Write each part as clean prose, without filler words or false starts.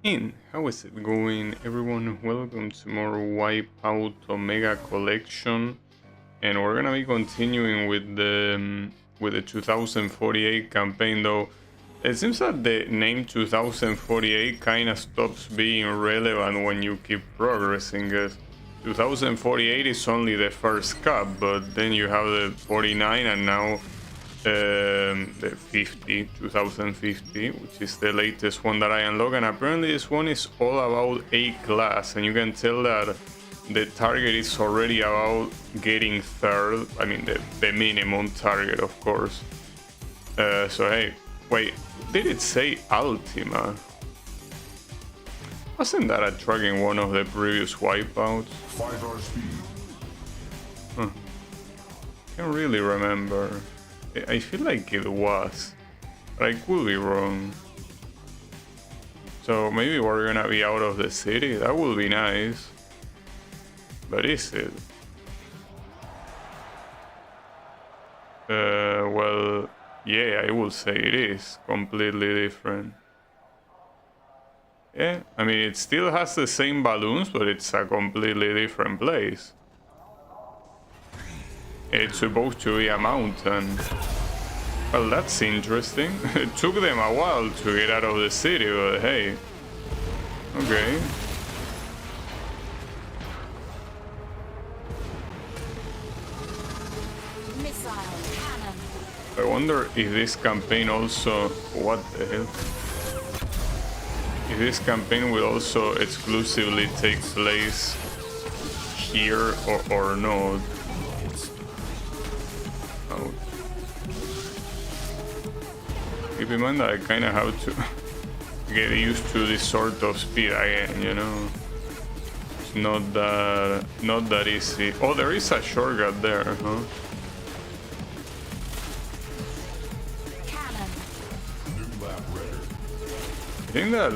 And how is it going, everyone? Welcome to more Wipeout Omega Collection, and we're gonna be continuing with the 2048 campaign. Though it seems that the name 2048 kind of stops being relevant when you keep progressing, because 2048 is only the first cup, but then you have the 49 and now the 2050, which is the latest one that I unlock. And apparently this one is all about A class, and you can tell that the target is already about getting third. I mean the minimum target, of course. So hey, wait, did it say Ultima? Wasn't that a track in one of the previous Wipeouts? 5-hour speed. Huh. Can't really remember. I feel like it was, but I could be wrong. So maybe we're gonna be out of the city. That would be nice. But is it? Well, yeah, I will say it is completely different. Yeah, I mean, it still has the same balloons, but it's a completely different place. It's supposed to be a mountain. Well, that's interesting. It took them a while to get out of the city, but hey. Okay. Missile cannon. I wonder if this campaign also... What the hell? If this campaign will also exclusively take place here or not. Oh. Keep in mind that I kind of have to get used to this sort of speed again, you know. It's not that easy. Oh, there is a shortcut there, huh? Cannon. I think that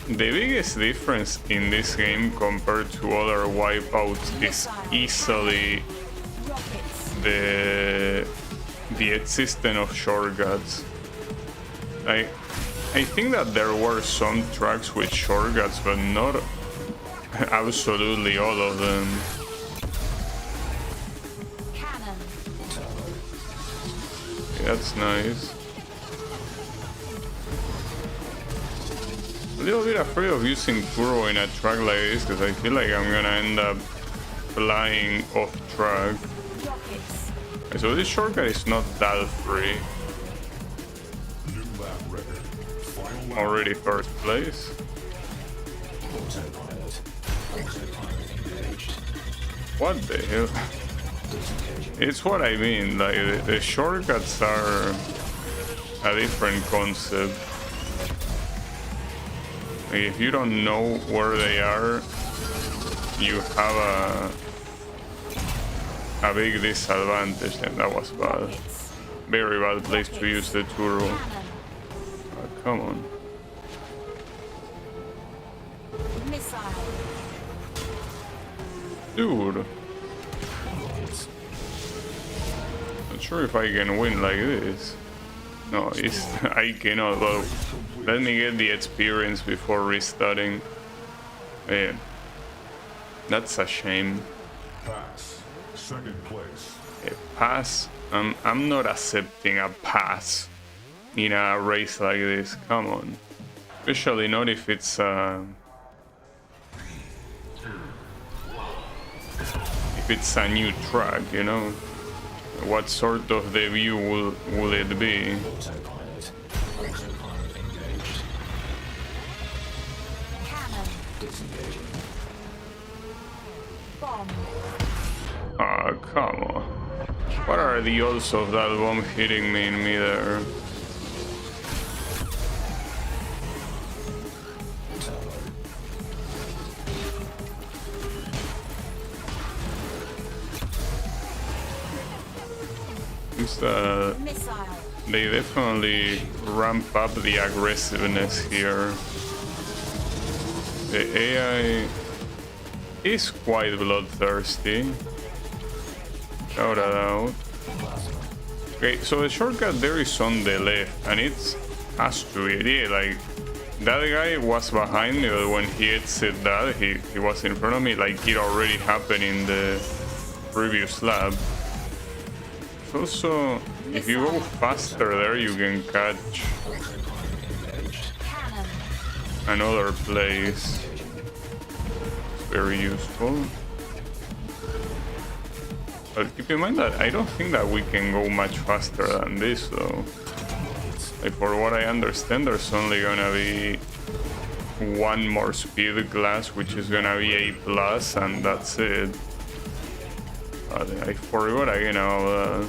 the biggest difference in this game compared to other Wipeouts is easily Rockets. the existence of shortcuts. I think that there were some tracks with shortcuts, but not absolutely all of them. Cannon. That's nice. A little bit afraid of using turbo in a track like this, because I feel like I'm gonna end up flying off track. Rockets. So this shortcut is not that free. New lap record. Final lap. Already first place. Autopilot. Autopilot engaged. What the hell? It's what I mean, like the shortcuts are a different concept. Like, if you don't know where they are, you have a big disadvantage, and that was bad. Rockets. Very bad place to use the turbo. Cannon. Come on. Missile. Dude. Not sure if I can win like this. No, it's, I cannot. Well, let me get the experience before restarting. Yeah. That's a shame. Pass. Second place. A pass? I'm not accepting a pass in a race like this. Come on. Especially not if it's a new track, you know. What sort of debut will it be? Autopilot. Autopilot engaged. Cannon. Disengaging. Bomb. Ah, come on. What are the odds of that bomb hitting me in midair? It's Missile. they definitely ramp up the aggressiveness here. The AI is quite bloodthirsty. Without a doubt. Okay, so the shortcut there is on the left, and it's has to be, yeah, like that guy was behind me, but when he said that, he was in front of me, like it already happened in the previous lap. Also, if you go faster there, you can catch Cannon. another place. It's very useful. But keep in mind that I don't think that we can go much faster than this, though. Like, for what I understand, there's only gonna be one more speed class, which is gonna be A+, and that's it. I forgot again how...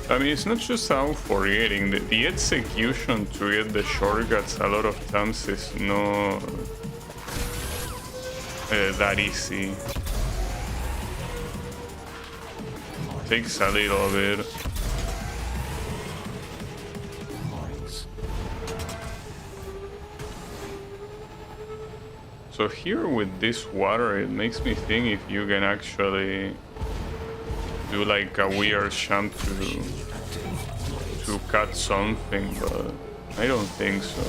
I mean, it's not just how forgetting. The execution to get the shortcuts a lot of times is not that easy. Takes a little bit. So here with this water, it makes me think if you can actually do like a weird jump to cut something, but I don't think so.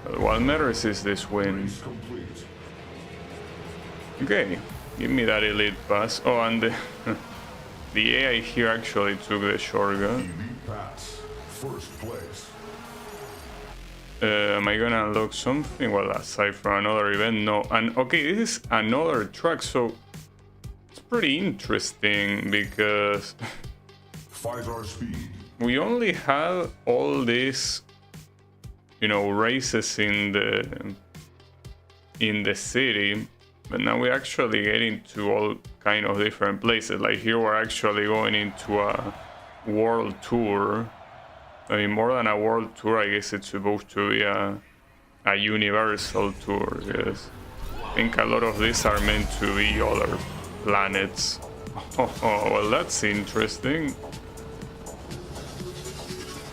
But what matters is this win. Okay, give me that elite pass. Oh, and the AI here actually took the shortcut. Elite pass. First place. Am I gonna unlock something? Well, aside from another event, no. And okay, this is another track, so it's pretty interesting because 5-hour speed. we only had all these, you know, races in the city, but now we actually get into all kind of different places. Like here, we're actually going into a world tour. I mean, more than a world tour, I guess it's supposed to be a universal tour, yes. I think a lot of these are meant to be other planets. Oh, well, that's interesting.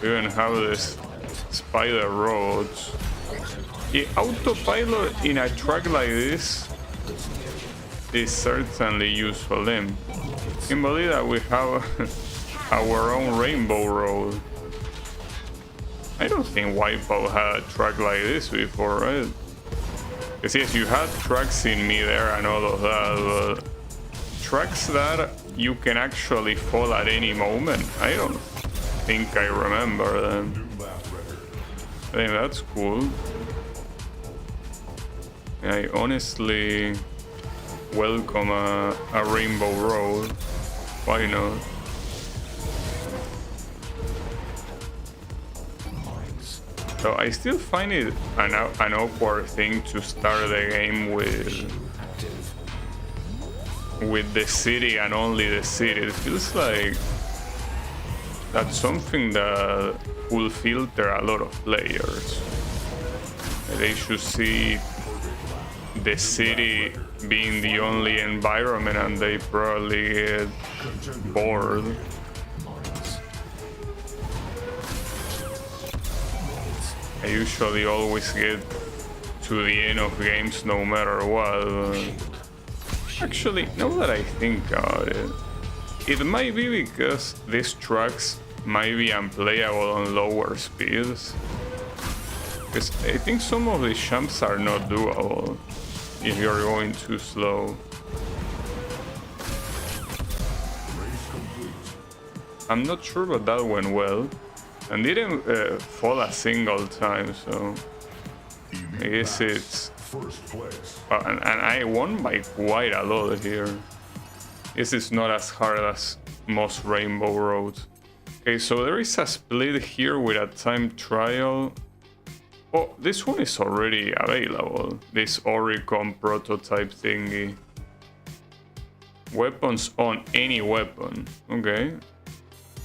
We even have this spider roads. The autopilot in a track like this is certainly useful. Then, I can believe that we have our own rainbow road. I don't think Wipeout had a track like this before, right? Because yes, you had tracks in midair and all of that, but tracks that you can actually fall at any moment, I don't think I remember them. I think that's cool. I honestly welcome a rainbow road. Why not? So I still find it an awkward thing to start the game with the city and only the city. It feels like that's something that will filter a lot of players. They should see the city being the only environment and they probably get bored. I usually always get to the end of games no matter what. Actually, now that I think about it, it might be because these tracks might be unplayable on lower speeds. Because I think some of the jumps are not doable if you're going too slow. I'm not sure, but that went well. And didn't fall a single time, so I guess it's... and I won by quite a lot here. This is not as hard as most rainbow roads. Okay, so there is a split here with a time trial. Oh, this one is already available. This Oricon prototype thingy. Weapons on any weapon. Okay.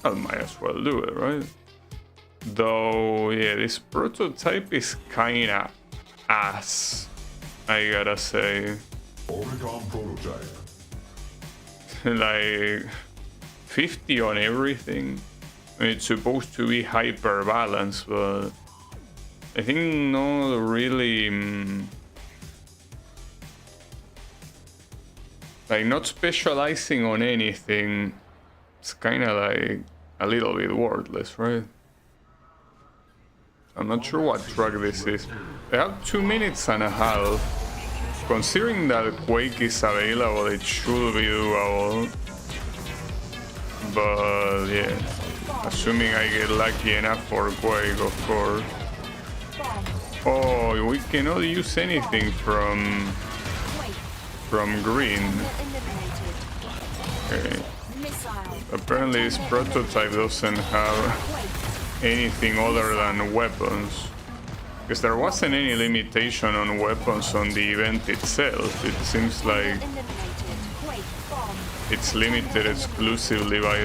I might as well do it, right? Though, yeah, this prototype is kinda ass, I gotta say. Oricon prototype. Like 50 on everything. I mean, it's supposed to be hyper balanced, but I think not really. Like not specializing on anything. It's kind of like a little bit worthless, right? I'm not sure what track this is. They have 2 minutes and a half. Considering that Quake is available, it should be doable. But yeah, assuming I get lucky enough for Quake, of course. Oh, we cannot use anything from green. Okay. Apparently this prototype doesn't have anything other than weapons. Because there wasn't any limitation on weapons on the event itself. It seems like it's limited exclusively by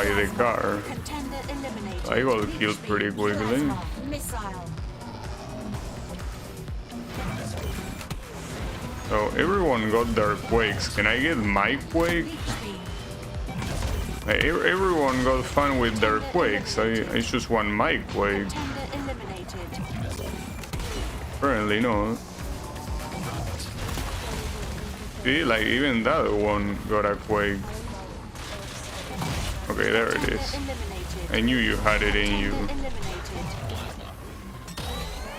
the car. I got killed pretty quickly. So everyone got their quakes. Can I get my quake? Everyone got fun with their quakes. I just want my quake. Apparently no. See, like even that one got a quake. Okay, there it is. I knew you had it in you.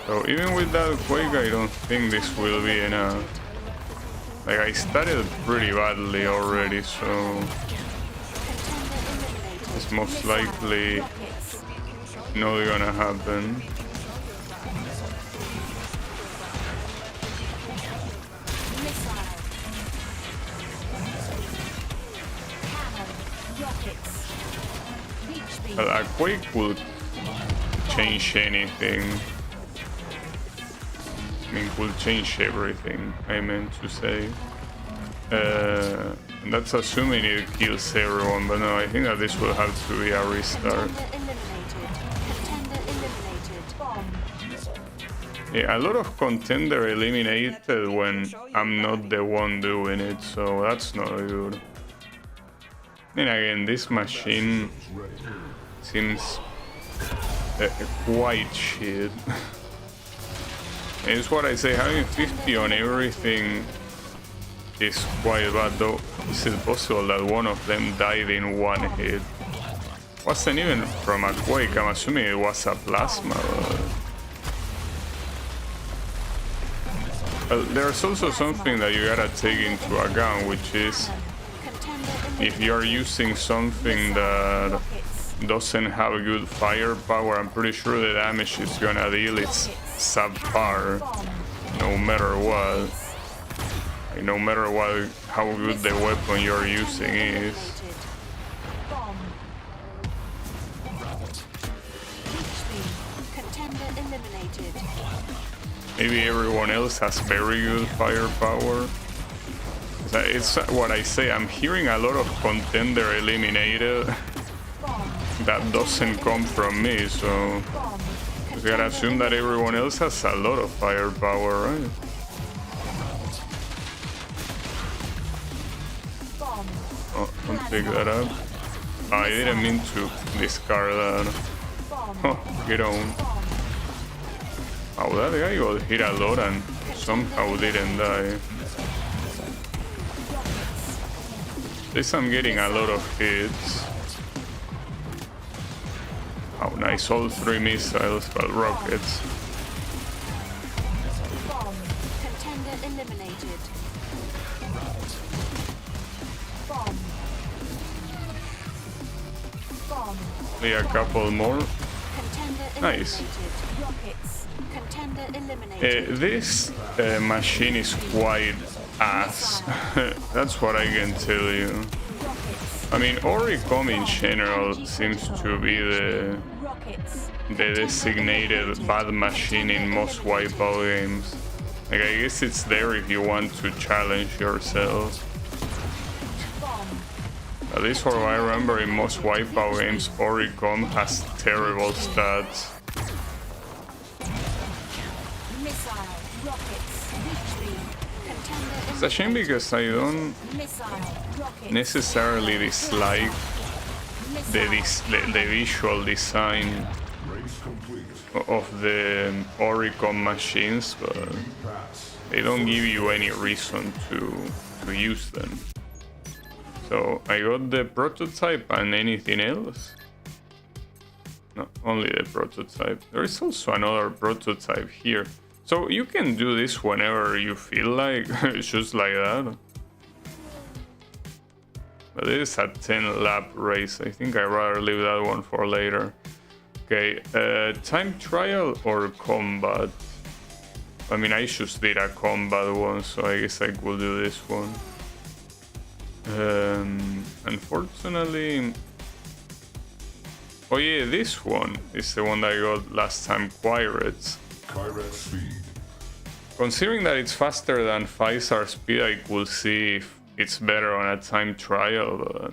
So even with that quake, I don't think this will be enough. Like I started pretty badly already, so it's most likely not gonna happen. Well, a quake would change anything. I mean, will change everything, I meant to say. That's assuming it kills everyone, but no, I think that this will have to be a restart. Yeah, a lot of contender eliminated when I'm not the one doing it, so that's not good. Then again, this machine seems quite shit. It's what I say, having 50 on everything is quite bad, though. Is it possible that one of them died in one hit? Wasn't even from a quake, I'm assuming it was a plasma. Well, there's also something that you gotta take into account, which is if you're using something that doesn't have good firepower, I'm pretty sure the damage it's gonna deal is subpar, no matter what. Like, no matter what, how good the weapon you're using is. Maybe everyone else has very good firepower. It's what I say, I'm hearing a lot of contender eliminated that doesn't come from me, so we gotta assume that everyone else has a lot of firepower, right? Oh, don't pick that up. Oh, I didn't mean to discard that. Oh, get on. Oh, that guy got hit a lot and somehow didn't die. At least I'm getting a lot of hits. Oh, nice, all 3 missiles, but rockets. Contender eliminated. Only a couple more. Nice. This machine is quite ass. That's what I can tell you. I mean, Oricom in general seems to be the designated bad machine in most Wipeout games. Like, I guess it's there if you want to challenge yourself. At least for what I remember, in most Wipeout games, Oricom has terrible stats. It's a shame because I don't necessarily dislike the visual design of the Oricom machines, but they don't give you any reason to use them. So I got the prototype and anything else? No, only the prototype. There is also another prototype here. So you can do this whenever you feel like, just like that. But it is a 10 lap race. I think I'd rather leave that one for later. Okay, time trial or combat? I mean, I just did a combat one, so I guess I will do this one. Unfortunately... Oh yeah, this one is the one that I got last time, Kyret's. Kyret speed. Considering that it's faster than 5-star speed, I could see if it's better on a time trial, but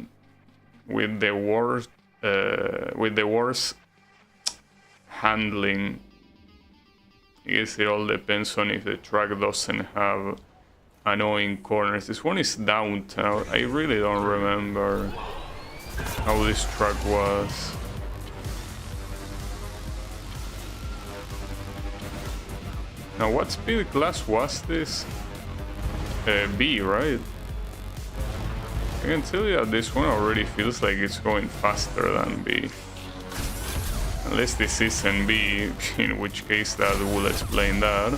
with the worst handling, I guess it all depends on if the track doesn't have annoying corners. This one is downtown. I really don't remember how this track was. Now, what speed class was this? B, right? I can tell you that this one already feels like it's going faster than B. Unless this isn't B, in which case that will explain that.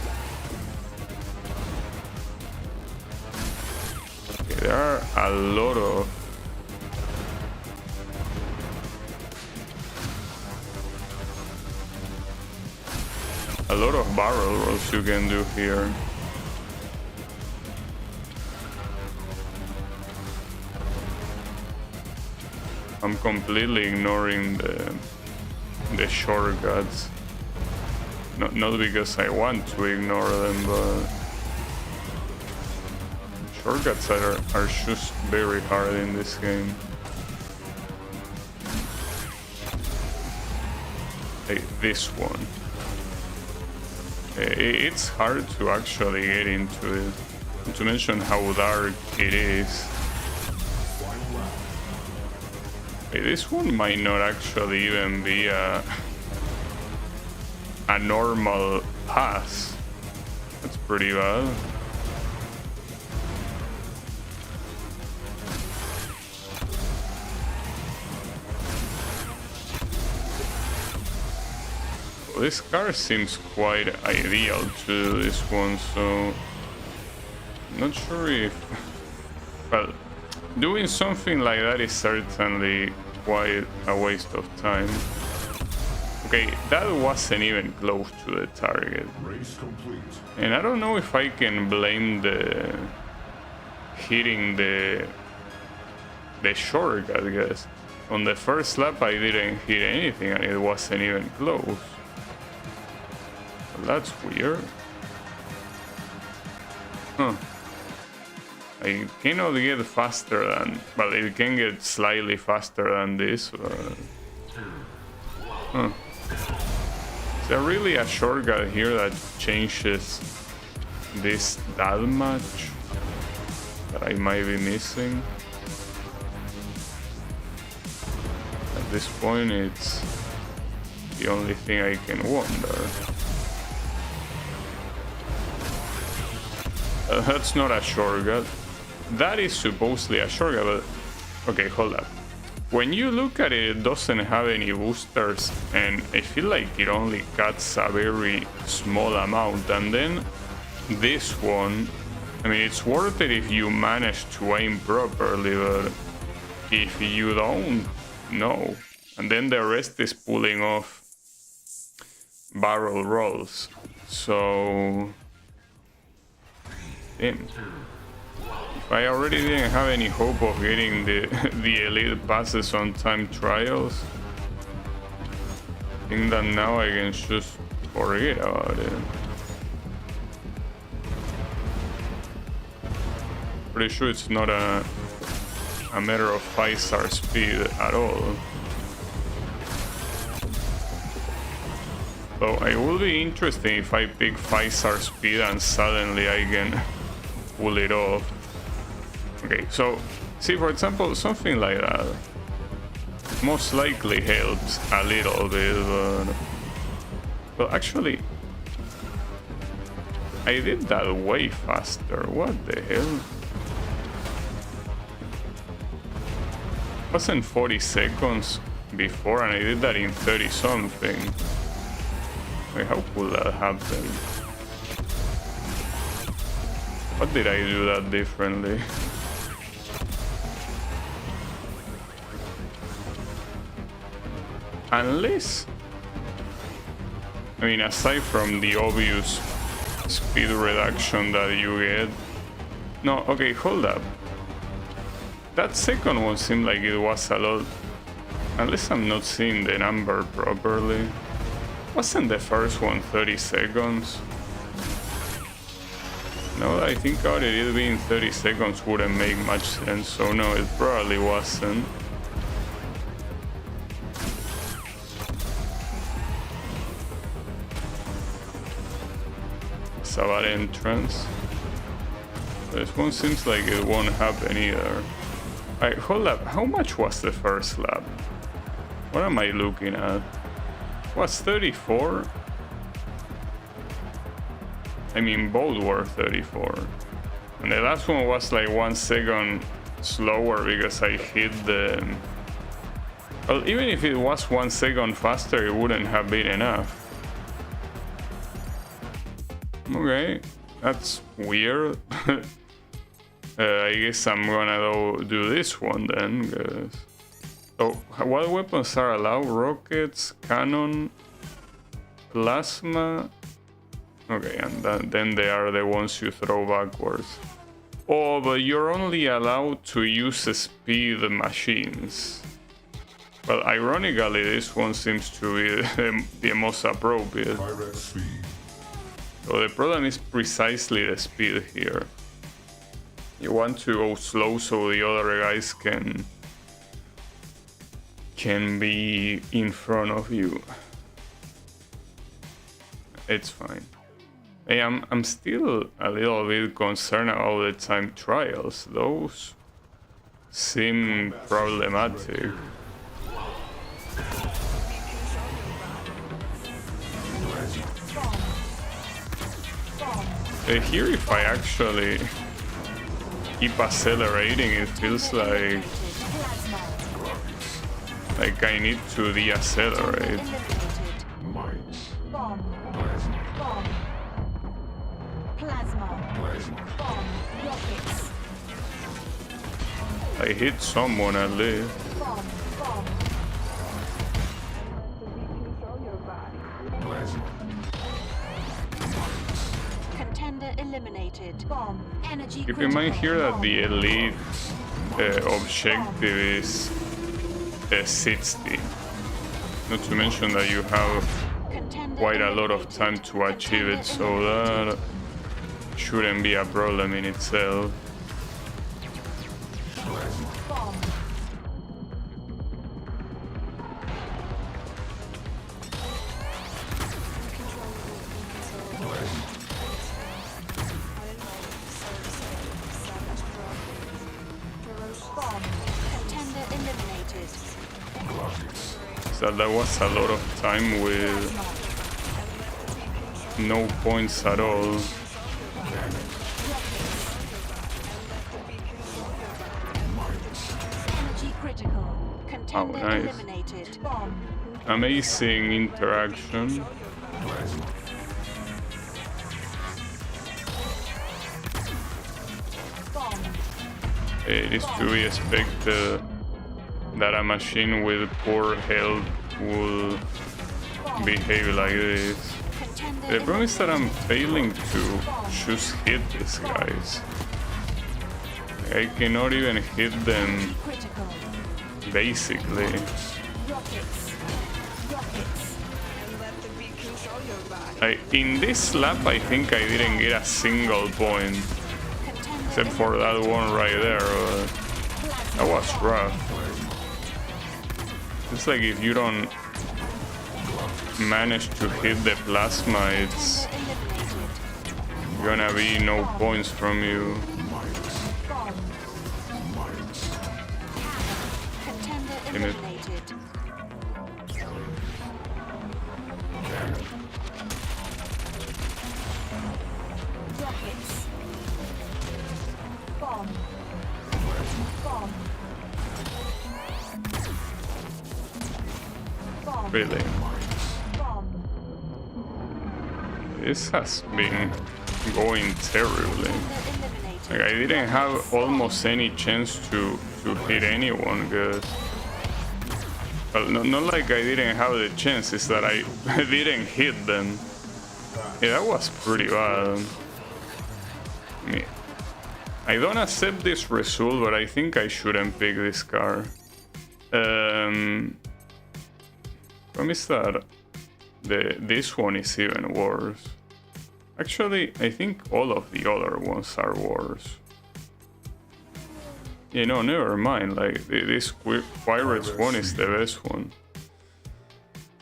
Okay, there are a lot of... barrel rolls you can do here. I'm completely ignoring the shortcuts. Not because I want to ignore them, but shortcuts are just very hard in this game. Like this one. It's hard to actually get into it, not to mention how dark it is. This one might not actually even be a normal pass. That's pretty bad. This car seems quite ideal to do this one, so I'm not sure if... Well, doing something like that is certainly quite a waste of time. Okay, that wasn't even close to the target. Race complete. And I don't know if I can blame the hitting the shortcut, I guess. On the first lap I didn't hit anything and it wasn't even close. That's weird. Huh. I cannot get faster than... Well, it can get slightly faster than this, but... Huh. Is there really a shortcut here that changes this that much? That I might be missing? At this point, it's the only thing I can wonder. That's not a shortcut. That is supposedly a shortcut, but... Okay, hold up. When you look at it, it doesn't have any boosters, and I feel like it only cuts a very small amount. And then this one, I mean, it's worth it if you manage to aim properly, but if you don't, no. And then the rest is pulling off barrel rolls. So... Damn. If I already didn't have any hope of getting the elite passes on time trials, I think that now I can just forget about it. Pretty sure it's not a matter of 5-star speed at all. So it will be interesting if I pick 5-star speed and suddenly I can pull it off. Okay, so see, for example, something like that most likely helps a little bit, but actually I did that way faster. What the hell? Wasn't 40 seconds before, and I did that in 30 something. Wait, how could that happen? What did I do that differently? Unless, I mean, aside from the obvious speed reduction that you get. No, okay, hold up. That second one seemed like it was a lot. Unless I'm not seeing the number properly. Wasn't the first one 30 seconds? Now that I think about it, it being 30 seconds wouldn't make much sense, so no, it probably wasn't. Sabat entrance. This one seems like it won't happen either. Alright, hold up. How much was the first lap? What am I looking at? Was 34? I mean, both were 34. And the last one was like 1 second slower because I hit the... Well, even if it was 1 second faster, it wouldn't have been enough. Okay, that's weird. I guess I'm gonna do this one then. Guess. Oh, what weapons are allowed? Rockets, cannon, plasma. Okay, and then they are the ones you throw backwards. Oh, but you're only allowed to use speed machines. Well, ironically, this one seems to be the most appropriate. Direct speed. So the problem is precisely the speed here. You want to go slow so the other guys can be in front of you. It's fine. Hey, I'm still a little bit concerned about the time trials. Those seem problematic. Here, if I actually keep accelerating, it feels like I need to deaccelerate. I hit someone at least. Eliminated. Bomb. Energy Keep in mind here that the elite objective is 60. Not to mention that you have quite a lot of time to achieve it, so that shouldn't be a problem in itself. So that was a lot of time with no points at all. Oh, nice. Amazing interaction. It is to be expected that a machine with poor health will behave like this. The problem is that I'm failing to just hit these guys. I cannot even hit them, basically. In this lap, I think I didn't get a single point. Except for that one right there. That was rough. It's like if you don't manage to hit the plasma, it's gonna be no points from you. Really? Bomb. This has been going terribly. Eliminated. Like, I didn't have almost any chance to hit anyone good. Well, not like I didn't have the chance, it's that I didn't hit them. Yeah, that was pretty bad. I mean, I don't accept this result, but I think I shouldn't pick this car. Promise that this one is even worse. Actually, I think all of the other ones are worse. You know, never mind. Like this Pirates one is the best one.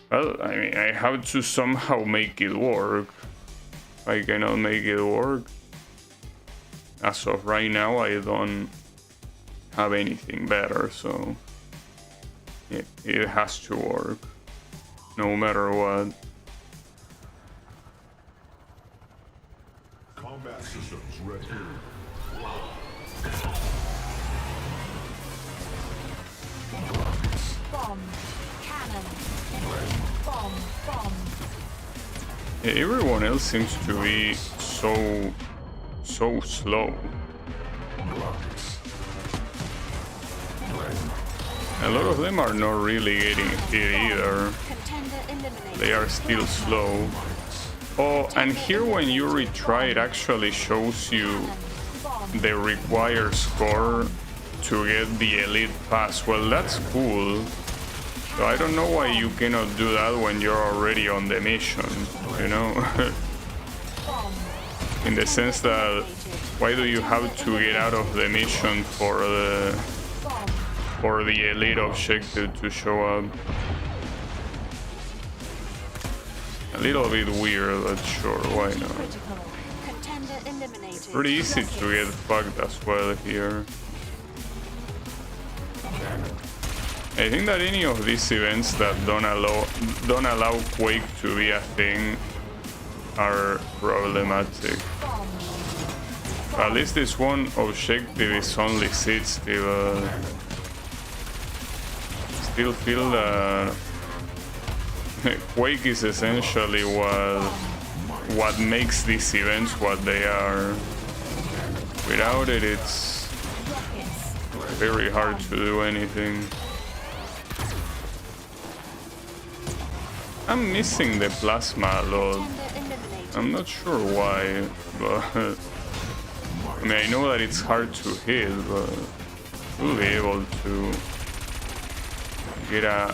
Well, I mean, I have to somehow make it work. If I cannot make it work, as of right now, I don't have anything better, so it has to work, no matter what. Combat systems ready. Bomb. Cannon. Bomb. Bomb. Yeah, everyone else seems to be so slow. A lot of them are not really getting hit either. Contender eliminated. They are still slow. Oh, and here when you retry, it actually shows you Bomb. the required score to get the elite pass. Well, that's cool. So I don't know why you cannot do that when you're already on the mission, you know? Bomb. In the sense that, why do you have to get out of the mission for Bomb. the elite objective to show up? A little bit weird, but sure, why not? Critical. Contender eliminated. Pretty easy to get fucked as well here. I think that any of these events that don't allow Quake to be a thing are problematic. Bomb. At least this one objective is only 60, but still feel that Quake is essentially what makes these events what they are. Without it, it's Rockets. very hard to do anything. I'm missing the plasma a lot. Contender eliminated. I'm not sure why, but I mean, I know that it's hard to hit, but we'll be able to get a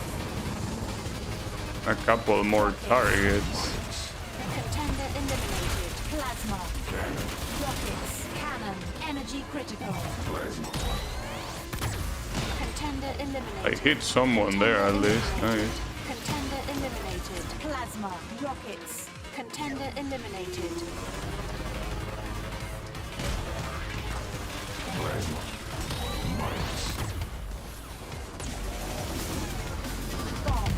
couple more targets. Contender eliminated. Plasma. Rockets. Cannon. Energy critical. Contender eliminated. I hit someone there at least. Nice. Contender eliminated. Plasma. Rockets. Contender eliminated. Bomb.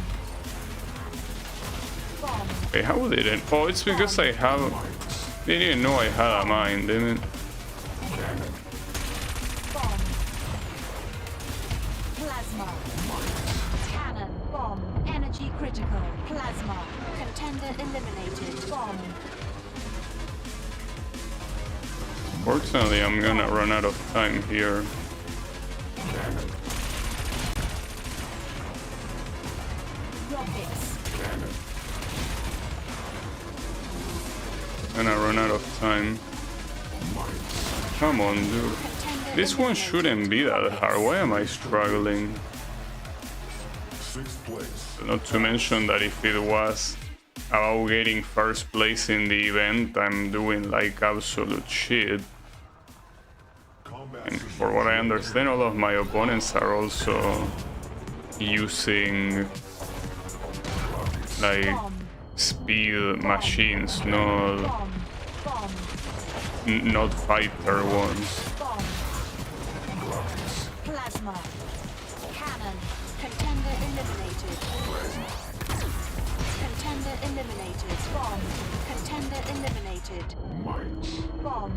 Bomb. Hey, how did it? Oh, it's because I have. They didn't know I had a mine, didn't it? Bomb. Plasma. Cannon. Bomb. Energy critical. Plasma. Contender eliminated. Bomb. Fortunately, I'm gonna run out of time here. Rockets. Gonna run out of time. Come on, dude. Contender This one shouldn't be that hard. Why am I struggling? 6th place. Not to mention that if it was about getting first place in the event, I'm doing like absolute shit. Combat And systems for what I understand, all of my opponents are also using like Bomb. speed machines, not Bomb. Bomb. not fighter ones. Bomb. Plasma. Cannon. Contender eliminated. Contender eliminated. Bomb. Contender eliminated. Bomb. Bomb.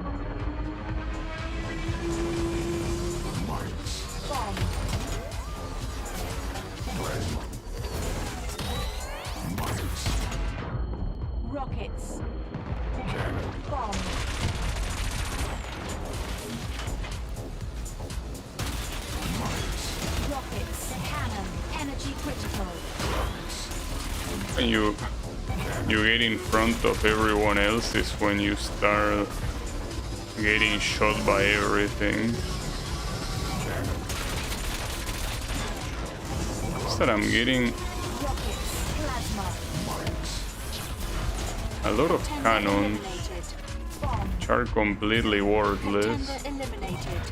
Rockets. Bomb. Rockets. Cannon. Energy critical. When you get in front of everyone else is when you start getting shot by everything. Is that I'm getting Rockets. Plasma. a lot of Contender cannons, eliminated. Bomb. which are completely worthless. Contender eliminated.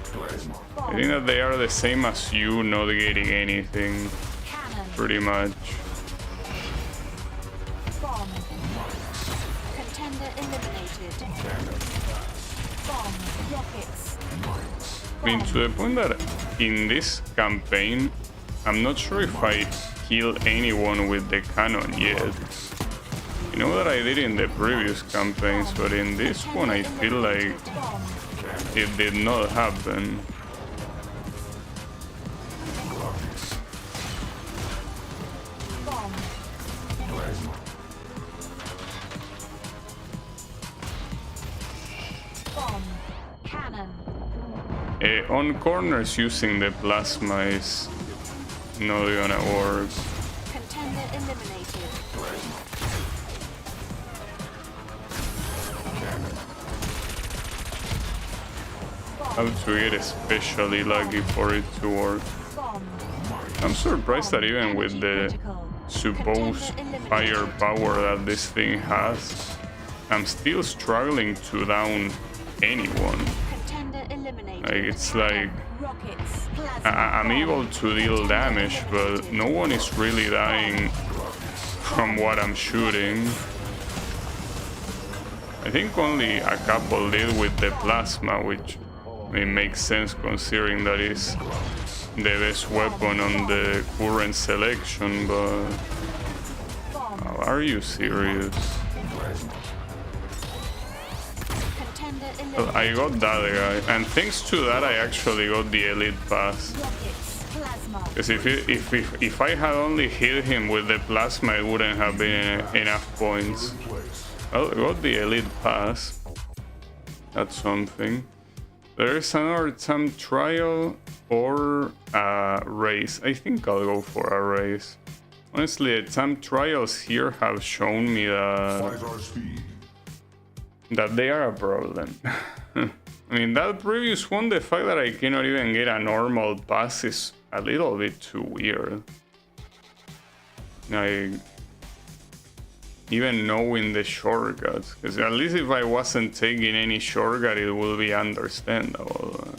I Bomb. think that they are the same as you, not getting anything, Cannon. pretty much. Bomb. Contender eliminated. Bomb. Rockets. I mean, to the point that in this campaign, I'm not sure if I killed anyone with the cannon yet. You know that I did in the previous campaigns, but in this one I feel like Bomb. it did not happen. Bomb. Bomb. Cannon. On corners, using the plasma is not gonna work. Contender eliminated. Have to get especially lucky for it to work. Bomb. I'm surprised that even with the Critical. supposed firepower that this thing has, I'm still struggling to down anyone. Contender eliminated. Like, it's like Rockets. Plasma. I'm able to deal damage, but no one is really dying from what I'm shooting. I think only a couple did with the plasma, which I mean, makes sense considering that is the best weapon on the current selection, but Bomb. are you serious? Contender Well, eliminated. I got that guy, and thanks to that I actually got the elite pass. Rockets. Plasma. Because if I had only hit him with the plasma, it wouldn't have been enough points. Well, I got the elite pass. That's something. There is another time trial or a race. I think I'll go for a race. Honestly, the time trials here have shown me Fight our speed. that they are a problem. I mean, that previous one, the fact that I cannot even get a normal pass is a little bit too weird. Like, even knowing the shortcuts, because at least if I wasn't taking any shortcut, it would be understandable.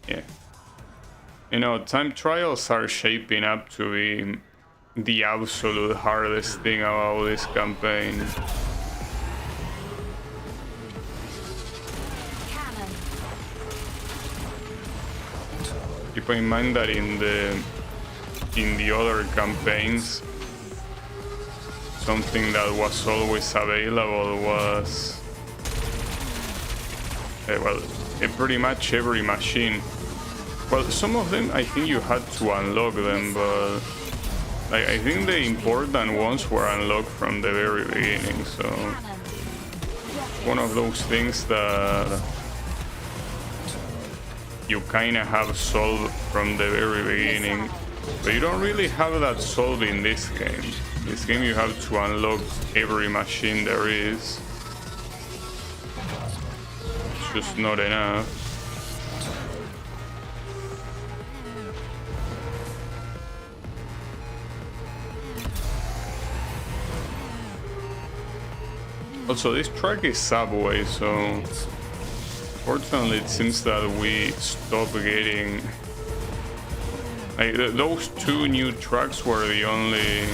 Yeah. You know, time trials are shaping up to be the absolute hardest thing about this campaign. Cannon. Keep in mind that in the other campaigns, something that was always available was well, pretty much every machine. Well, some of them I think you had to unlock them, but like, I think the important ones were unlocked from the very beginning, so Cannon. one of those things that you kinda have solved from the very beginning, but you don't really have that solved in this game. This game you have to unlock every machine there is. It's just not enough. Also, this track is subway, so fortunately it seems that we stopped getting like those two new tracks were the only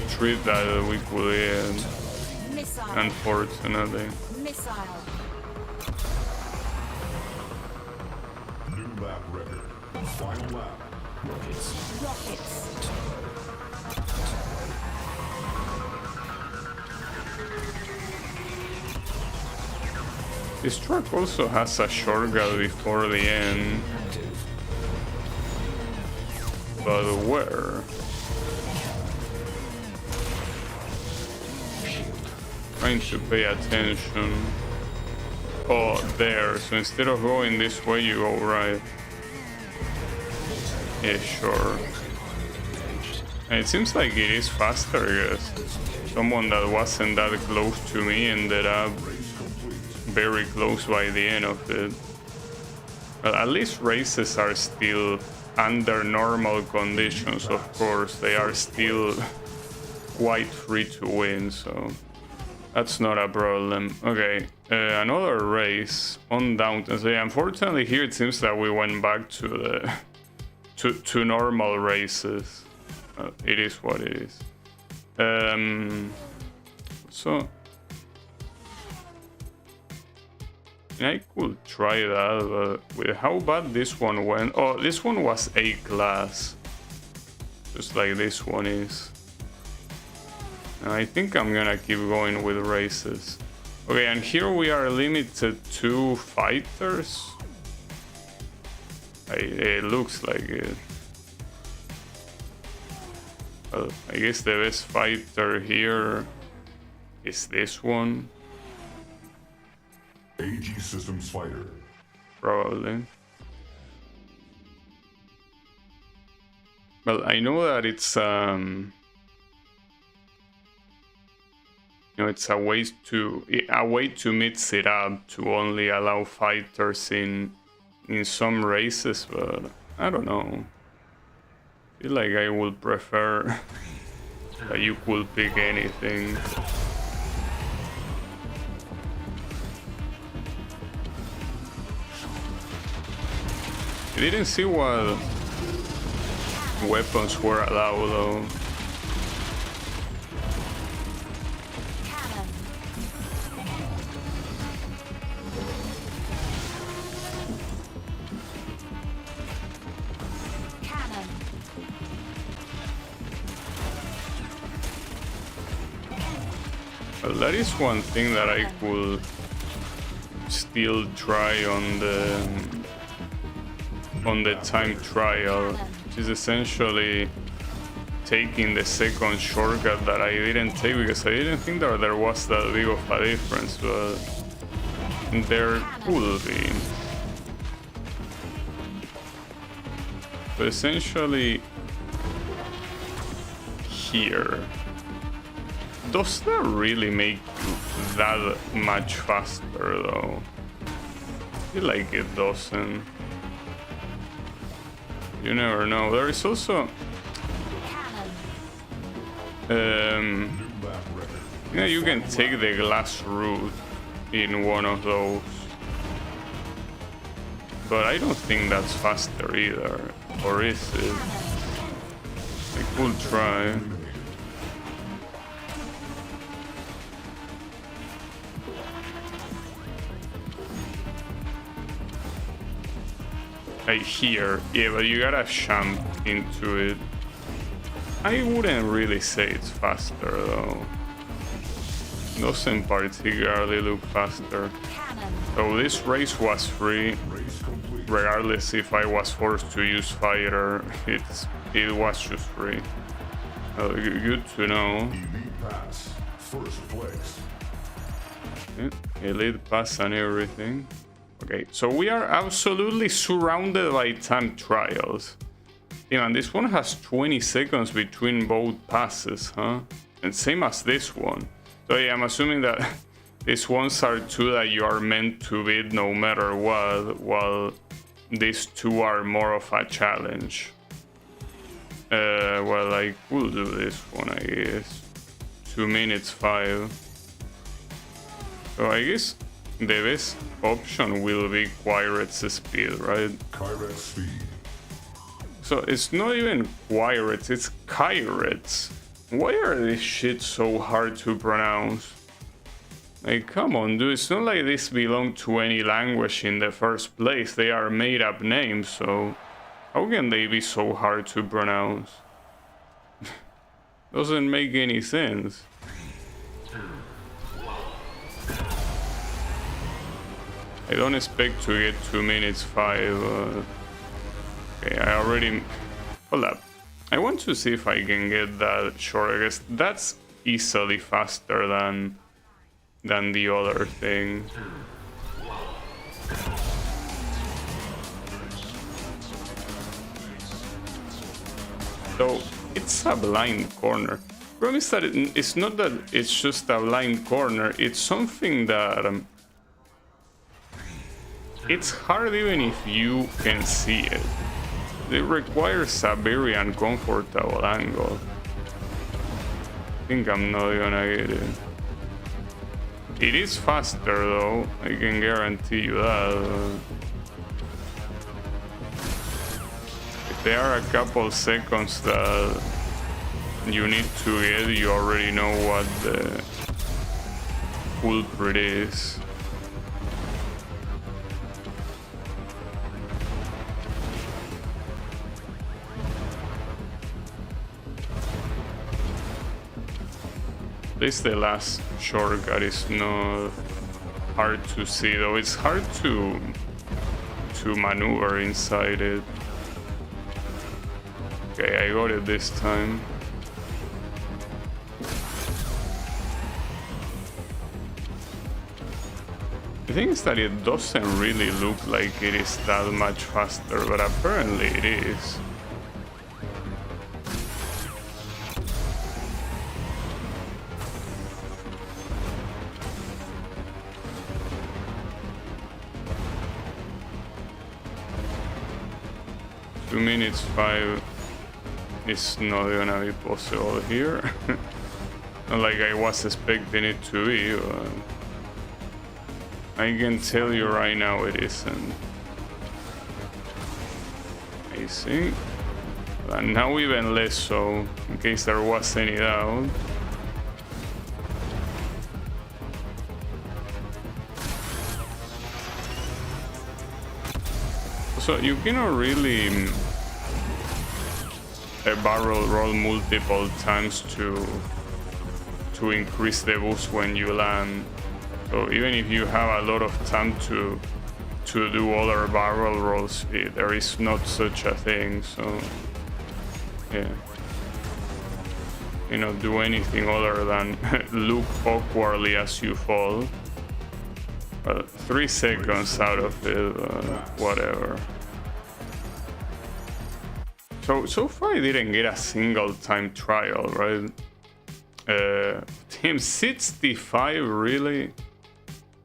trip that we could get, Missile. unfortunately. Missile. New lap record. Final lap. Rockets. This track also has a shortcut before the end. But where? trying to pay attention. Oh, there. So instead of going this way, you go right. Yeah, sure. And it seems like it is faster, I guess. Someone that wasn't that close to me ended up very close by the end of it. Well, at least races are still under normal conditions, of course. They are still quite free to win, so that's not a problem. Okay, another race on Downton. So yeah, unfortunately here it seems that we went back to the to normal races. It is what it is. So I could try that, but with how bad this one went. Oh, this one was A class, just like this one is. I think I'm gonna keep going with races. Okay, and here we are limited to fighters. It looks like it. Well, I guess the best fighter here is this one. AG Systems Fighter. Probably. Well, I know that it's it's a way to mix it up to only allow fighters in some races, but I don't know. I feel like I would prefer that you could pick anything. I didn't see what weapons were allowed though. Well, that is one thing that I could still try on the time trial, which is essentially taking the second shortcut that I didn't take because I didn't think that there was that big of a difference, but there could be. But essentially here, does that really make you that much faster though? I feel like it doesn't. You never know. There is also yeah, you can take the glass route in one of those, but I don't think that's faster either. Or is it? I could try. I hear, yeah, but you gotta jump into it. I wouldn't really say it's faster though. Doesn't particularly look faster. So this race was free, regardless if I was forced to use fighter. It was just free. Good to know. Elite Pass. First place. Yeah, elite pass and everything. Okay, so we are absolutely surrounded by time trials. Yeah, and this one has 20 seconds between both passes, huh? And same as this one. So yeah, I'm assuming that these ones are two that you are meant to beat no matter what, while these two are more of a challenge. Well, I could do this one, I guess. 2 minutes 5. So I guess the best option will be Quiret's speed, right? Kyret's speed. So it's not even Quiret, it's Kyret's. Why are these shit so hard to pronounce? Like, come on, dude, it's not like this belong to any language in the first place. They are made up names, so how can they be so hard to pronounce? Doesn't make any sense. I don't expect to get 2 minutes 5. Okay, I already... Hold up. I want to see if I can get that short. I guess that's easily faster than than the other thing. So it's a blind corner. Problem is that it's not that it's just a blind corner, it's something that it's hard even if you can see it. It requires a very uncomfortable angle. I think I'm not gonna get it. It is faster though, I can guarantee you that. If there are a couple seconds that you need to get, you already know what the culprit is. At least the last shortcut is not hard to see, though it's hard to maneuver inside it. Okay, I got it this time. The thing is that it doesn't really look like it is that much faster, but apparently it is. Minutes 5 is not gonna be possible here. Not like I was expecting it to be, but I can tell you right now it isn't. I see. And now even less so, in case there was any doubt. So you cannot really barrel roll multiple times to increase the boost when you land. So even if you have a lot of time to do other barrel rolls, there is not such a thing. So yeah, you know, do anything other than look awkwardly as you fall. 3 seconds out of it, whatever. So far I didn't get a single time trial, right? Team 65, really?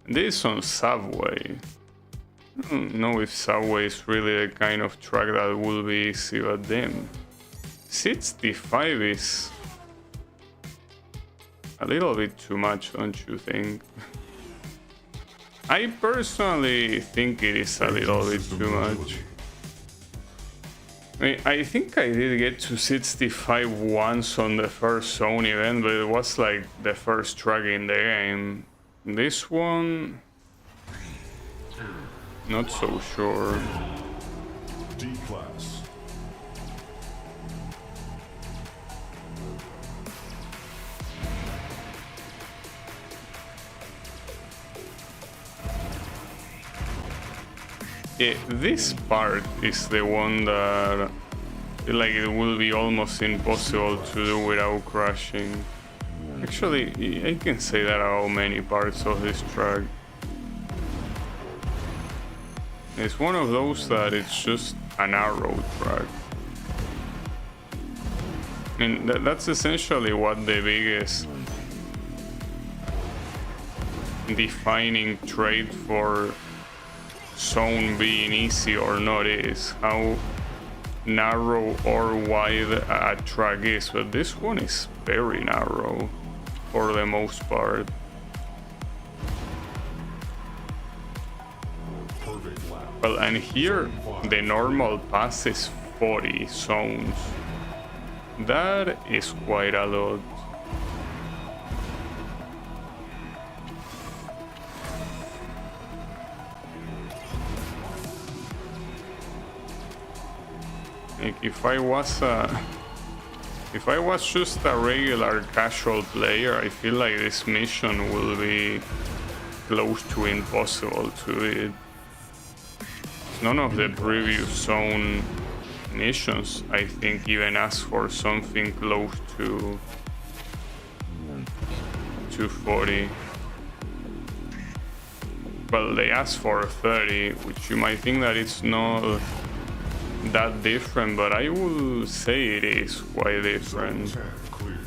This is on Subway. I don't know if Subway is really the kind of track that will be easy, but damn. 65 is a little bit too much, don't you think? I personally think it is a little bit too much. I mean, I think I did get to 65 once on the first zone event, but it was like the first track in the game. This one, not so sure. D-Class. Yeah, this part is the one that like it will be almost impossible to do without crashing. Actually, I can say that about many parts of this track. It's one of those that it's just an arrow track. I mean, that's essentially what the biggest defining trait for zone being easy or not is how narrow or wide a track is, but this one is very narrow for the most part. Well, and here the normal pass is 40 zones. That is quite a lot. Like if I was just a regular casual player, I feel like this mission will be close to impossible to beat. None of the previous zone missions, I think, even ask for something close to 240. well, they asked for 30, which you might think that it's not that different, but I will say it is quite different. Zone 10 clear.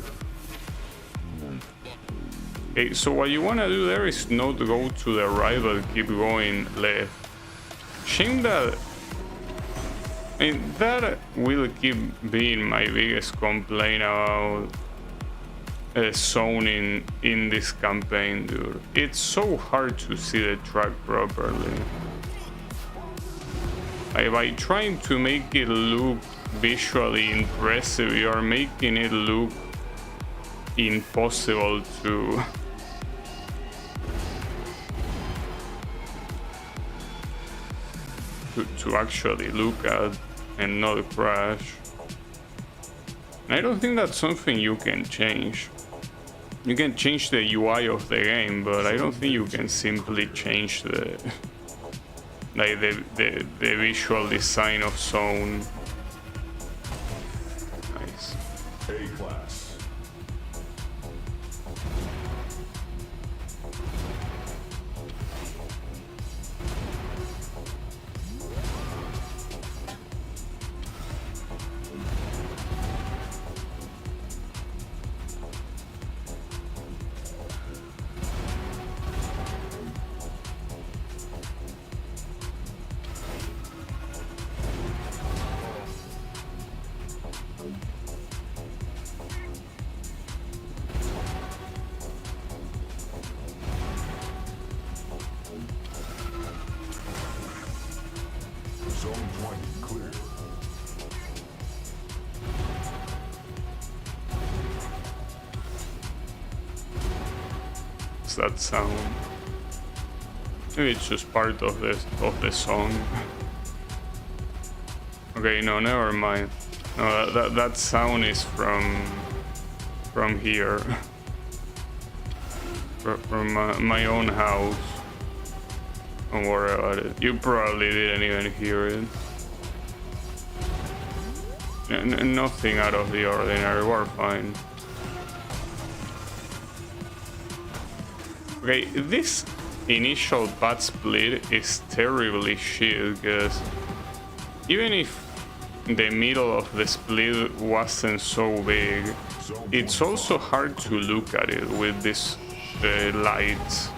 Okay, so what you want to do there is not go to the right, but keep going left. Shame that... I mean, that will keep being my biggest complaint about zoning in this campaign, dude. It's so hard to see the track properly. By trying to make it look visually impressive, you are making it look impossible to actually look at and not crash. And I don't think that's something you can change. You can change the UI of the game, but I don't think you can simply change the like the visual design of zone. Nice. A class. Zone 20 clear. What's that sound? Maybe it's just part of the song. Okay, no, never mind. No, that sound is from here, from my own house. Don't worry about it. You probably didn't even hear it. Nothing out of the ordinary. We're fine. Okay, this initial path split is terribly shit, because even if the middle of the split wasn't so big, it's also hard to look at it with these lights.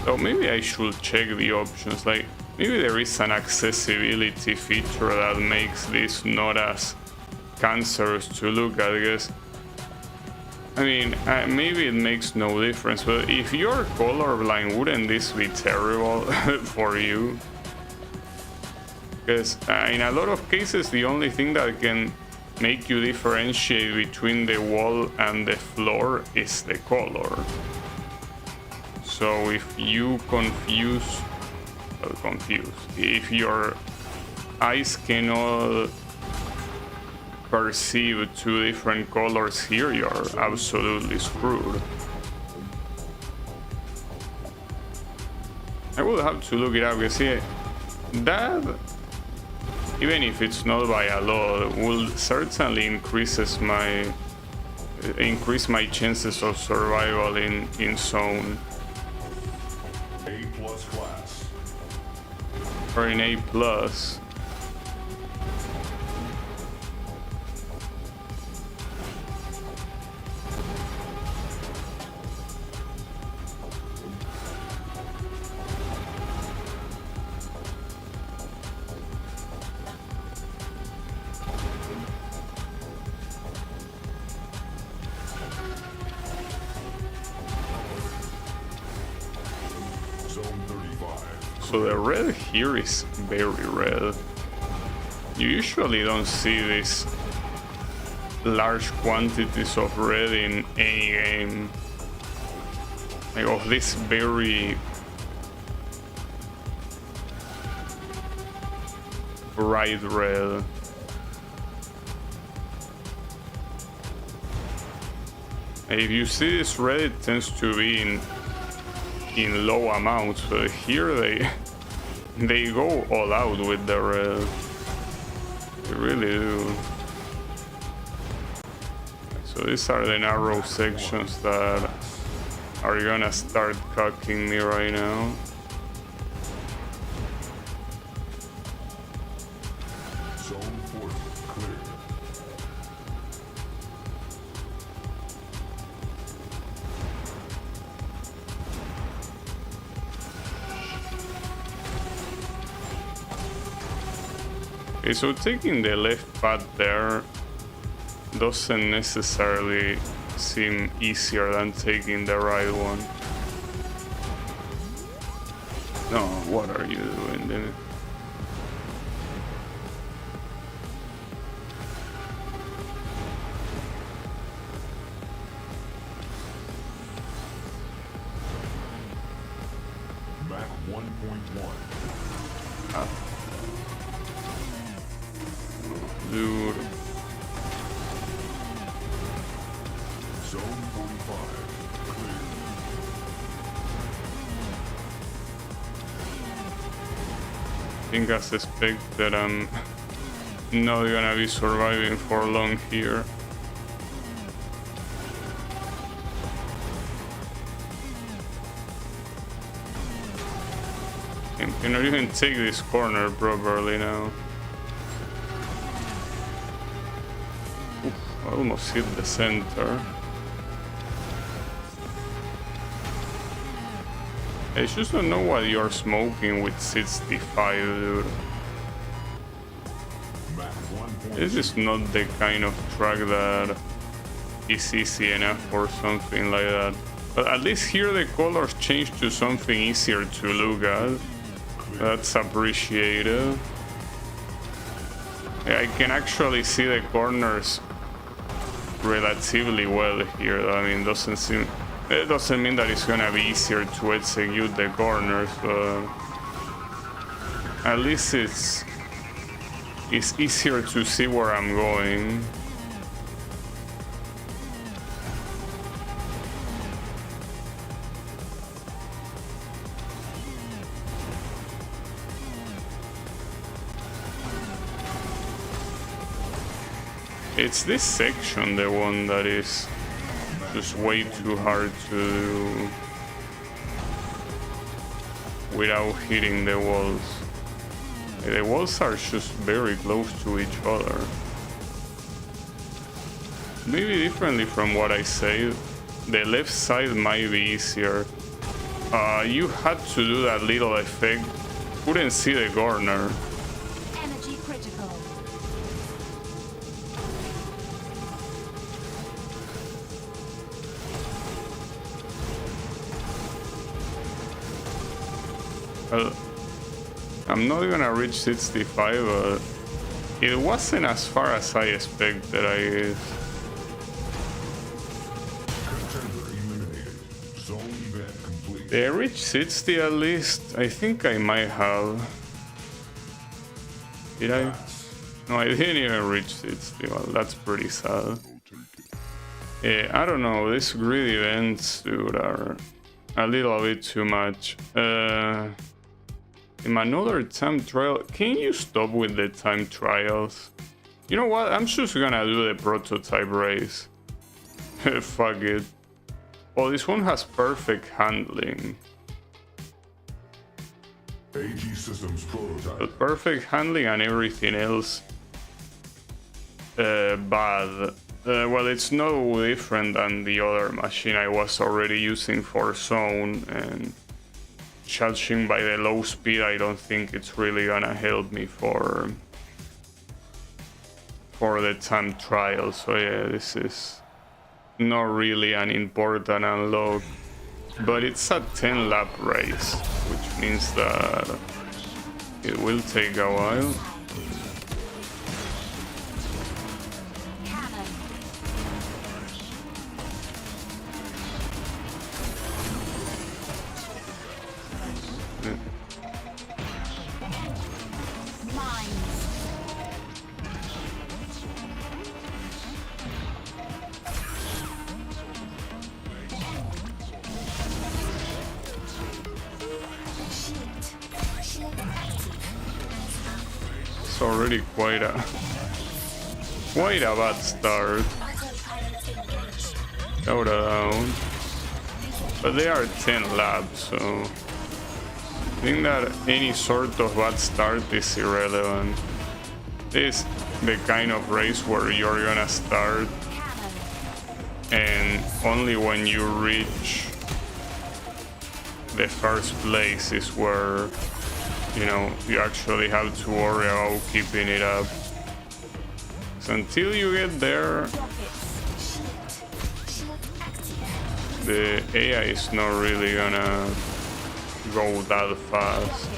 So maybe I should check the options, like maybe there is an accessibility feature that makes this not as cancerous to look at, because I mean, maybe it makes no difference, but if you're colorblind, wouldn't this be terrible for you? Because in a lot of cases, the only thing that can make you differentiate between the wall and the floor is the color. So if you if your eyes cannot perceive two different colors here, you're absolutely screwed. I will have to look it up, because see, that, even if it's not by a lot, will certainly increase my chances of survival in zone. A+ class. Or in A+. Zone 35. So the red here is very red. You usually don't see these large quantities of red in any game. Like of this very bright red. If you see this red, it tends to be in low amounts, but here they go all out with the red. They really do. So these are the narrow sections that are gonna start cocking me right now. Zone 40 clear. Okay, so taking the left path there doesn't necessarily seem easier than taking the right one. No, what are you doing there? Mach 1.1. Dude. Zone 45 clear. I think I suspect that I'm not gonna be surviving for long here. I cannot even take this corner properly now. Oof, I almost hit the center. I just don't know what you're smoking with 65, dude. Mach 1.2. This is not the kind of track that is easy enough for something like that. But at least here the colors change to something easier to look at. That's appreciated. Yeah, I can actually see the corners relatively well here. I mean, it doesn't mean that it's gonna be easier to execute the corners, but at least it's easier to see where I'm going. It's this section, the one that is just way too hard to do without hitting the walls. The walls are just very close to each other. Maybe differently from what I say, the left side might be easier. You had to do that little effect. Couldn't see the corner. Energy critical. Well, I'm not gonna reach 65, but it wasn't as far as I expected, I guess. Contender eliminated. Zone event complete. Did I reach 60 at least? I think I might have. Did I? No, I didn't even reach 60. Well, that's pretty sad. Yeah, I don't know. These grid events, dude, are a little bit too much. In another time trial, can you stop with the time trials? You know what? I'm just gonna do the prototype race. Fuck it. Oh, this one has perfect handling. AG Systems prototype. Perfect handling and everything else bad. Well, it's no different than the other machine I was already using for zone, and judging by the low speed, I don't think it's really gonna help me for the time trial. So yeah, this is not really an important unlock, but it's a 10 lap race, which means that it will take a while. Cannon. Mines. It's already quite a bad start. Autopilot in Yoda down. But they are 10 laps, so I think that any sort of bad start is irrelevant. This is the kind of race where you're gonna start and only when you reach the first place is where, you know, you actually have to worry about keeping it up. So until you get there, the AI is not really gonna go that fast.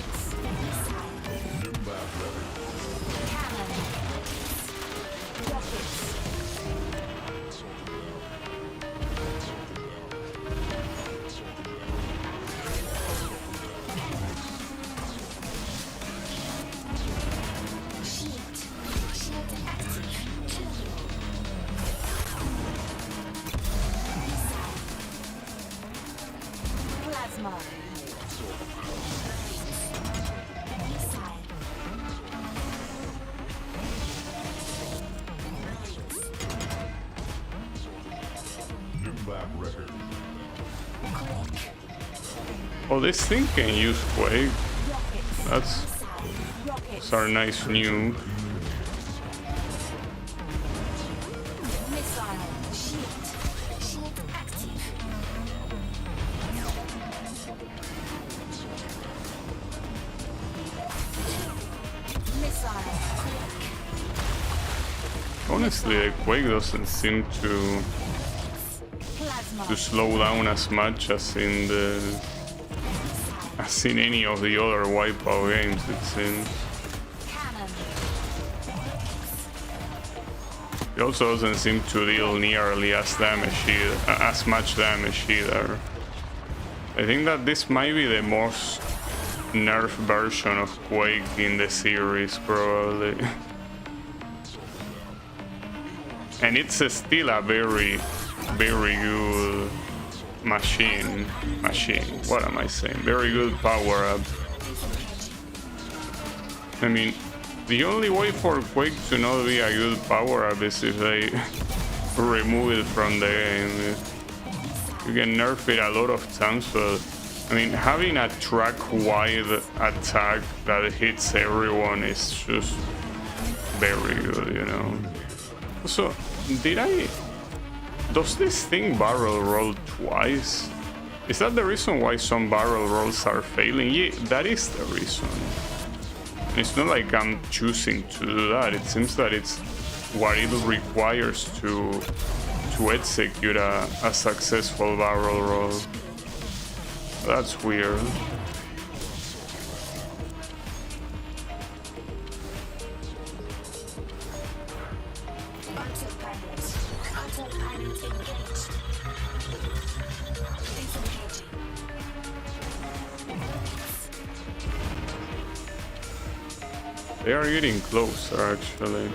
Oh, this thing can use Quake. That's our nice new. Honestly, the Quake doesn't seem to slow down as much as in any of the other Wipeout games, it seems. It also doesn't seem to deal nearly as much damage either. I think that this might be the most nerfed version of Quake in the series, probably. And it's still a very, very good machine. What am I saying? Very good power up. I mean, the only way for Quake to not be a good power up is if they remove it from the game. You can nerf it a lot of times, but I mean, having a track-wide attack that hits everyone is just very good, you know. So, does this thing barrel roll twice? Is that the reason why some barrel rolls are failing? Yeah, that is the reason. It's not like I'm choosing to do that. It seems that it's what it requires to execute a successful barrel roll. That's weird. They are getting closer, actually.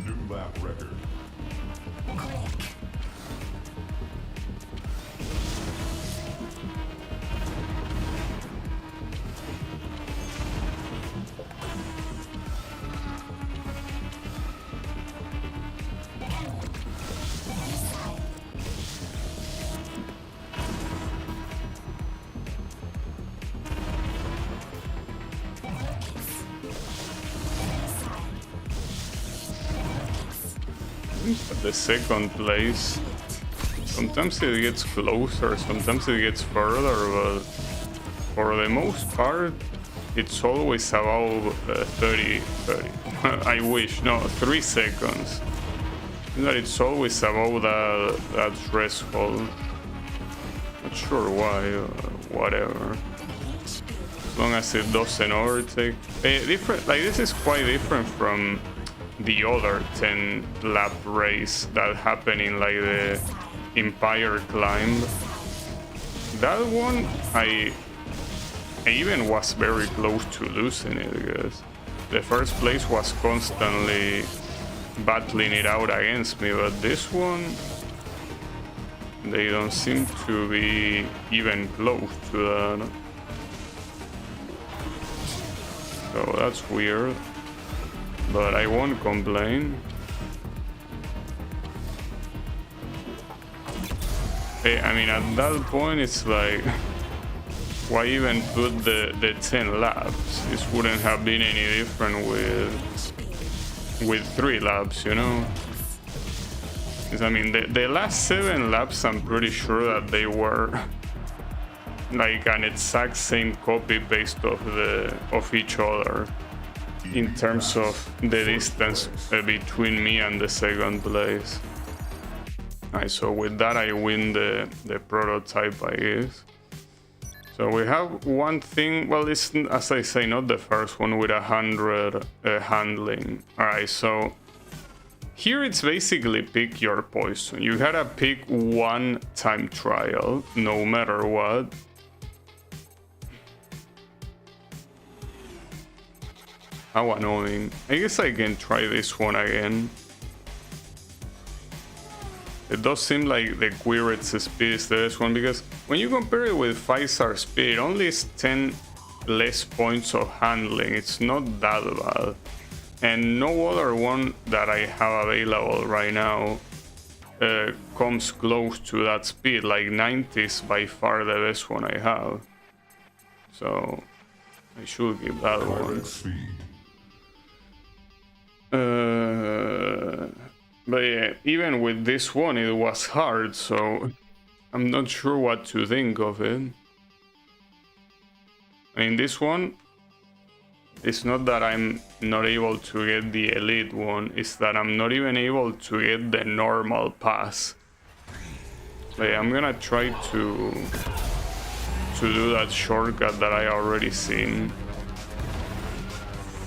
New lap record. At the second place. Sometimes it gets closer, sometimes it gets further, but for the most part, it's always about 30. I wish, no, 3 seconds. That it's always above that threshold. Not sure why, whatever. As long as it doesn't overtake. Like this is quite different from the other 10 lap race that happened in like the Empire climb. That one I even was very close to losing it because the first place was constantly battling it out against me, but this one they don't seem to be even close to that. So that's weird, but I won't complain. I mean, at that point, it's like, why even put the 10 laps? This wouldn't have been any different with 3 laps, you know? 'Cause, I mean, the last 7 laps, I'm pretty sure that they were like an exact same copy-paste of each other in terms of the distance between me and the second place. Alright, so with that I win the prototype, I guess. So we have one thing, well, it's, as I say, not the first one with 100 handling. Alright, so here it's basically pick your poison. You gotta pick one time trial, no matter what. How annoying. I guess I can try this one again. It does seem like the Quiret's speed is the best one, because when you compare it with 5-star speed, it only is 10 less points of handling. It's not that bad. And no other one that I have available right now comes close to that speed. Like 90 is by far the best one I have. So I should give that one. But yeah, even with this one it was hard, so I'm not sure what to think of it. I mean, this one, it's not that I'm not able to get the elite one, it's that I'm not even able to get the normal pass. But yeah, I'm gonna try to do that shortcut that I already seen.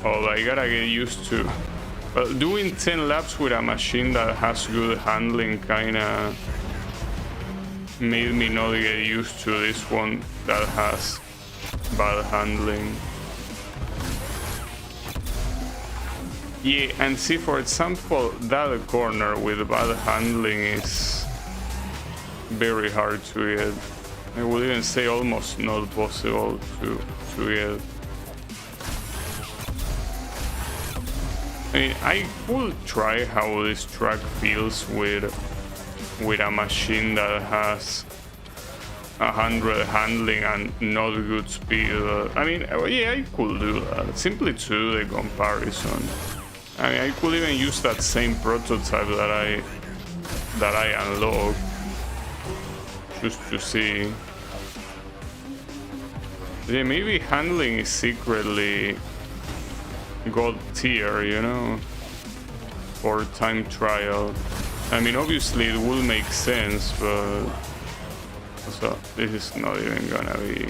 Oh, I gotta get used to. Well, doing 10 laps with a machine that has good handling kinda made me not get used to this one that has bad handling. Yeah, and see, for example, that corner with bad handling is very hard to get. I would even say almost not possible to get. I mean, I could try how this track feels with a machine that has 100 handling and not good speed. I mean, yeah, I could do that, simply to do the comparison. I mean, I could even use that same prototype that I unlocked just to see. Yeah, maybe handling is secretly God tier, you know, for time trial. I mean, obviously it will make sense, but so this is not even gonna be.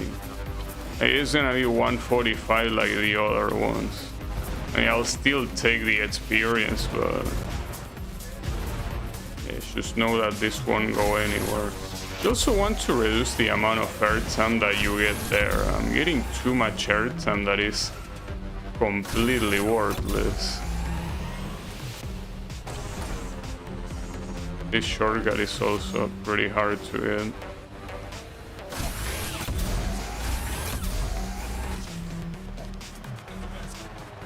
It's gonna be 145 like the other ones. I mean, I'll still take the experience, but yeah, just know that this won't go anywhere. You also want to reduce the amount of airtime that you get there. I'm getting too much airtime that is completely worthless. This shortcut is also pretty hard to get.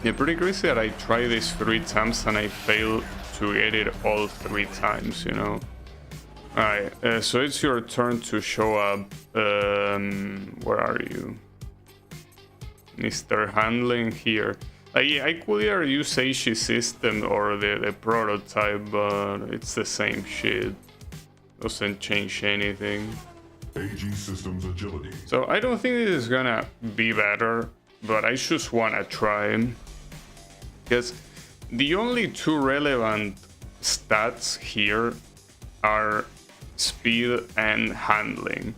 Yeah, pretty crazy that I tried this 3 times and I failed to get it all 3 times, you know. Alright, so it's your turn to show up. Where are you? Mr. Handling here. Yeah, I could either use AG system or the prototype, but it's the same shit. Doesn't change anything. AG systems agility. So I don't think this is gonna be better, but I just wanna try. Because the only 2 relevant stats here are speed and handling.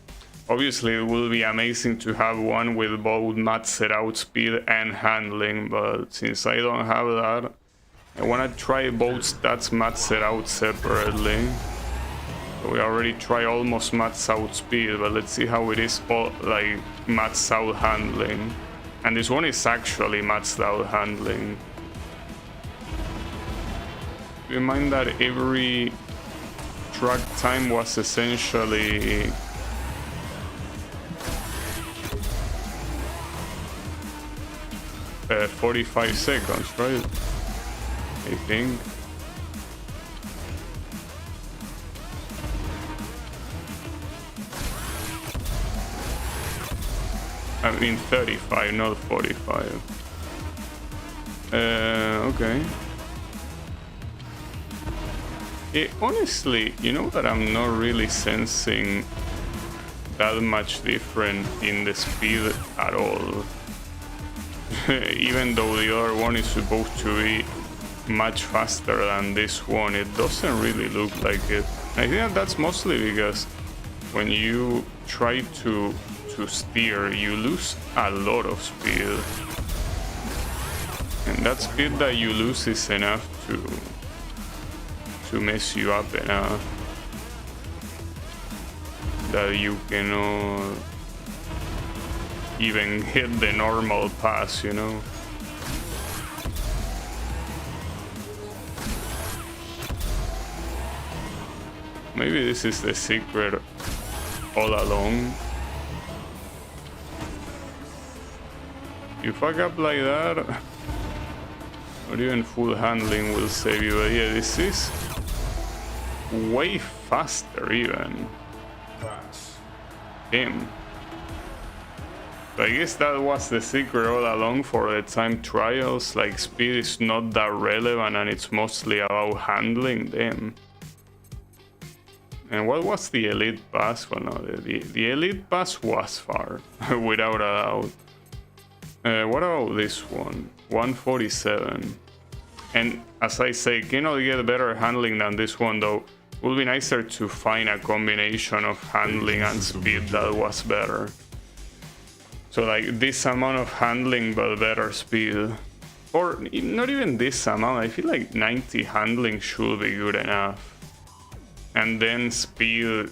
Obviously, it will be amazing to have one with both maxed out speed and handling, but since I don't have that, I want to try both stats maxed out separately. So we already tried almost maxed out speed, but let's see how it is like maxed out handling. And this one is actually maxed out handling. Keep in mind that every track time was essentially 45 seconds, right? I think. I mean 35, not 45. Okay. Honestly, you know that I'm not really sensing that much different in the speed at all. Even though the other one is supposed to be much faster than this one, it doesn't really look like it. I think that that's mostly because when you try to steer, you lose a lot of speed. And that speed that you lose is enough to mess you up enough that you cannot even hit the normal pass, you know. Maybe this is the secret all along. You fuck up like that, or even full handling will save you. But yeah, this is way faster even. Damn. So I guess that was the secret all along for the time trials. Like, speed is not that relevant and it's mostly about handling them. And what was the elite pass? Well, no, the elite pass was far, without a doubt. What about this one? 147. And as I say, cannot get better handling than this one though. Would be nicer to find a combination of handling and speed that was better. So like this amount of handling but better speed. Or not even this amount, I feel like 90 handling should be good enough. And then speed,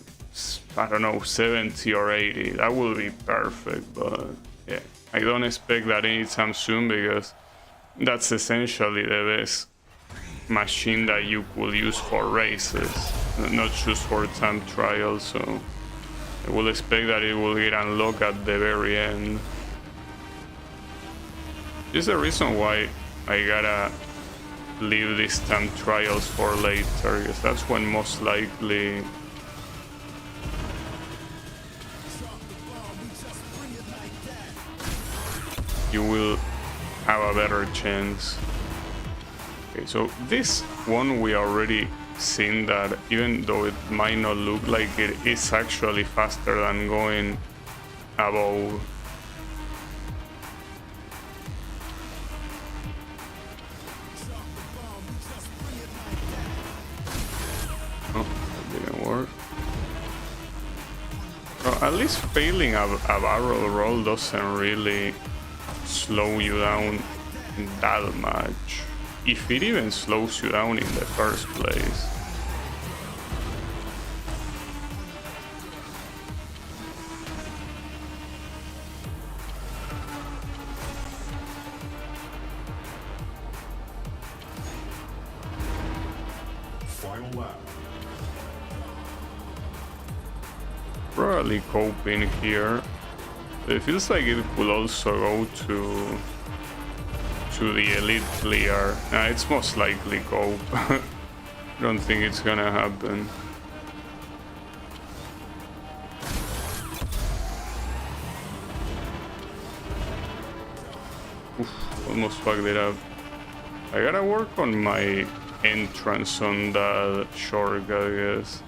I don't know, 70 or 80, that will be perfect, but yeah. I don't expect that anytime soon because that's essentially the best machine that you could use for races, not just for time trials, so I will expect that it will get unlocked at the very end. This is the reason why I gotta leave these time trials for later, because that's when most likely you will have a better chance. Okay, so this one we already seen that even though it might not look like it, is actually faster than going above. Oh, that didn't work. Well, at least failing a barrel roll doesn't really slow you down that much, if it even slows you down in the first place. Final lap. Probably coping here. It feels like it could also go to the elite clear. It's most likely cope. I don't think it's gonna happen. Oof, almost fucked it up. I gotta work on my entrance on that short, I guess.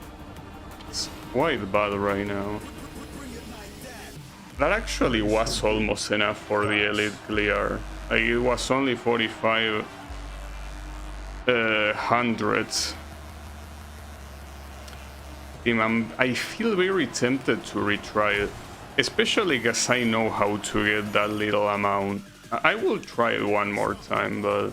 It's quite bad right now. That actually was almost enough for the elite clear. Like, it was only 45 hundredths. I feel very tempted to retry it, especially because I know how to get that little amount. I will try it one more time, but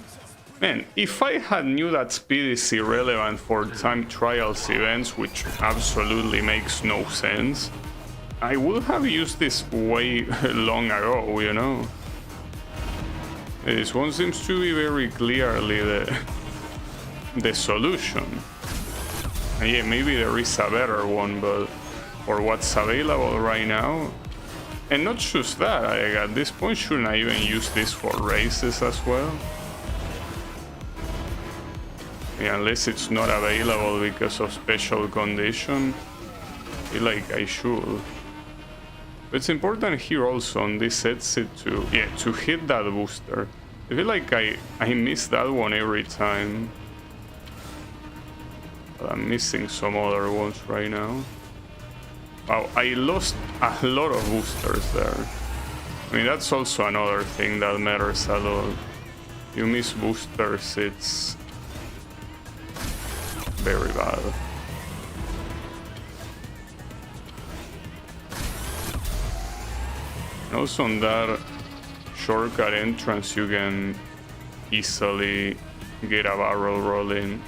man, if I had knew that speed is irrelevant for time trials events, which absolutely makes no sense, I would have used this way long ago, you know? This one seems to be very clearly the solution. Yeah, maybe there is a better one, but for what's available right now. And not just that, at this point shouldn't I even use this for races as well? Yeah, unless it's not available because of special condition. I feel like I should. But it's important here also on this sets it to, yeah, to hit that booster. I feel like I miss that one every time. But I'm missing some other ones right now. Wow, I lost a lot of boosters there. I mean, that's also another thing that matters a lot. You miss boosters, it's very bad. And also on that shortcut entrance, you can easily get a barrel roll in.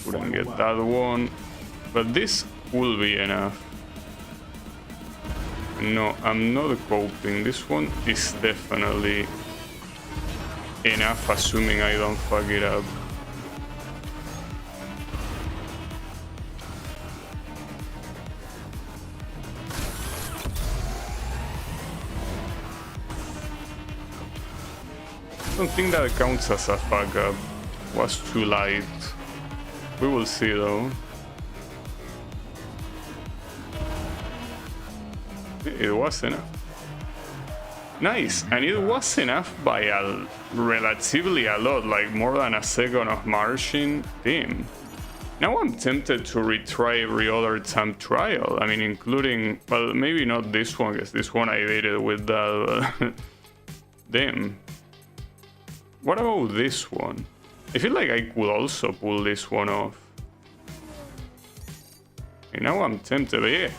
Couldn't get that one, but this will be enough. No, I'm not coping. This one is definitely enough, assuming I don't fuck it up. I don't think that counts as a fuck up. Was too light. We will see though. It was enough. Nice, and it was enough by a relatively a lot, like more than a second of margin. Damn. Now I'm tempted to retry every other time trial. I mean, including, well, maybe not this one, because this one I did it with that. Damn. What about this one? I feel like I could also pull this one off. And now I'm tempted, but yeah.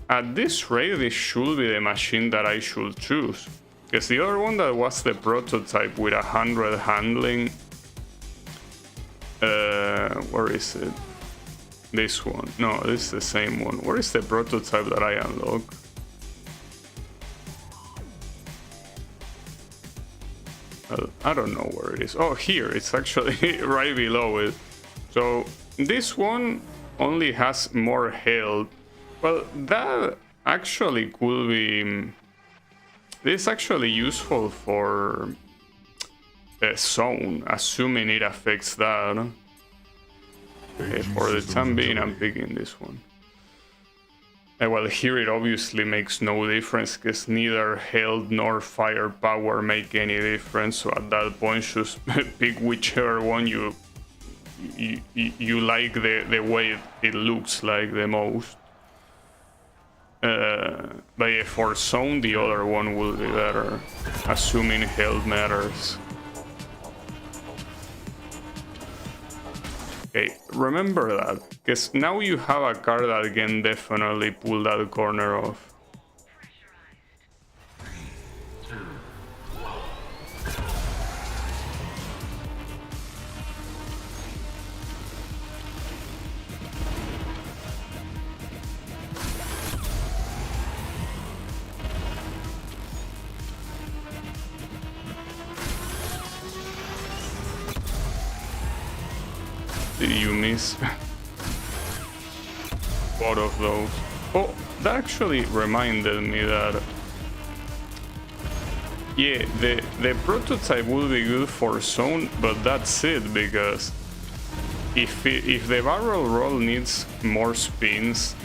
At this rate, this should be the machine that I should choose. Because the other one that was the prototype with 100 handling... where is it? This one. No, this is the same one. Where is the prototype that I unlocked? Well, I don't know where it is. Oh, here. It's actually right below it. So, this one only has more health. Well, that actually could be... This is actually useful for a zone, assuming it affects that. Okay, for the time being, I'm picking this one. Well, here it obviously makes no difference, because neither health nor firepower make any difference. So at that point, just pick whichever one you like the way it looks like the most. But yeah, for zone, the other one will be better, assuming health matters. Okay, remember that, because now you have a card that can definitely pull that corner off. Did you miss both of those? Oh, that actually reminded me that, yeah, the prototype will be good for zone, but that's it, because if the barrel roll needs more spins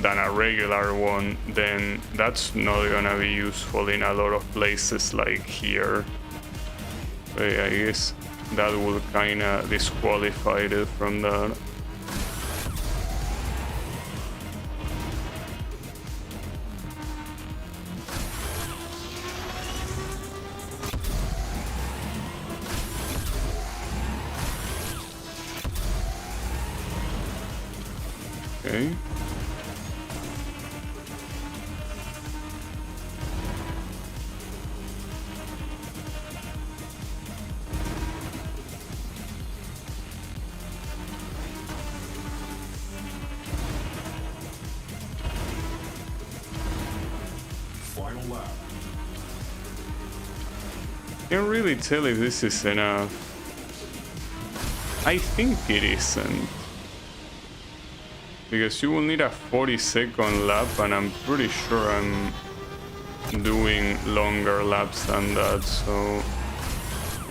than a regular one, then that's not gonna be useful in a lot of places like here. So yeah, I guess that will kinda disqualify it from that. Okay. Final lap. Can't really tell if this is enough. I think it isn't. Because you will need a 40-second lap, and I'm pretty sure I'm doing longer laps than that, so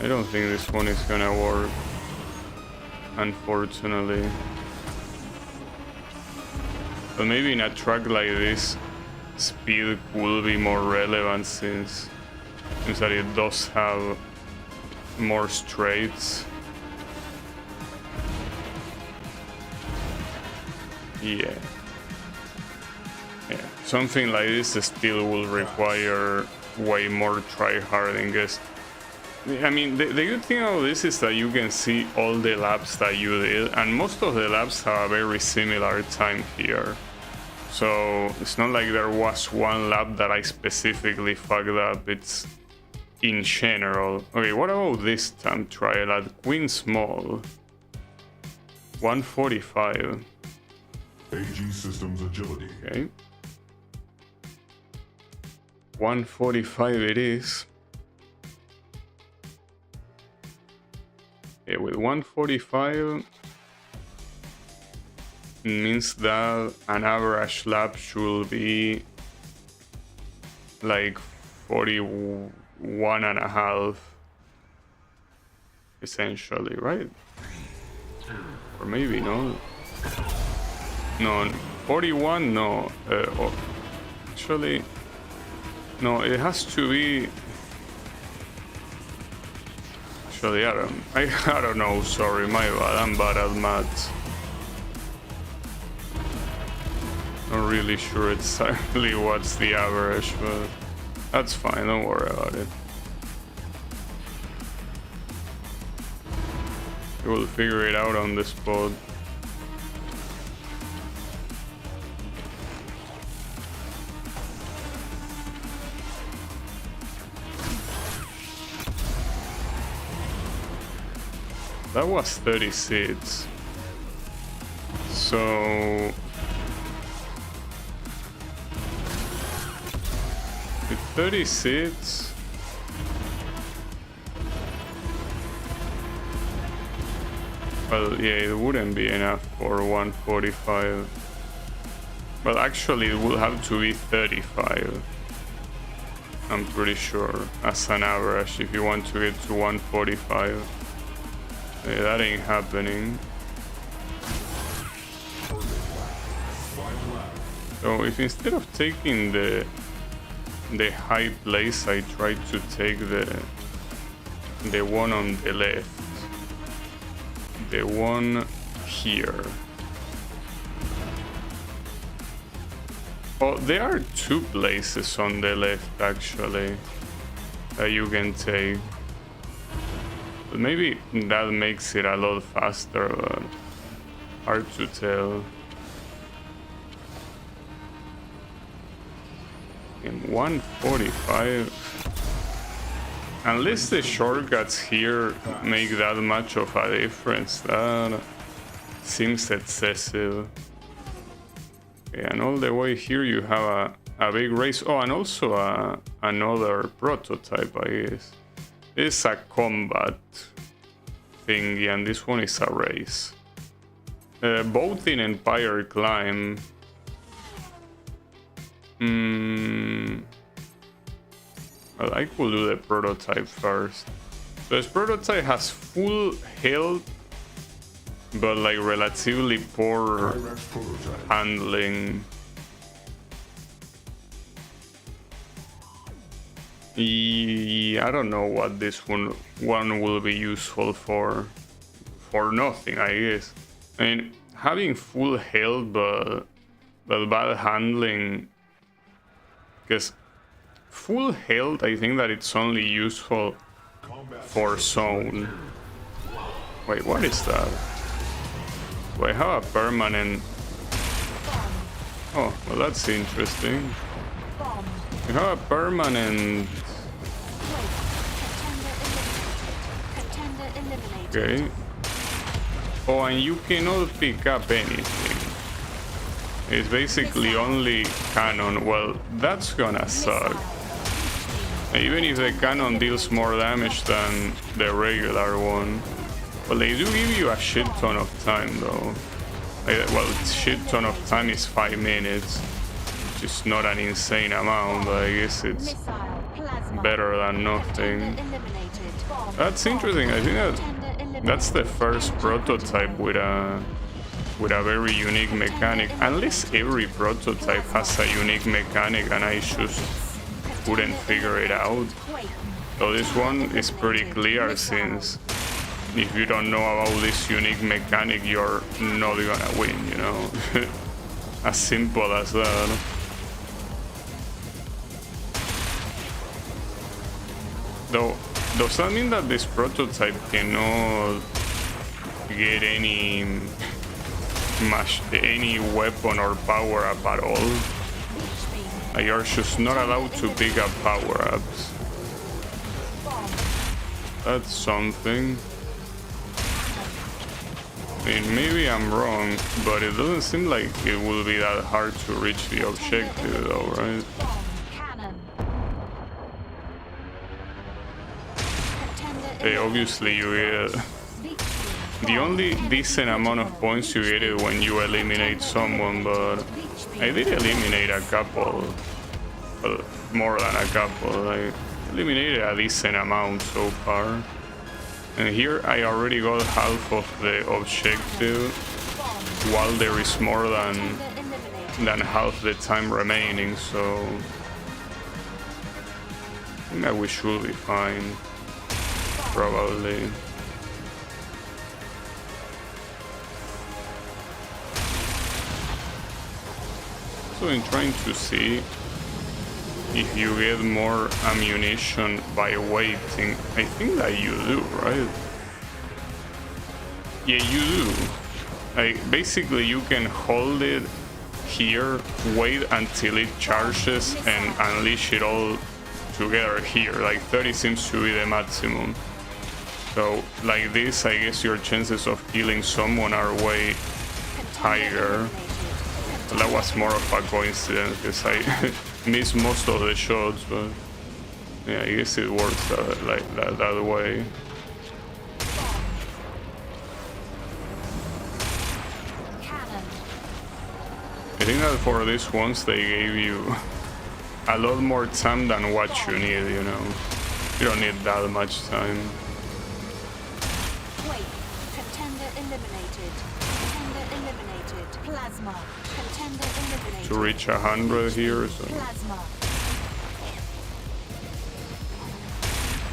I don't think this one is gonna work, unfortunately. But maybe in a track like this, speed will be more relevant since that it does have more straights. Yeah. Something like this still will require way more tryharding, guess. I mean, the good thing about this is that you can see all the laps that you did, and most of the laps have a very similar time here. So it's not like there was one lap that I specifically fucked up, it's in general. Okay, what about this time trial at Queen Small? 145. AG Systems Agility. Okay. 145 it is. Okay, with 145 it means that an average lap should be like 41 and a half, essentially, right? Or maybe no. No, 41, no. Actually, no, it has to be. Actually, I don't know. Sorry, my bad. I'm bad at maths. Not really sure exactly what's the average, but that's fine. Don't worry about it. We'll figure it out on the spot. That was 30 seats. So with 30 seats, well, yeah, it wouldn't be enough for 145. But actually it will have to be 35. I'm pretty sure, as an average, if you want to get to 145. Yeah, that ain't happening. So if instead of taking the high place, I try to take the one on the left, the one here. Oh, there are two places on the left actually that you can take. But maybe that makes it a lot faster, but hard to tell. In 145, unless the shortcuts here make that much of a difference, that seems excessive. Okay, and all the way here you have a big race. Oh, and also another prototype, I guess. This is a combat thingy, and this one is a race. Both in Empire Climb. Well, I could do the prototype first. So this prototype has full health, but like relatively poor handling. I don't know what this one will be useful for. For nothing, I guess. I mean, having full health but bad handling. Because full health, I think that it's only useful for zone. Wait, what is that? Do I have a permanent? Oh, well, that's interesting. You have a permanent. Okay. Oh, and you cannot pick up anything. It's basically only cannon. Well, that's gonna suck. Even if the cannon deals more damage than the regular one. Well, they do give you a shit ton of time though. Well, shit ton of time is 5 minutes, which is not an insane amount, but I guess it's Missile. Plasma. better than nothing. Contender eliminated. Bomb. That's interesting. I think that's the first prototype with a very unique mechanic. Unless every prototype has a unique mechanic and I just couldn't figure it out. So this one is pretty clear, since if you don't know about this unique mechanic, you're not gonna win, you know? As simple as that. Though, does that mean that this prototype cannot get any weapon or power up at all? Like, you're just not allowed to pick up power ups. That's something. I mean, maybe I'm wrong, but it doesn't seem like it will be that hard to reach the objective though, right? Hey, obviously you get the only decent amount of points you get it when you eliminate someone, but I did eliminate a couple, well, more than a couple. I eliminated a decent amount so far. And here I already got half of the objective, while there is more than half the time remaining, so I think that we should be fine, probably. So I'm trying to see if you get more ammunition by waiting. I think that you do, right? Yeah, you do. Like, basically you can hold it here, wait until it charges, and unleash it all together here. Like 30 seems to be the maximum. So like this, I guess your chances of killing someone are way higher. Well, that was more of a coincidence because I missed most of the shots, but yeah, I guess it works like that way. I think that for this ones they gave you a lot more time than what you need, you know. You don't need that much time. Wait. Contender eliminated. Contender eliminated. Plasma. Contender eliminated. To reach 100 here, so. Plasma.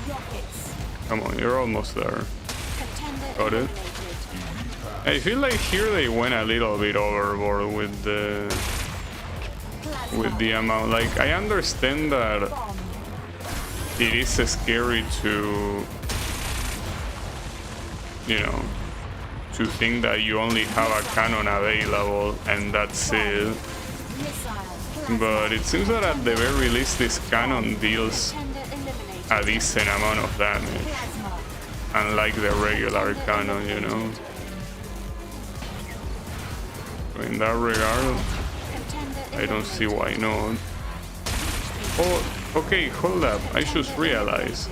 Rockets. Come on, you're almost there. Contender Got it. eliminated. I feel like here they went a little bit overboard with the amount. Like, I understand that Bomb. it is scary to, you know, to think that you only have a cannon available and that's it. Missile. But it seems that at the very least this cannon deals Contender eliminated. a decent amount of damage, Plasma. unlike the regular cannon, you know. So in that regard, Contender I don't see why not. Oh, okay, hold up. I just realized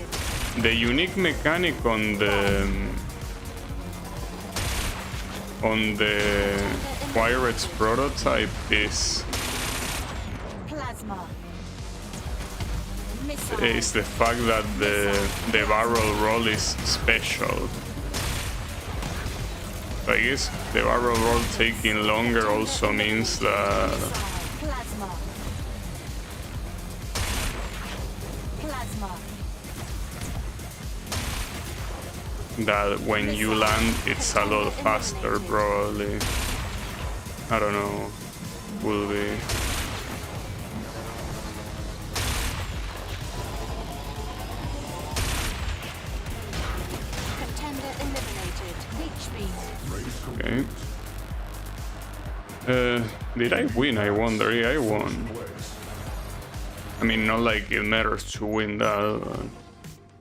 the unique mechanic on the Pirates prototype is Plasma. the fact that the barrel roll is special. So I guess the barrel roll taking longer also means that Plasma. Plasma. when you land it's a lot faster, probably. I don't know. Will be. Contender eliminated. Reach me. Okay. Did I win? I wonder. Yeah, I won. I mean, not like it matters to win that, but...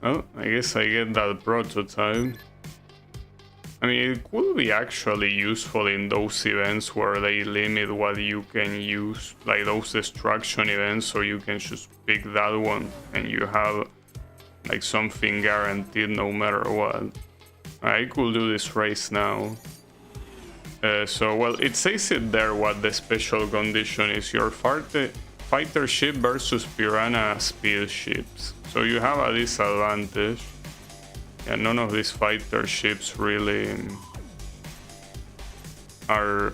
Well, I guess I get that prototype. I mean, it could be actually useful in those events where they limit what you can use, like those destruction events, so you can just pick that one and you have like something guaranteed no matter what. I could do this race now. So, well, it says it there what the special condition is. Your fighter ship versus piranha speed ships. So you have a disadvantage. Yeah, none of these fighter ships really are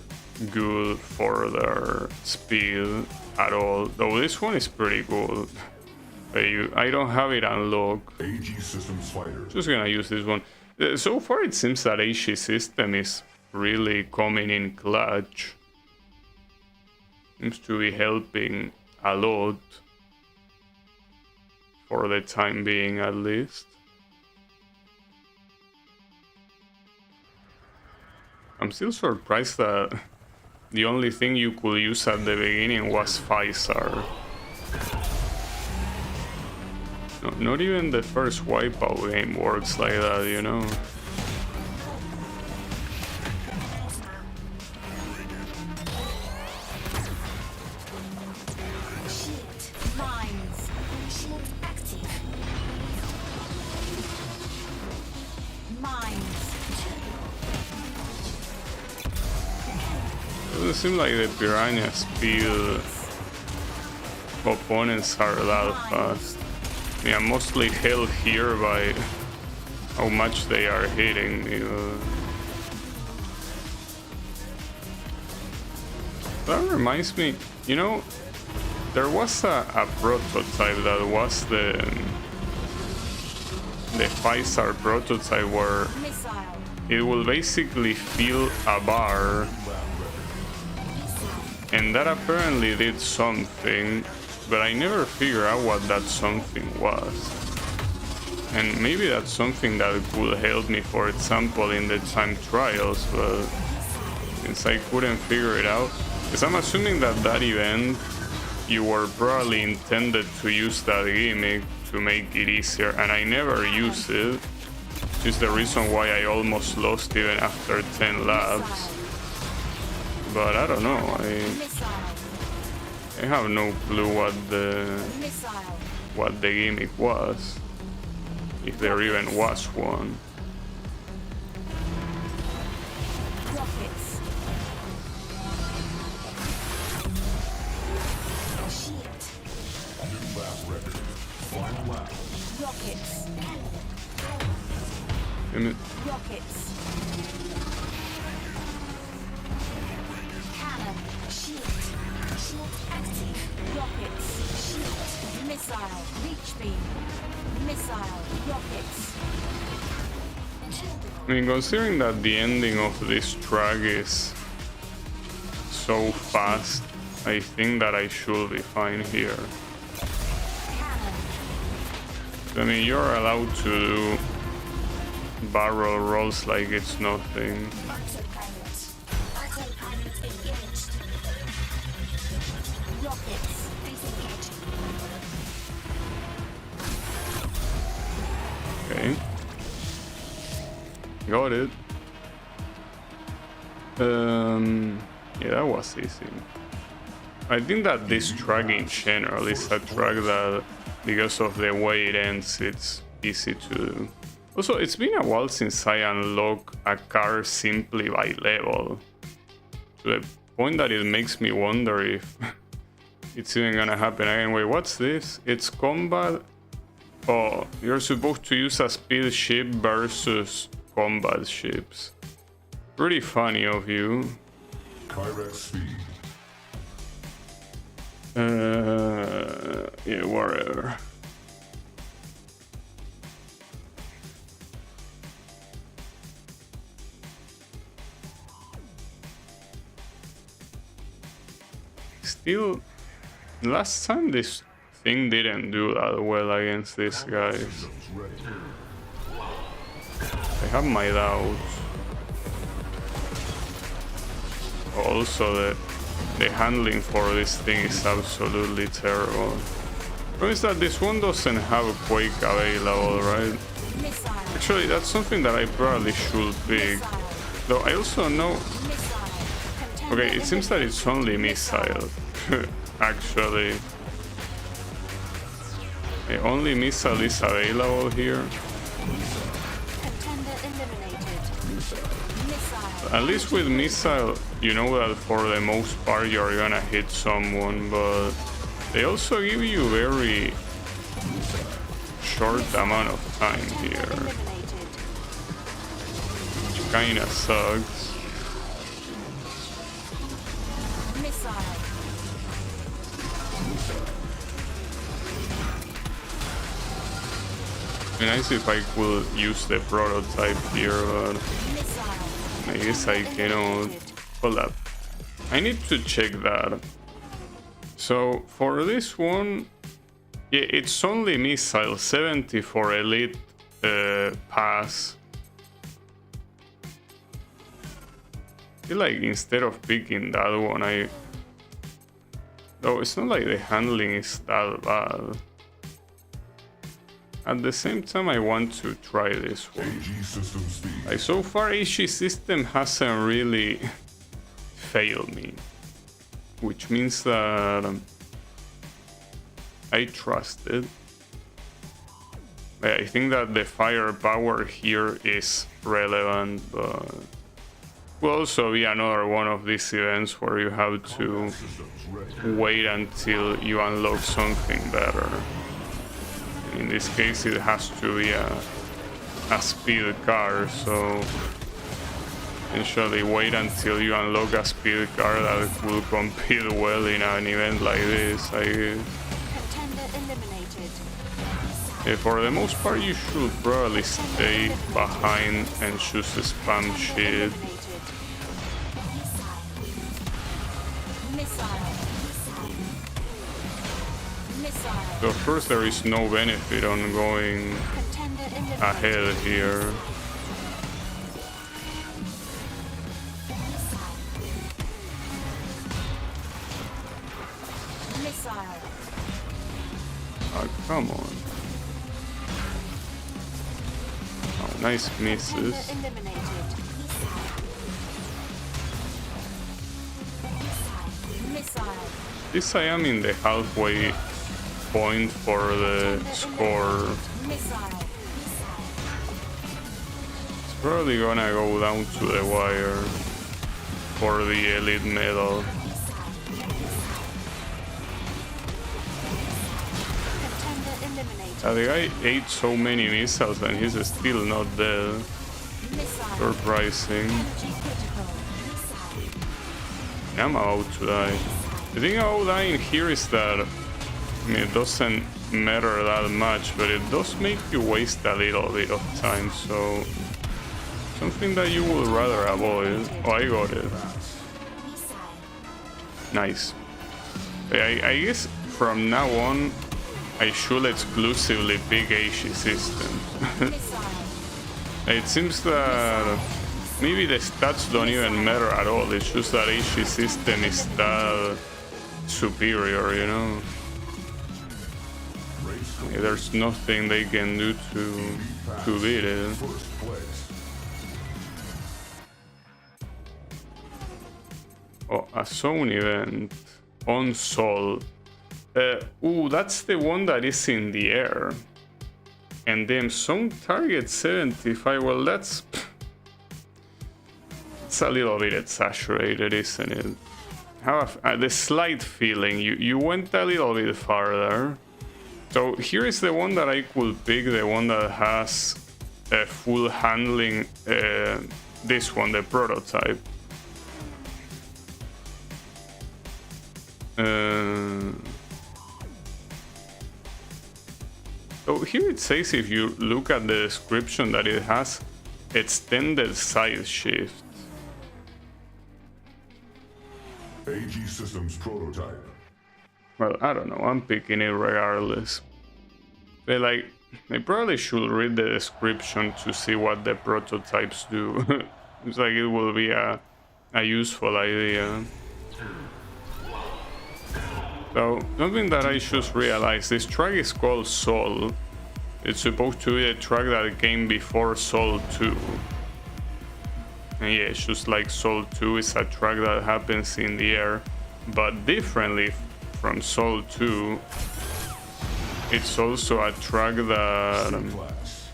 good for their speed at all. Though this one is pretty good. I don't have it unlocked. AG Systems fighter. Just gonna use this one. So far it seems that AG system is really coming in clutch. Seems to be helping a lot. For the time being at least. I'm still surprised that the only thing you could use at the beginning was Pfizer. No, not even the first Wipeout game works like that, you know? Mines. Shield active. Mines. Doesn't seem like the piranha speed opponents are that fast. Yeah, mostly held here by how much they are hitting me. That reminds me, you know, there was a prototype that was the Pfizer prototype where Missile. it will basically fill a bar, and that apparently did something. But I never figured out what that something was. And maybe that's something that could help me, for example, in the time trials, but since I couldn't figure it out, because I'm assuming that that event, you were probably intended to use that gimmick to make it easier, and I never used it, which is the reason why I almost lost even after 10 laps. But I don't know, I have no clue what the gimmick was, if there even was one. Rockets. New lap record. Final lap. Rockets. Rockets. Cannon. Shield. Shield active. Rockets. Shield. Missile. Reach beam. Missile. Rockets. I mean, considering that the ending of this track is so fast, I think that I should be fine here. Cannon. I mean, you're allowed to do barrel rolls like it's nothing. Autopilot. Autopilot engaged. Rockets. Disengaging. Okay. Got it. Yeah, that was easy. I think that this track in general is a track that, because of the way it ends, it's easy to do. Also, it's been a while since I unlock a car simply by level, to the point that it makes me wonder if it's even gonna happen again. Wait, what's this? It's combat. Oh, you're supposed to use a speed ship versus combat ships. Pretty funny of you. Kyrex speed. Yeah, whatever. Still, last time this thing didn't do that well against these guys. Systems ready. I have my doubts. Also, the handling for this thing is absolutely terrible. Problem is that this one doesn't have a Quake available, right? Missile. Actually, that's something that I probably should pick. Though I also know... Missile. Okay, it seems that it's only missile. Actually. The only missile is available here. Contender eliminated. Missile. at least with missile, you know that for the most part you're gonna hit someone, but they also give you very short amount of time here, Eliminated. which kinda sucks. Missile. Be nice if I could use the prototype here, but Missile. I guess I cannot. Hold up. I need to check that. So for this one, yeah, it's only missile 70 for elite pass. I feel like instead of picking that one, though it's not like the handling is that bad. At the same time, I want to try this one. AG system speed. Like so far, AG system hasn't really failed me, which means that I trust it. I think that the firepower here is relevant, but will also be another one of these events where you have to Systems ready. wait until you unlock something better. In this case, it has to be a speed car, so essentially wait until you unlock a speed car that will compete well in an event like this. Contender eliminated. For the most part, you should probably stay behind and choose the spam shit. Missile. Missile. So of course there is no benefit on going Contender eliminated. ahead here. Missile. Oh, come on. Oh, nice misses. Contender eliminated. Missile. This I am in the halfway point for the score. Missile. It's probably gonna go down to the wire for the elite medal. Contender eliminated. The guy ate so many missiles and he's still not dead. Missile. Surprising. Energy critical. I'm about to die. The thing about dying here is that it doesn't matter that much, but it does make you waste a little bit of time, so something that you would rather avoid. Oh, I got it. Nice. I guess from now on I should exclusively pick AC systems. Missile. It seems that maybe the stats don't even matter at all, it's just that AC system is that superior, you know? There's nothing they can do to beat it. First place. Oh, a zone event on Sol. Ooh, that's the one that is in the air. And then zone target 75. Well, it's a little bit exaggerated, isn't it? Have the slight feeling you went a little bit farther. So here is the one that I could pick, the one that has a full handling. This one, the prototype. So here it says, if you look at the description, that it has extended side shift. AG systems prototype. Well, I don't know, I'm picking it regardless. But like, I probably should read the description to see what the prototypes do. It's like it will be a useful idea. So, something that I just realized, this track is called Sol. It's supposed to be a track that came before Sol 2. And yeah, it's just like Sol 2 is a track that happens in the air, but differently from Sol 2, it's also a track Class.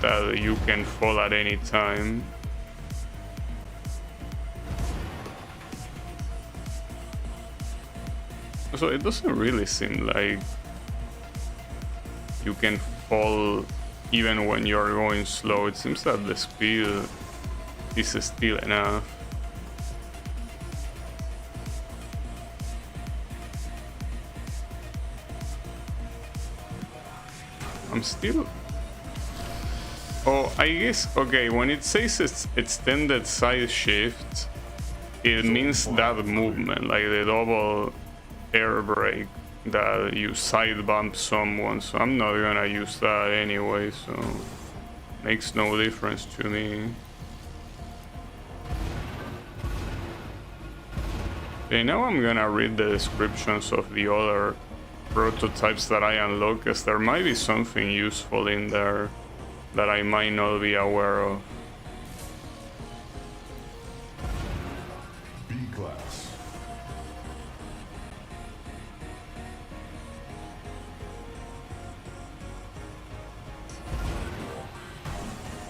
that you can fall at any time. So it doesn't really seem like you can fall even when you're going slow. It seems that the speed is still enough. I'm still... Oh, I guess, okay, when it says it's extended side shift, it means that movement, like the double air brake, that you side bump someone, so I'm not gonna use that anyway, so makes no difference to me. Okay, now I'm gonna read the descriptions of the other prototypes that I unlock, because there might be something useful in there that I might not be aware of. B class.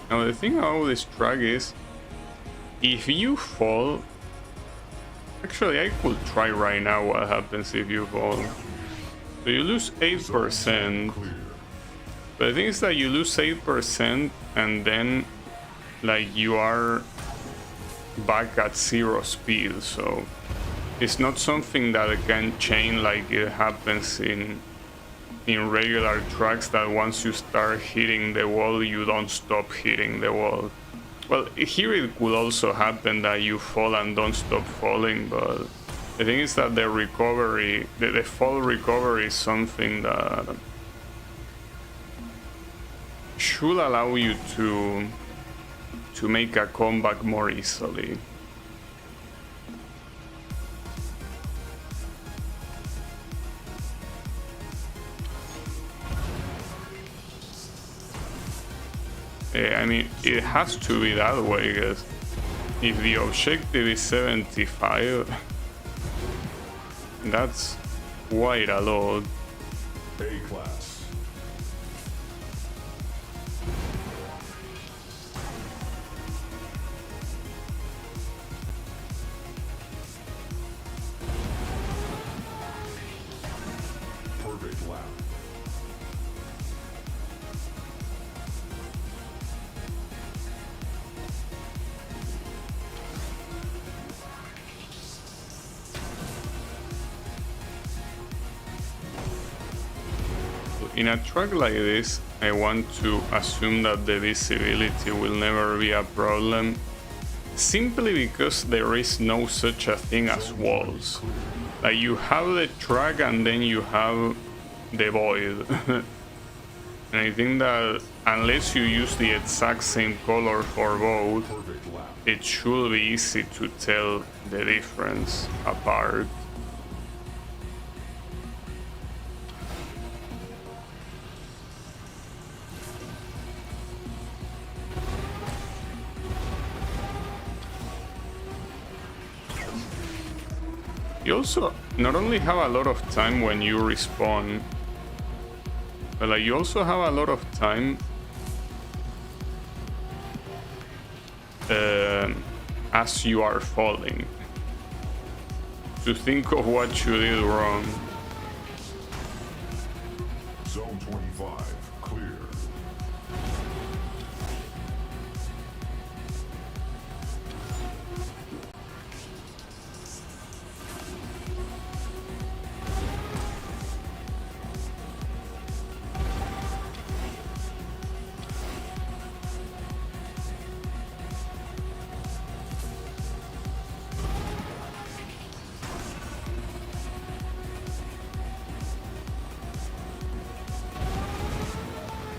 Now the thing about this track is, if you fall... Actually, I could try right now what happens if you fall. So you lose 8%. Clear. But the thing is that you lose 8% and then like you are back at 0 speed, so it's not something that can chain like it happens in regular tracks, that once you start hitting the wall you don't stop hitting the wall. Well, here it could also happen that you fall and don't stop falling, but the thing is that the recovery, the fall recovery is something that should allow you to make a comeback more easily. I mean, it has to be that way, because if the objective is 75, that's quite a lot. A class. Perfect lap. In a track like this, I want to assume that the visibility will never be a problem, simply because there is no such a thing as walls. Like, you have the track and then you have the void. And I think that unless you use the exact same color for both, Perfect lap. it should be easy to tell the difference apart. You also not only have a lot of time when you respawn, but like you also have a lot of time as you are falling to think of what you did wrong. Zone 25. Clear.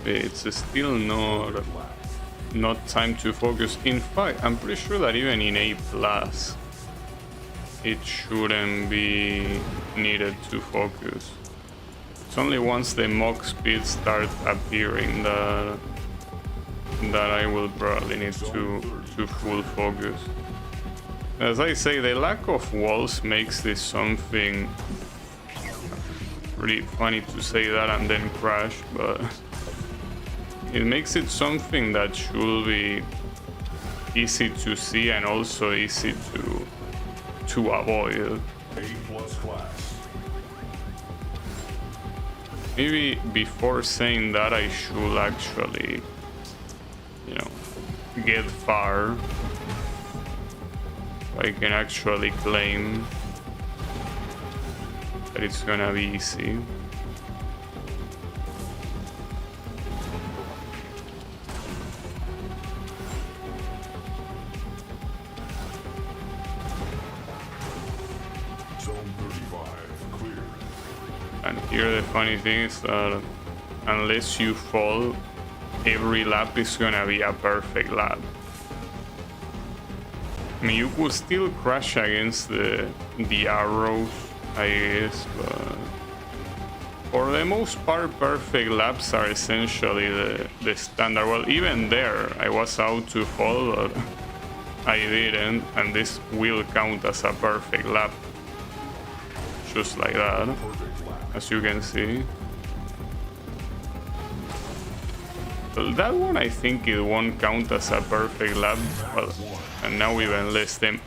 It's still not time to focus. In fact, I'm pretty sure that even in A+, it shouldn't be needed to focus. It's only once the mock speeds start appearing that I will probably need to full focus. As I say, the lack of walls makes this something really funny to say that and then crash, but it makes it something that should be easy to see and also easy to avoid. A+ class. Maybe before saying that, I should actually, you know, get far. I can actually claim that it's gonna be easy. Zone 35, clear. And here the funny thing is that unless you fall, every lap is gonna be a perfect lap. I mean, you could still crash against the arrows, I guess, but for the most part, perfect laps are essentially the standard. Well, even there, I was out to fall, but I didn't, and this will count as a perfect lap. Just like that, Perfect lap. as you can see. Well, that one I think it won't count as a perfect lap. Well, and now even less than...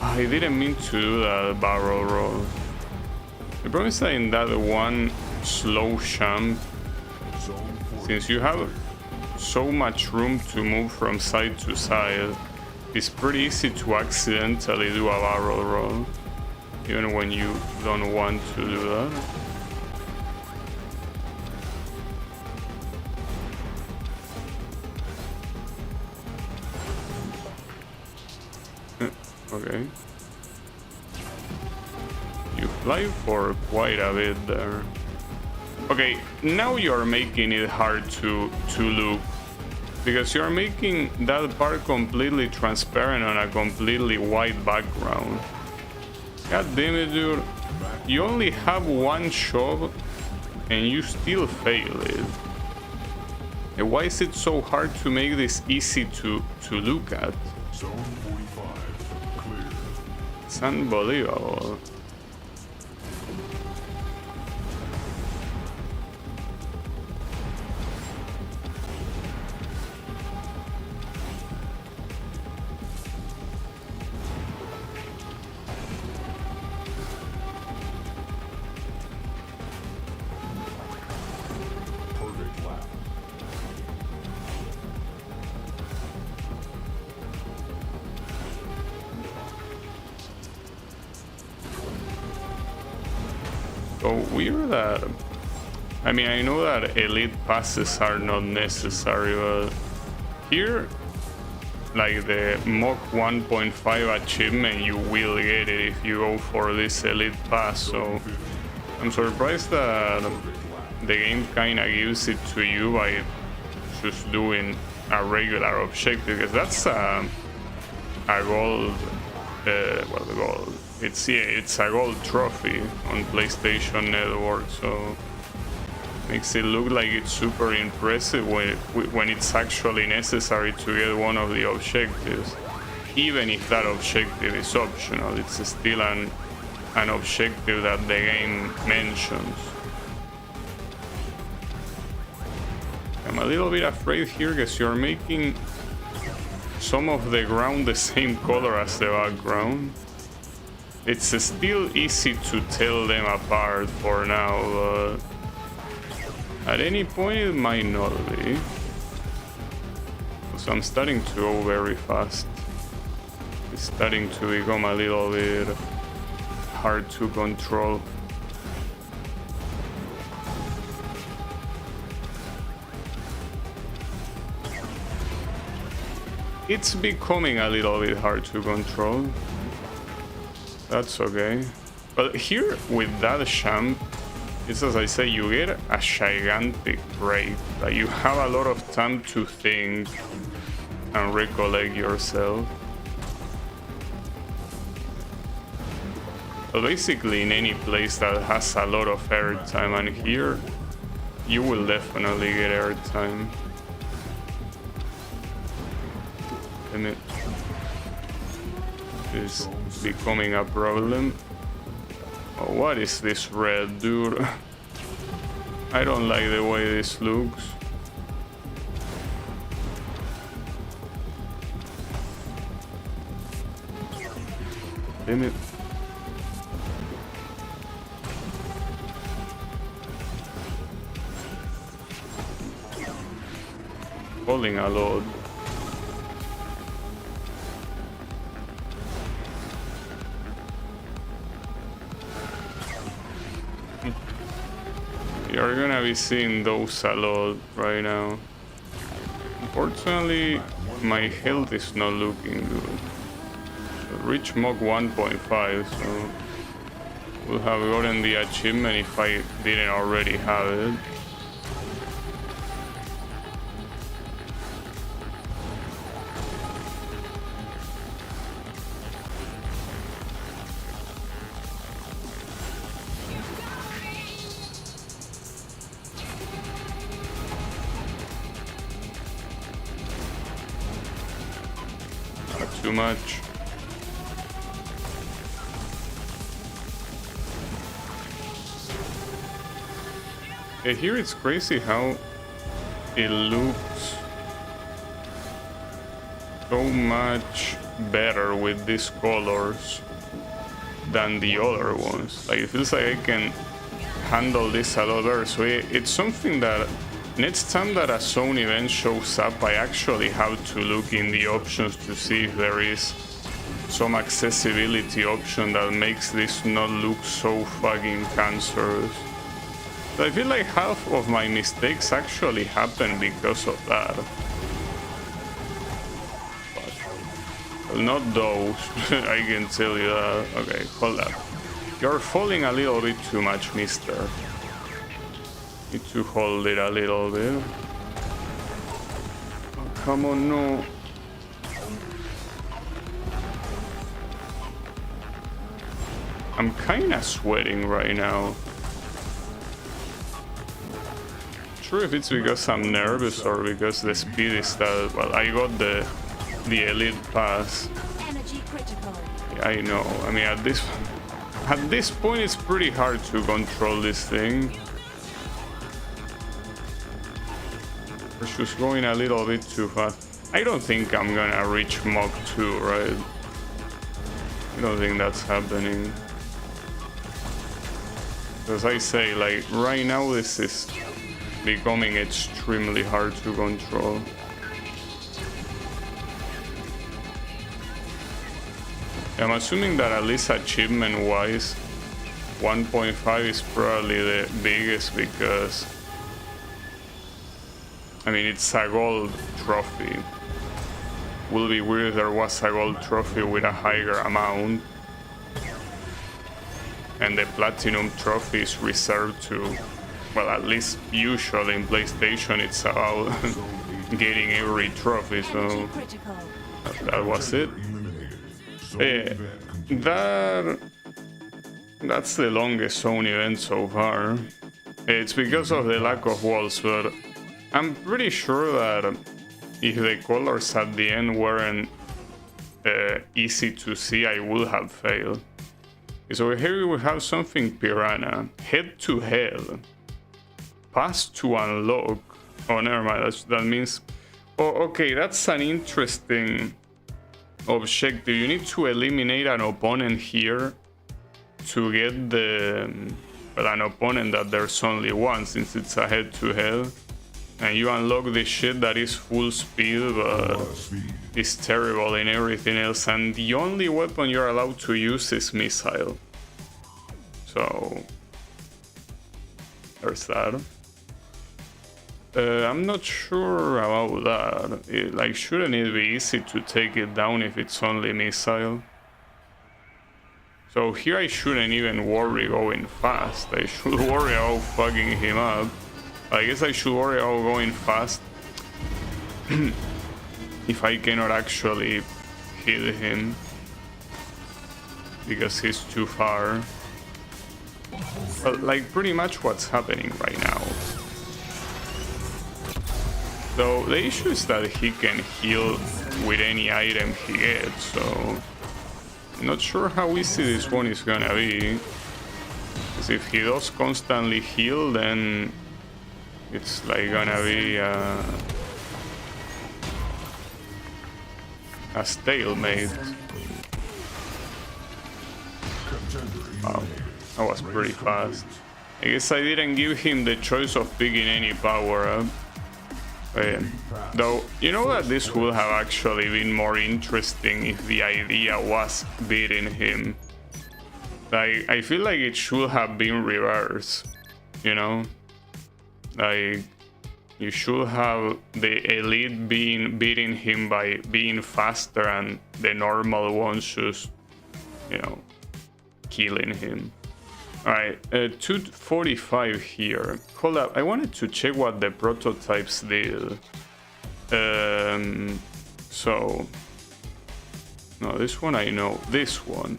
I didn't mean to do that barrel roll. The problem is that in that one slow jump, Zone 40. since you have so much room to move from side to side, it's pretty easy to accidentally do a barrel roll, even when you don't want to do that. Okay. You fly for quite a bit there. Okay, now you're making it hard to look, because you're making that part completely transparent on a completely white background. God damn it, dude. You only have one shot and you still fail it. And why is it so hard to make this easy to look at? Zone 45, clear. It's unbelievable. Perfect lap. So weird that... I mean, I know that elite passes are not necessary, but here, like the Mach 1.5 achievement, you will get it if you go for this elite pass. So I'm surprised that the game kinda gives it to you by just doing a regular objective, because that's a gold, well, the gold. It's a gold trophy on PlayStation Network, so makes it look like it's super impressive when it's actually necessary to get one of the objectives. Even if that objective is optional, it's still an objective that the game mentions. I'm a little bit afraid here because you're making some of the ground the same color as the background. It's still easy to tell them apart for now, but at any point it might not be. So I'm starting to go very fast. It's starting to become a little bit hard to control. It's becoming a little bit hard to control. That's okay. But here with that champ, it's as I say, you get a gigantic break. Like you have a lot of time to think and recollect yourself. But basically in any place that has a lot of airtime, and here you will definitely get airtime. And it is becoming a problem. Oh, what is this red, dude? I don't like the way this looks. damn it. Falling a lot. You're gonna be seeing those a lot right now. Unfortunately, my health is not looking good. Reach Mach 1.5, so would have gotten the achievement if I didn't already have it. Not too much. Here it's crazy how it looks so much better with these colors than the other ones. Like, it feels like I can handle this a lot better. So it's something that next time that a zone event shows up, I actually have to look in the options to see if there is some accessibility option that makes this not look so fucking cancerous. I feel like half of my mistakes actually happen because of that. But not those, I can tell you that. Okay, hold up. You're falling a little bit too much, mister. Need to hold it a little bit. Oh, come on, no. I'm kinda sweating right now. Sure if it's because I'm nervous or because the speed is that. Well, I got the elite pass. Energy critical. Yeah, I know. I mean, at this point it's pretty hard to control this thing. It's just going a little bit too fast. I don't think I'm gonna reach Mach 2, right? I don't think that's happening. As I say, like, right now this is becoming extremely hard to control. I'm assuming that at least achievement wise 1.5 is probably the biggest because I mean it's a gold trophy. Will be weird if there was a gold trophy with a higher amount and the platinum trophy is reserved to, well, at least usually in PlayStation it's about getting every trophy, so that was it. That's the longest zone event so far. It's because of the lack of walls, but I'm pretty sure that if the colors at the end weren't easy to see, I would have failed. So here we have something Piranha. Head to hell. Pass to unlock. Oh, never mind. That means... Oh, okay, that's an interesting objective. You need to eliminate an opponent here to get an opponent that there's only one, since it's a head-to-head. And you unlock this shit that is full speed, but is terrible in everything else. And the only weapon you're allowed to use is missile. So there's that. I'm not sure about that. Like, shouldn't it be easy to take it down if it's only missile? So here I shouldn't even worry going fast. I should worry about fucking him up. I guess I should worry about going fast if I cannot actually hit him because he's too far. But like pretty much what's happening right now. So the issue is that he can heal with any item he gets, so I'm not sure how easy this one is gonna be. Because if he does constantly heal, then it's like gonna be a stalemate. Wow, that was pretty fast. I guess I didn't give him the choice of picking any power-up. Though, you know that this would have actually been more interesting if the idea was beating him. Like, I feel like it should have been reversed, you know? Like, you should have the elite beating him by being faster and the normal ones just, you know, killing him. Alright, 245 here. Hold up, I wanted to check what the prototypes did. So... No, this one I know. This one.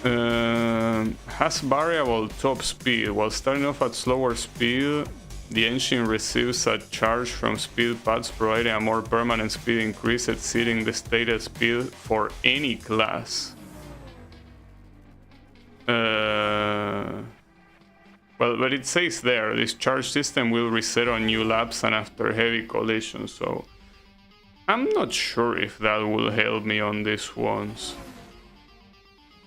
Has variable top speed. While starting off at slower speed, the engine receives a charge from speed pads, providing a more permanent speed increase exceeding the stated speed for any class. Well, but it says there, this charge system will reset on new laps and after heavy collisions, so I'm not sure if that will help me on these ones.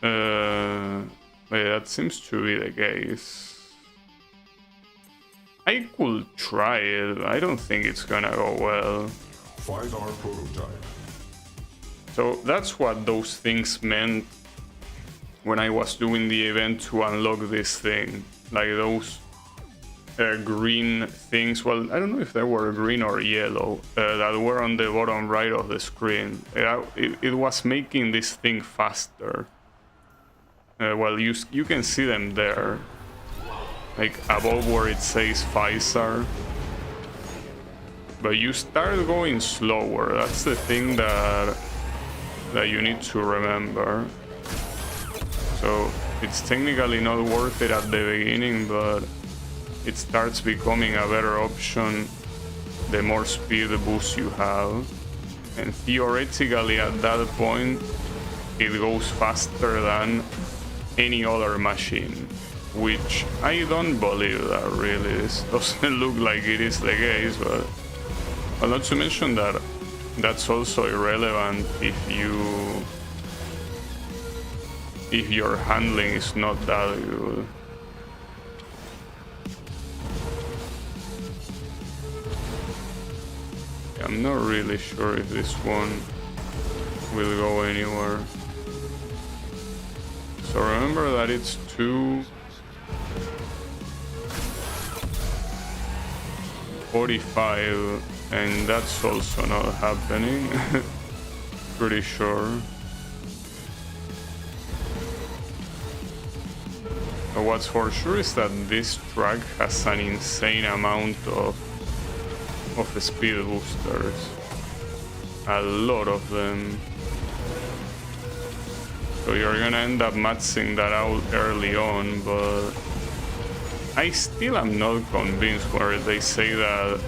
But that seems to be the case. I could try it. I don't think it's gonna go well. 5R prototype. So that's what those things meant when I was doing the event to unlock this thing. Like those green things. Well, I don't know if they were green or yellow that were on the bottom right of the screen. It was making this thing faster. Well, you can see them there, like above where it says Pfizer. But you start going slower. That's the thing that you need to remember. So it's technically not worth it at the beginning, but it starts becoming a better option the more speed boost you have. And theoretically at that point, it goes faster than any other machine, which I don't believe that really. This doesn't look like it is the case, but well, not to mention that that's also irrelevant if your handling is not that good. I'm not really sure if this one will go anywhere. So remember that it's 2:45 and that's also not happening. Pretty sure. But what's for sure is that this track has an insane amount of speed boosters. A lot of them. So you're gonna end up maxing that out early on, but I still am not convinced where they say that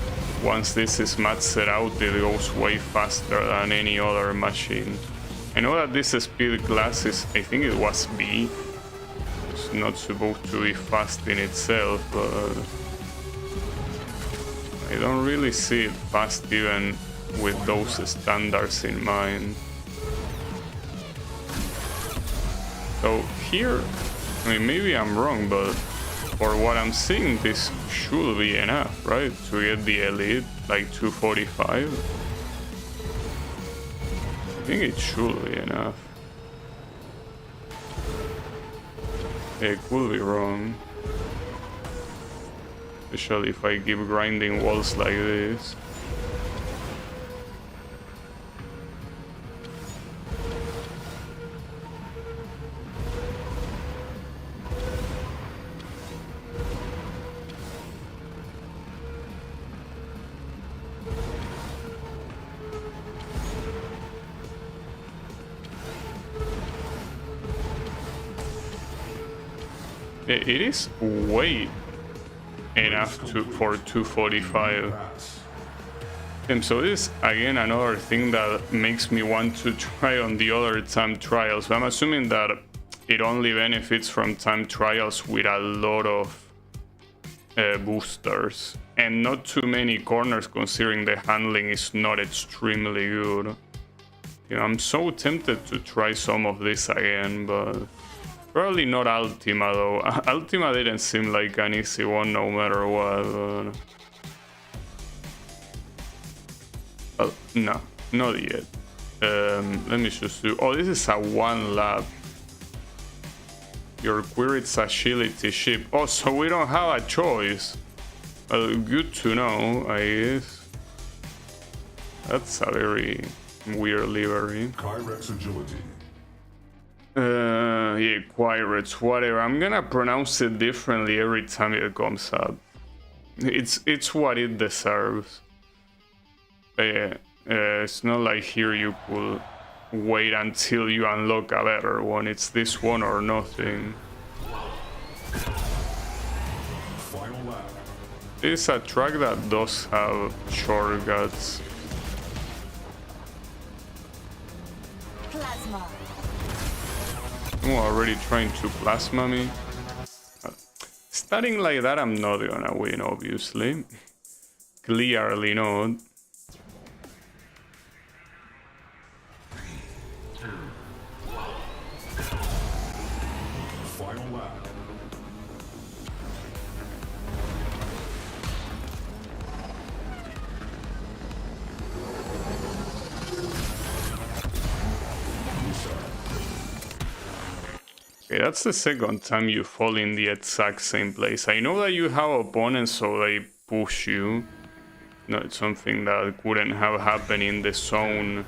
once this is maxed out, it goes way faster than any other machine. I know that this speed class is, I think it was B. It's not supposed to be fast in itself, but I don't really see it fast even with those standards in mind. So here, I mean, maybe I'm wrong, but for what I'm seeing, this should be enough, right? To get the elite, like 245. I think it should be enough. It could be wrong. Especially if I keep grinding walls like this. It is way enough for 245. And so this again another thing that makes me want to try on the other time trials. I'm assuming that it only benefits from time trials with a lot of boosters and not too many corners, considering the handling is not extremely good. You know, I'm so tempted to try some of this again, but Probably not Ultima though. Ultima didn't seem like an easy one no matter what. Well, no, not yet. Let me just do... Oh, this is a 1 lap. Your query's agility ship. Oh, so we don't have a choice. Good to know, I guess. That's a very weird livery. Kyrex agility. Yeah, Quirates, whatever. I'm gonna pronounce it differently every time it comes up. It's what it deserves. It's not like here you could wait until you unlock a better one. It's this one or nothing. Final lap. It's a track that does have shortcuts. Plasma. I'm already trying to plasma me. Starting like that, I'm not gonna win, obviously. Clearly not. Final lap. Okay, that's the second time you fall in the exact same place. I know that you have opponents, so they push you. No, it's something that couldn't have happened in the zone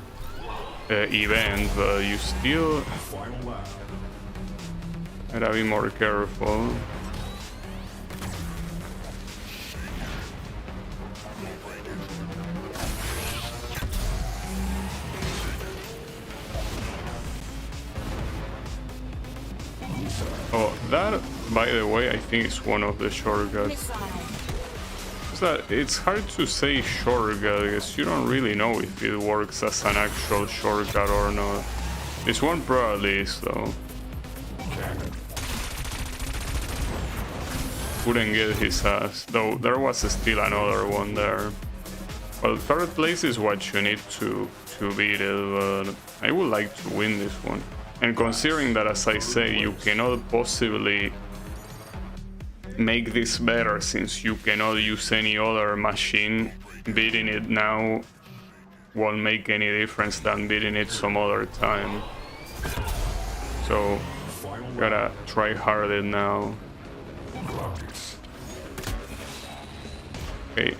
event, but you still Final lap. gotta be more careful. Oh, that, by the way, I think is one of the shortcuts. Missile. It's hard to say shortcut because you don't really know if it works as an actual shortcut or not. This one probably is though. Cannon. Couldn't get his ass, though there was still another one there. Well, third place is what you need to beat it, but I would like to win this one. And considering that, as I say, you cannot possibly make this better since you cannot use any other machine, beating it now won't make any difference than beating it some other time. So, gotta try harder now. Okay.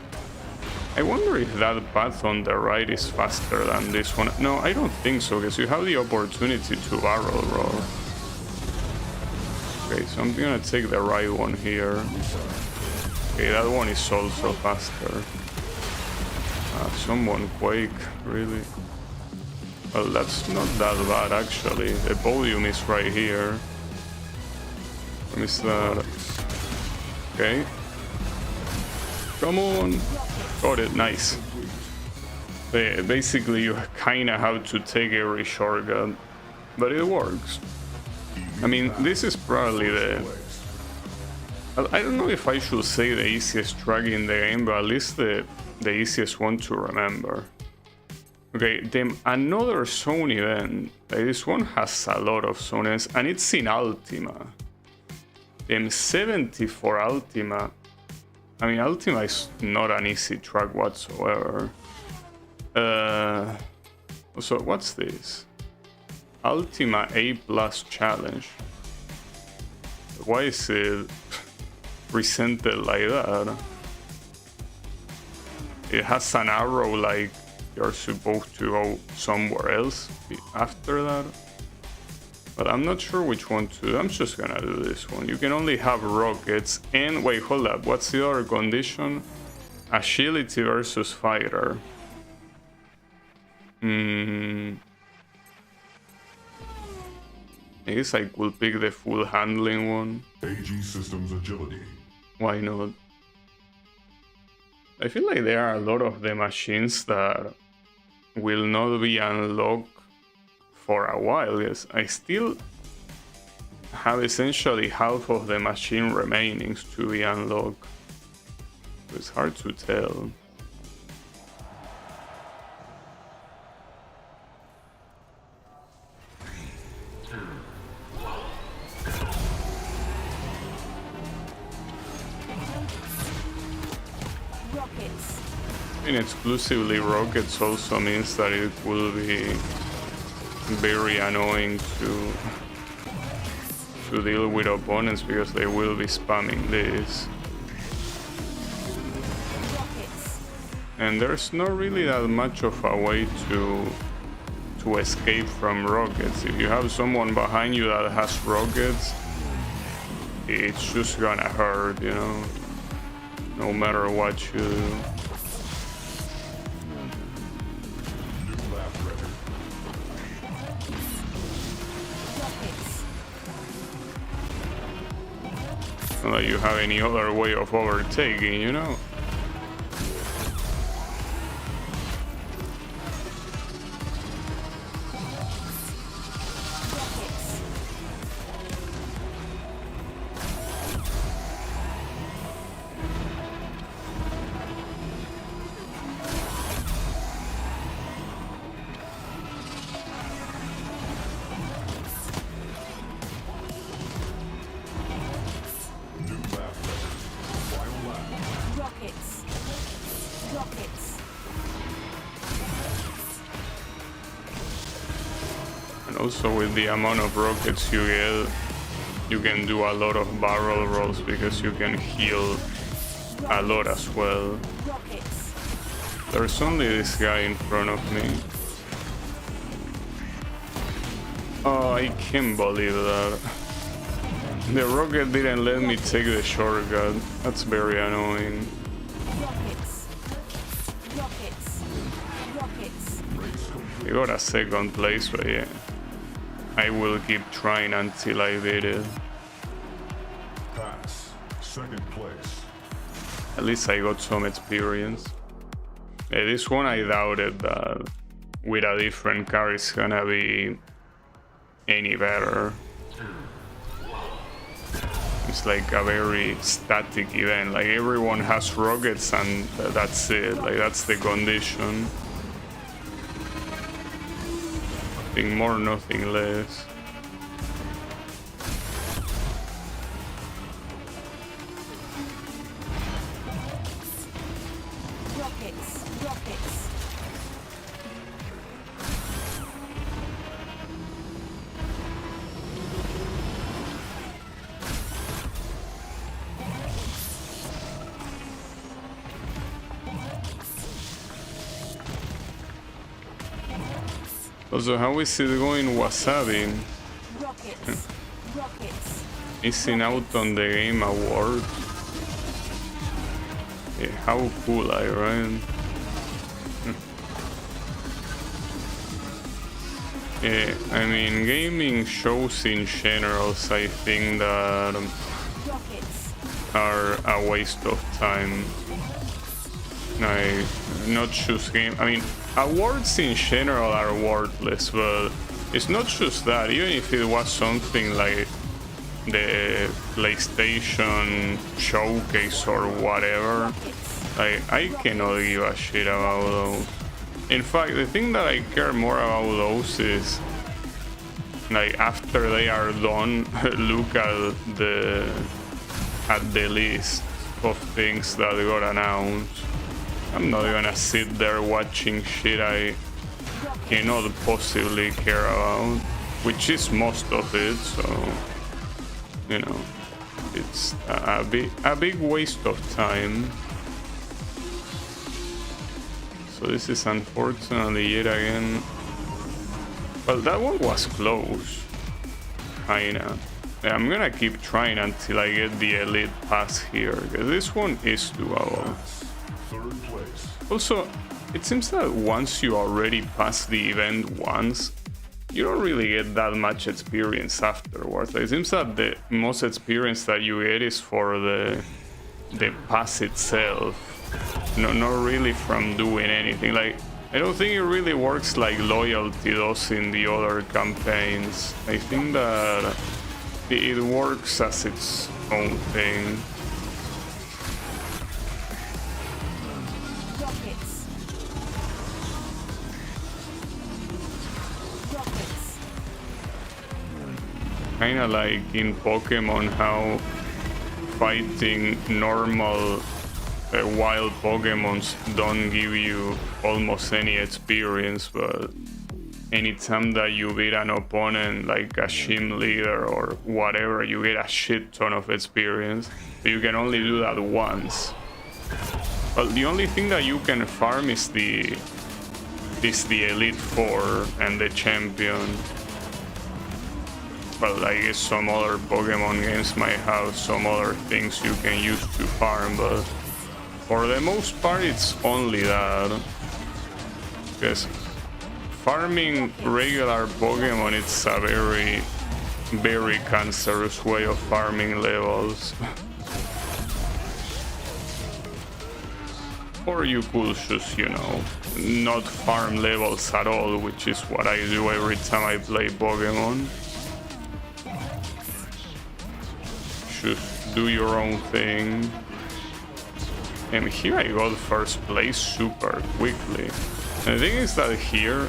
I wonder if that path on the right is faster than this one. No, I don't think so, because you have the opportunity to barrel roll. Okay, so I'm gonna take the right one here. Okay, that one is also faster. Someone Quake, really? Well, that's not that bad, actually. The podium is right here. Is that... Okay. Come on! Got it, nice. Basically, you kinda have to take every shortcut, but it works. I mean, this is probably the... I don't know if I should say the easiest track in the game, but at least the easiest one to remember. Okay, then another zone event. This one has a lot of zones, and it's in Ultima. Then 70 for Ultima. I mean, Ultima is not an easy track whatsoever. So what's this? Ultima A+ challenge. Why is it presented like that? It has an arrow like you're supposed to go somewhere else after that. But I'm not sure which one to do. I'm just gonna do this one. You can only have rockets and... Wait, hold up. What's the other condition? Agility versus fighter. I guess I could pick the full handling one. AG Systems agility. Why not? I feel like there are a lot of the machines that will not be unlocked for a while. Yes, I still have essentially half of the machine remaining to be unlocked. It's hard to tell. having exclusively rockets also means that it will be very annoying to deal with opponents because they will be spamming this. And there's not really that much of a way to escape from rockets. If you have someone behind you that has rockets, it's just gonna hurt, you know, no matter what you do. Not that you have any other way of overtaking, you know. Also, with the amount of rockets you get, you can do a lot of barrel rolls because you can heal a lot as well. There's only this guy in front of me. Oh, I can't believe that. The rocket didn't let me take the shortcut. That's very annoying. I got a second place, but yeah. I will keep trying until I beat it. Pass. Second place. At least I got some experience. Yeah, this one I doubted that with a different car it's gonna be any better. It's like a very static event, like everyone has rockets and that's it, like that's the condition. Nothing more, nothing less. Rockets. Also, how is it going, Wasabi? Rockets. Missing out on the game award. Yeah, how cool, right? Yeah, I mean, gaming shows in general, I think that are a waste of time. Like, not just game. I mean, awards in general are worthless, but it's not just that. Even if it was something like the PlayStation showcase or whatever, I cannot give a shit about those. In fact, the thing that I care more about those is, like, after they are done, look at the list of things that got announced. I'm not gonna sit there watching shit I cannot possibly care about, which is most of it, so, you know, it's a big waste of time. So this is unfortunately yet again, well, that one was close, kinda. Yeah, I'm gonna keep trying until I get the elite pass here, because this one is doable. Third place. Also, it seems that once you already pass the event once, you don't really get that much experience afterwards. It seems that the most experience that you get is for the pass itself, not really from doing anything. Like, I don't think it really works like loyalty does in the other campaigns. I think that it works as its own thing. Kinda like in Pokemon, how fighting normal wild Pokemons don't give you almost any experience, but anytime that you beat an opponent like a gym leader or whatever, you get a shit ton of experience. But you can only do that once. Well, the only thing that you can farm is the Elite Four and the Champion. Well, I guess some other Pokemon games might have some other things you can use to farm, but for the most part it's only that. Because farming regular Pokemon, it's a very, very cancerous way of farming levels. Or you could just, you know, not farm levels at all, which is what I do every time I play Pokemon. Just do your own thing. And here I got first place super quickly. And the thing is that here,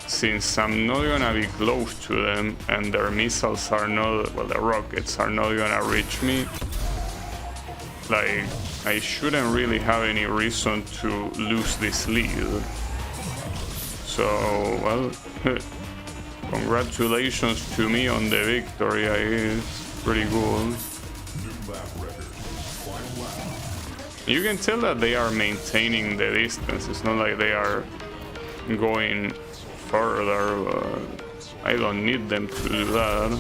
since I'm not gonna be close to them and their missiles are not, well, the rockets are not gonna reach me, like, I shouldn't really have any reason to lose this lead. So, well, congratulations to me on the victory, I guess. Pretty cool. You can tell that they are maintaining the distance. It's not like they are going further, but I don't need them to do that.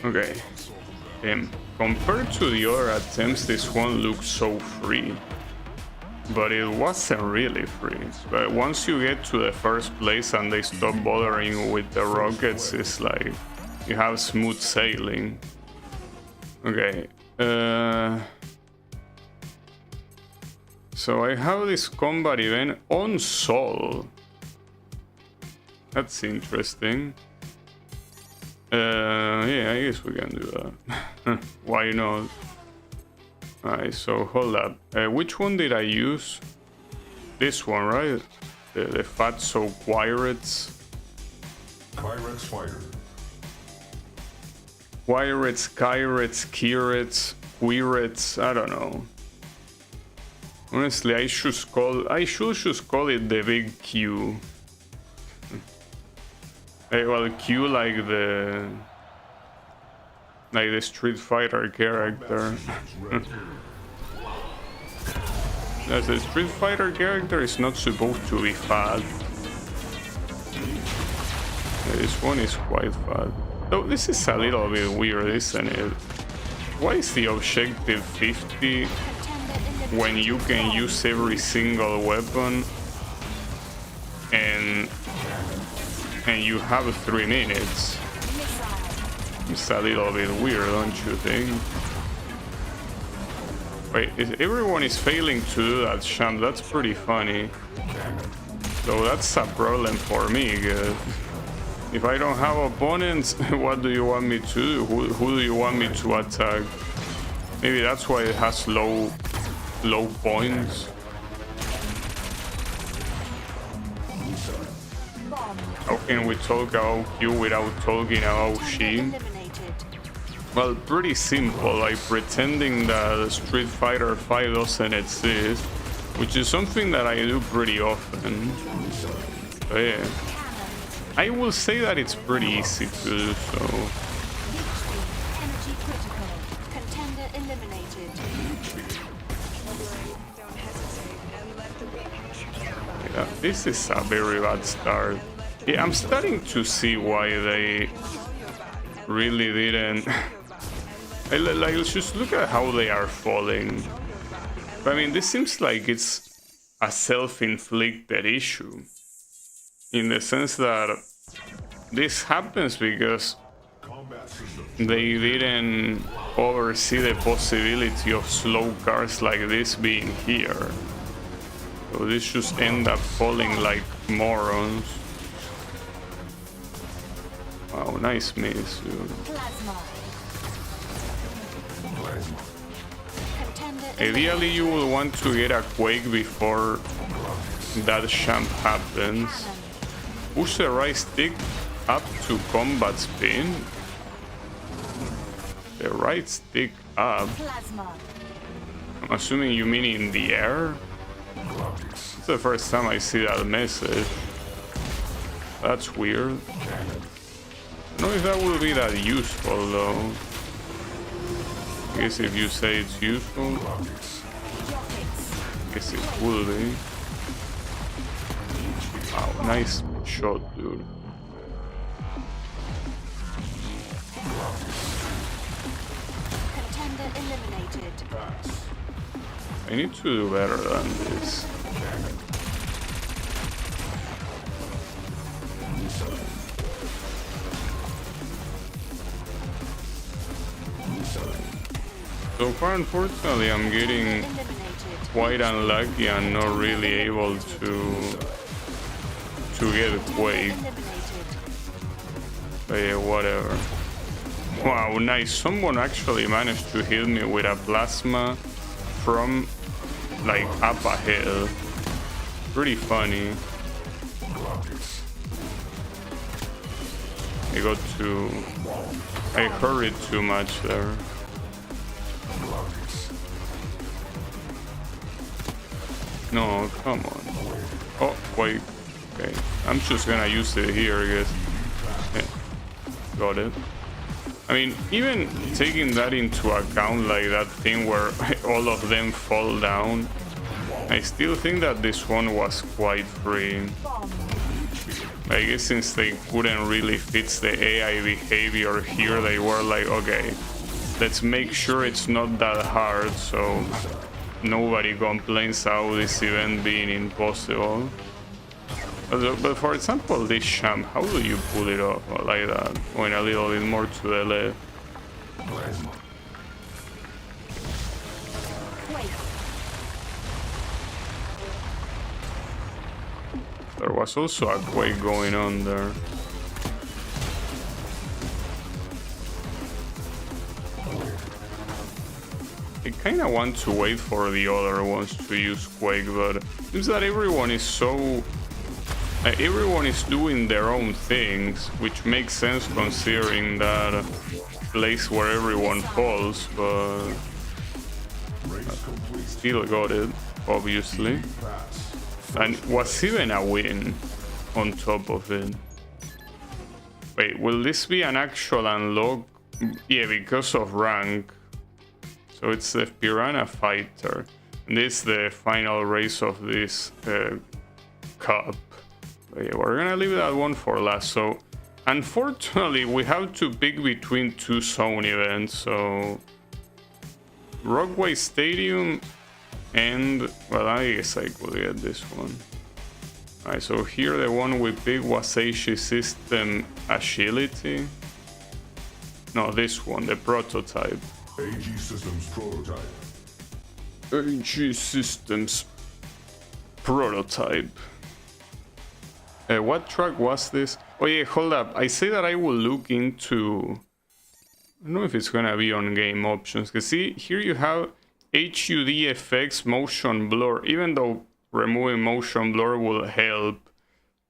Okay, compared to the other attempts, this one looks so free, but it wasn't really free. But once you get to the first place and they stop bothering you with the rockets, it's like you have smooth sailing. Okay, so I have this combat event on Sol. That's interesting. Yeah, I guess we can do that. Why not? Alright, so hold up. Which one did I use? This one, right? The Fatso Quirets. Pyrex Fighter. Quirets, Kyrets, Kirets, Quirets, I don't know. Honestly, I should just call it the big Q. Well, Q like the Street Fighter character. As the Street Fighter character is not supposed to be fat. This one is quite fat. Though this is a little bit weird, isn't it? Why is the objective 50 when you can use every single weapon and you have 3 minutes? It's a little bit weird, don't you think? Wait, everyone is failing to do that, Sham. That's pretty funny. So that's a problem for me, because if I don't have opponents, what do you want me to do? Who do you want me to attack? Maybe that's why it has low points. How can we talk about Q without talking about She? Well, pretty simple, like pretending that Street Fighter 5 doesn't exist, which is something that I do pretty often. But yeah, I will say that it's pretty easy to do so. Yeah, this is a very bad start. Yeah, I'm starting to see why they really didn't. Like, just look at how they are falling. I mean, this seems like it's a self-inflicted issue, in the sense that this happens because they didn't oversee the possibility of slow cars like this being here. So this just end up falling like morons. Wow, nice miss, dude. Ideally, you will want to get a Quake before that champ happens. Push the right stick up to combat spin. The right stick up. I'm assuming you mean in the air? It's the first time I see that message. That's weird. I don't know if that will be that useful though. I guess if you say it's useful, I guess it will be. Wow, nice shot, dude. I need to do better than this. So far, unfortunately, I'm getting quite unlucky and not really able to get a Quake. But yeah, whatever. Wow, nice. Someone actually managed to hit me with a plasma from like up a hill. Pretty funny. I hurried too much there. No, come on. Oh, wait. Okay. I'm just gonna use it here, I guess. Yeah. Got it. I mean, even taking that into account, like that thing where all of them fall down, I still think that this one was quite free. I guess since they couldn't really fix the AI behavior here, they were like, okay, let's make sure it's not that hard, so nobody complains about this event being impossible. But for example, this champ, how do you pull it off like that? Going a little bit more to the left. There was also a Quake going on there. I kind of want to wait for the other ones to use Quake, but it seems that everyone is so... everyone is doing their own things, which makes sense considering that place where everyone falls, but... still got it, obviously. And was even a win on top of it. Wait, will this be an actual unlock? Yeah, because of rank. So it's the Piranha Fighter. And this is the final race of this cup. But yeah, we're gonna leave that one for last. So unfortunately, we have to pick between two zone events. So Rockway Stadium and, well, I guess I could get this one. Alright, so here the one we picked was AG System Agility. No, this one, the prototype. AG Systems Prototype. AG Systems Prototype. What track was this? Oh yeah, hold up. I say that I will look into... I don't know if it's gonna be on game options. Cause see, here you have HUD effects, motion blur. Even though removing motion blur will help,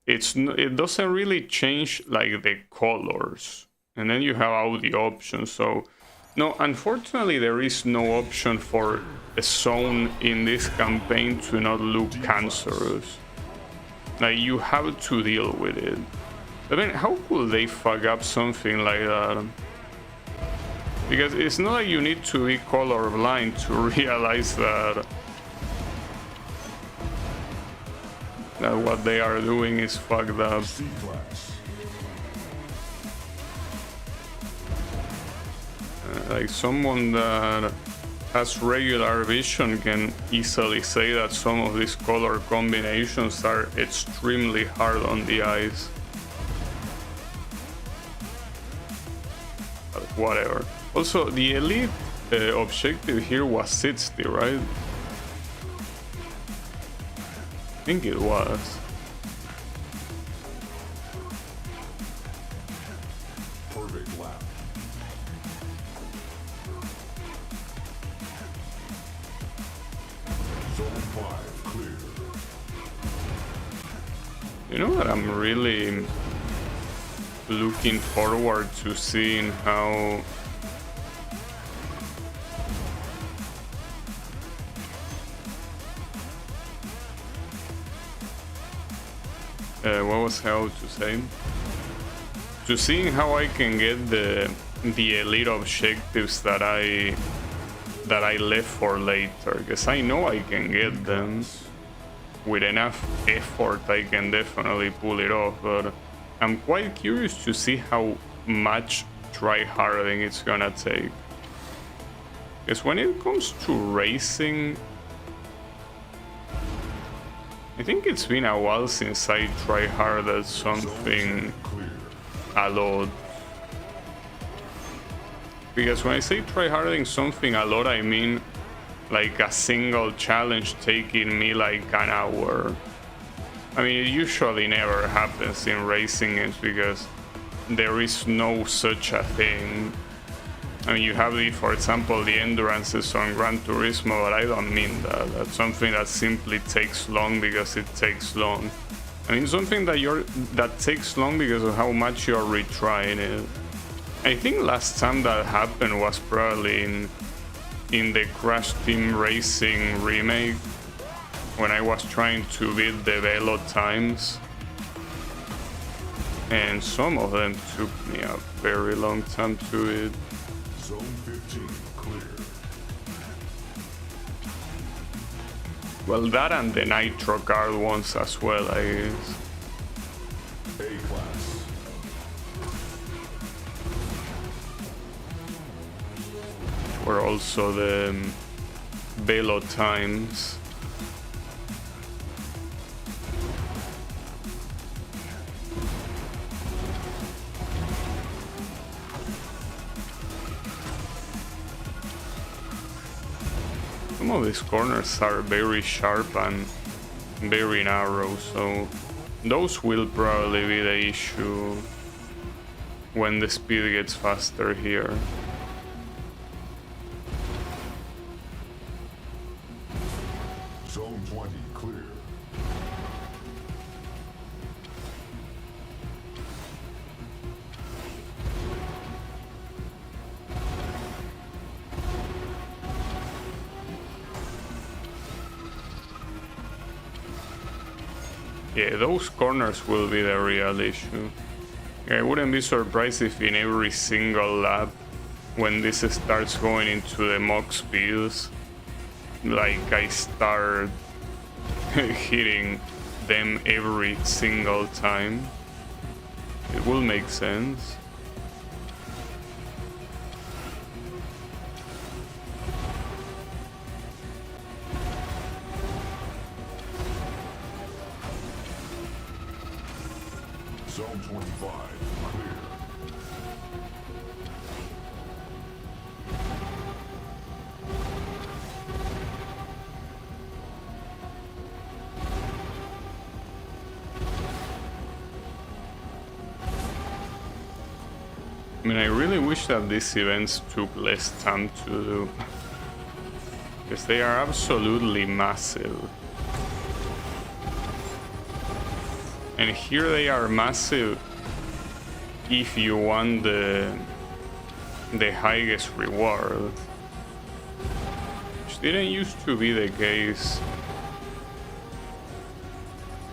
it doesn't really change like the colors. And then you have all the options. So no, unfortunately there is no option for a zone in this campaign to not look cancerous. Like you have to deal with it. But then how could they fuck up something like that? Because it's not like you need to be colorblind to realize that what they are doing is fucked up. Like someone that has regular vision can easily say that some of these color combinations are extremely hard on the eyes. But whatever. Also, the elite objective here was 60, right? I think it was. Perfect lap. You know what I'm really looking forward to seeing how what was how to say? To seeing how I can get the elite objectives that I left for later, because I know I can get them with enough effort. I can definitely pull it off, but I'm quite curious to see how much try-harding it's gonna take. Because when it comes to racing, I think it's been a while since I try-harded something a lot. Because when I say try-harding something a lot, I mean like a single challenge taking me like an hour. I mean, it usually never happens in racing games because there is no such a thing. I mean, you have for example, the endurances on Gran Turismo, but I don't mean that. That's something that simply takes long because it takes long. I mean, something that takes long because of how much you're retrying it. I think last time that happened was probably in the Crash Team Racing remake, when I was trying to beat the velo times, and some of them took me a very long time to it. Zone 15 clear. Well, that and the Nitro card ones as well, I guess. A-class. Or also the velo times. Some of these corners are very sharp and very narrow, so those will probably be the issue when the speed gets faster here. Zone 20 clear. Yeah, those corners will be the real issue. I wouldn't be surprised if in every single lap, when this starts going into the mock speeds, like I start hitting them every single time. It will make sense. Zone 25 clear. I mean, I really wish that these events took less time to do, because they are absolutely massive. And here they are massive if you want the highest reward, which didn't used to be the case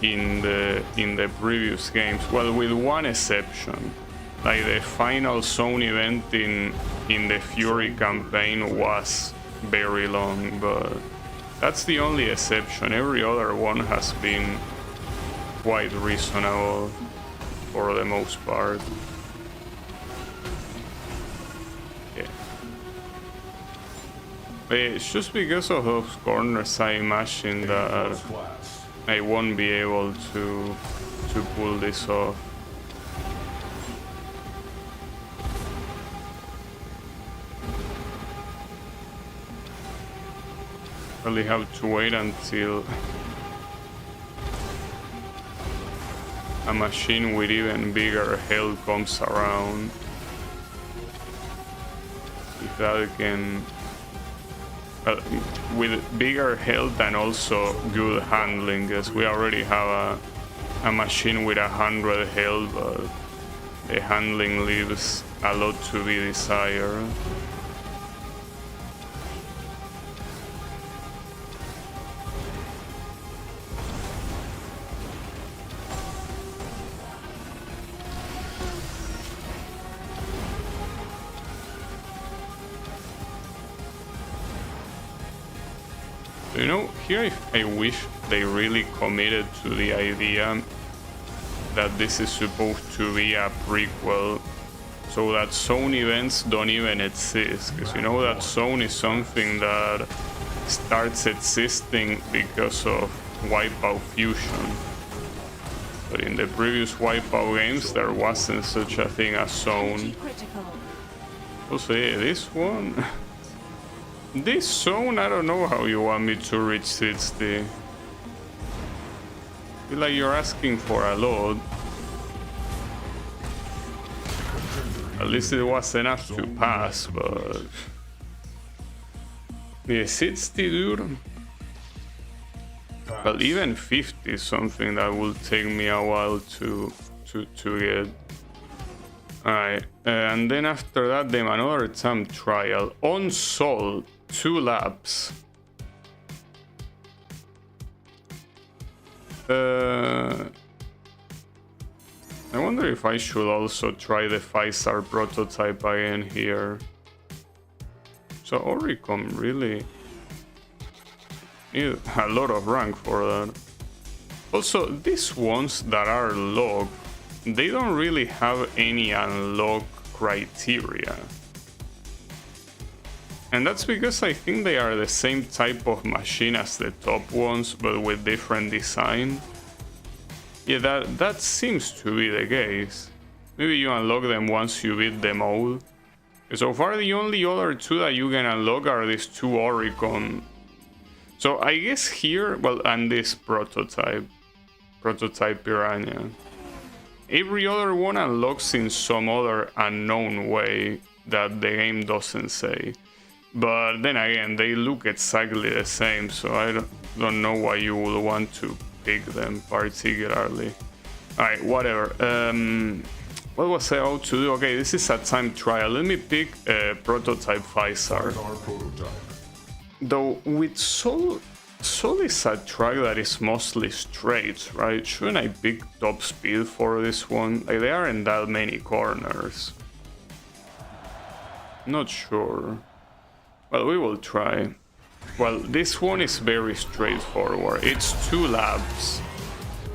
in the previous games. Well, with one exception. Like the final zone event in the Fury campaign was very long, but that's the only exception. Every other one has been quite reasonable for the most part. Yeah. But it's just because of those corners I imagine that Class. I won't be able to pull this off. Really have to wait until a machine with even bigger health comes around. If that can... with bigger health and also good handling, because we already have a machine with 100 health, but the handling leaves a lot to be desired. You know, here I wish they really committed to the idea that this is supposed to be a prequel, so that zone events don't even exist, because you know that zone is something that starts existing because of Wipeout Fusion. But in the previous Wipeout games there wasn't such a thing as zone. Also, yeah, this one... This zone, I don't know how you want me to reach 60. I feel like you're asking for a lot. At least it was enough to pass, but... Yeah, 60, dude. Well, even 50 is something that will take me a while to get. Alright, and then after that, then another time trial. On Sol, 2 laps. I wonder if I should also try the 5-star prototype again here. So Oricom really need a lot of rank for that. Also, these ones that are locked, they don't really have any unlock criteria. And that's because I think they are the same type of machine as the top ones, but with different design. Yeah, that seems to be the case. Maybe you unlock them once you beat them all. So far, the only other 2 that you can unlock are these 2 Oricon. So I guess here, well, and this prototype Piranha. Every other one unlocks in some other unknown way that the game doesn't say. But then again, they look exactly the same, so I don't know why you would want to pick them particularly. Alright, whatever. What was I about to do? Okay, this is a time trial. Let me pick a prototype 5-star. Though with Sol is a track that is mostly straight, right? Shouldn't I pick top speed for this one? Like, there aren't that many corners. Not sure. Well, we will try. Well, this one is very straightforward. It's 2 laps.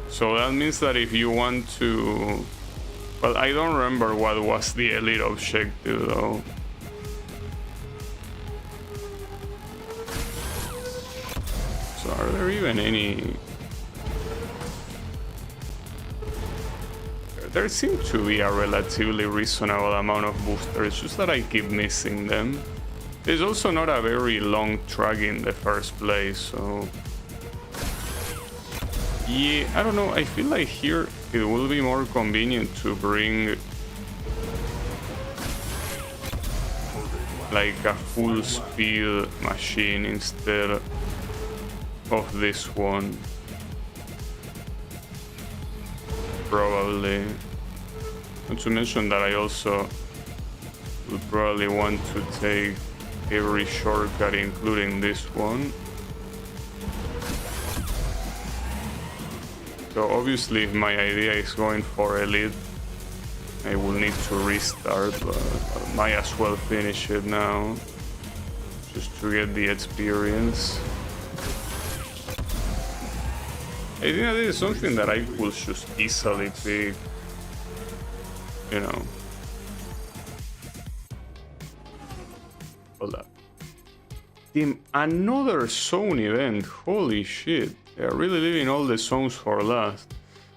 So that means that if you want to... Well, I don't remember what was the elite objective though. So are there even any... There seem to be a relatively reasonable amount of boosters, just that I keep missing them. There's also not a very long track in the first place, so... Yeah, I don't know, I feel like here it will be more convenient to bring like a full speed machine instead of this one. Probably. Not to mention that I also will probably want to take every shortcut, including this one. So obviously if my idea is going for elite, I will need to restart, but I might as well finish it now, just to get the experience. I think that is something that I could just easily pick, you know. Hold up. Team, another zone event, holy shit. They are really leaving all the zones for last.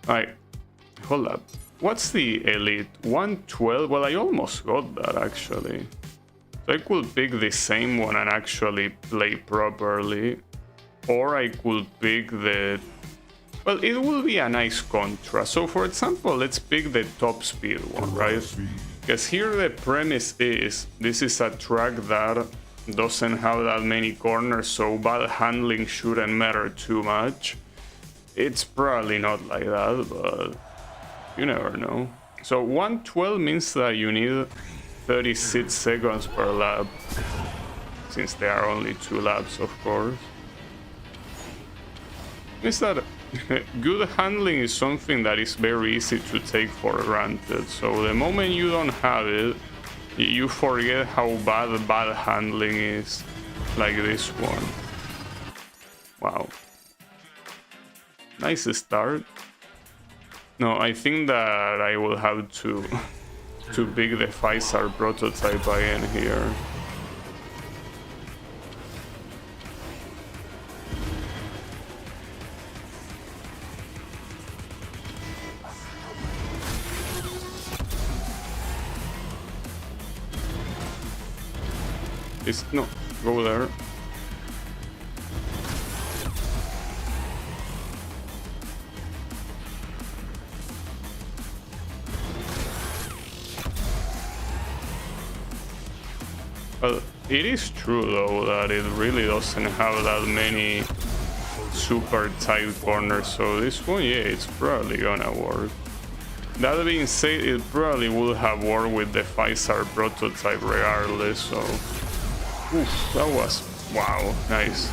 Alright, hold up. What's the elite? 112? Well, I almost got that actually. So I could pick the same one and actually play properly. Or I could pick the... Well, it will be a nice contrast. So for example, let's pick the top speed one, right? Because here the premise is, this is a track that doesn't have that many corners, so bad handling shouldn't matter too much. It's probably not like that, but you never know. So 112 means that you need 36 seconds per lap, since there are only 2 laps, of course. Is that good handling is something that is very easy to take for granted. So the moment you don't have it, you forget how bad handling is, like this one. Wow. Nice start. No, I think that I will have to pick the 5-star prototype again here. No, go there. Well, it is true though that it really doesn't have that many super tight corners, so this one, yeah, it's probably gonna work. That being said, it probably would have worked with the 5-star prototype regardless, so... Oof, that was... wow, nice.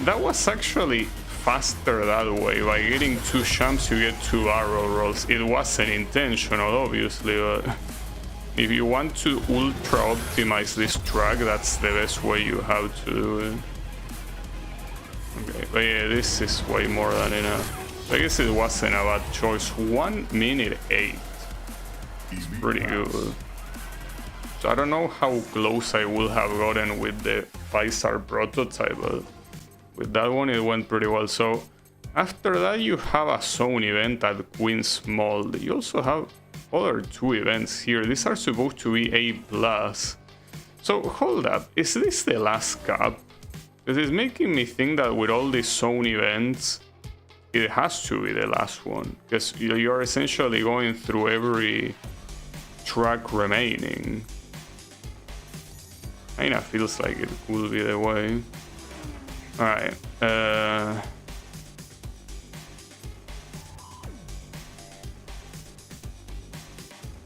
That was actually faster that way. By getting 2 jumps, you get 2 arrow rolls. It wasn't intentional, obviously, but... if you want to ultra optimize this track, that's the best way you have to do it. Okay, but yeah, this is way more than enough. I guess it wasn't a bad choice. 1 minute 8. It's pretty good. So I don't know how close I would have gotten with the 5-star prototype, but with that one it went pretty well. So after that you have a zone event at Queen's Mall. You also have other 2 events here. These are supposed to be A+. So hold up, is this the last cup? Because it's making me think that with all these zone events, it has to be the last one. Because you're essentially going through every track remaining. Kinda feels like it could be the way. Alright,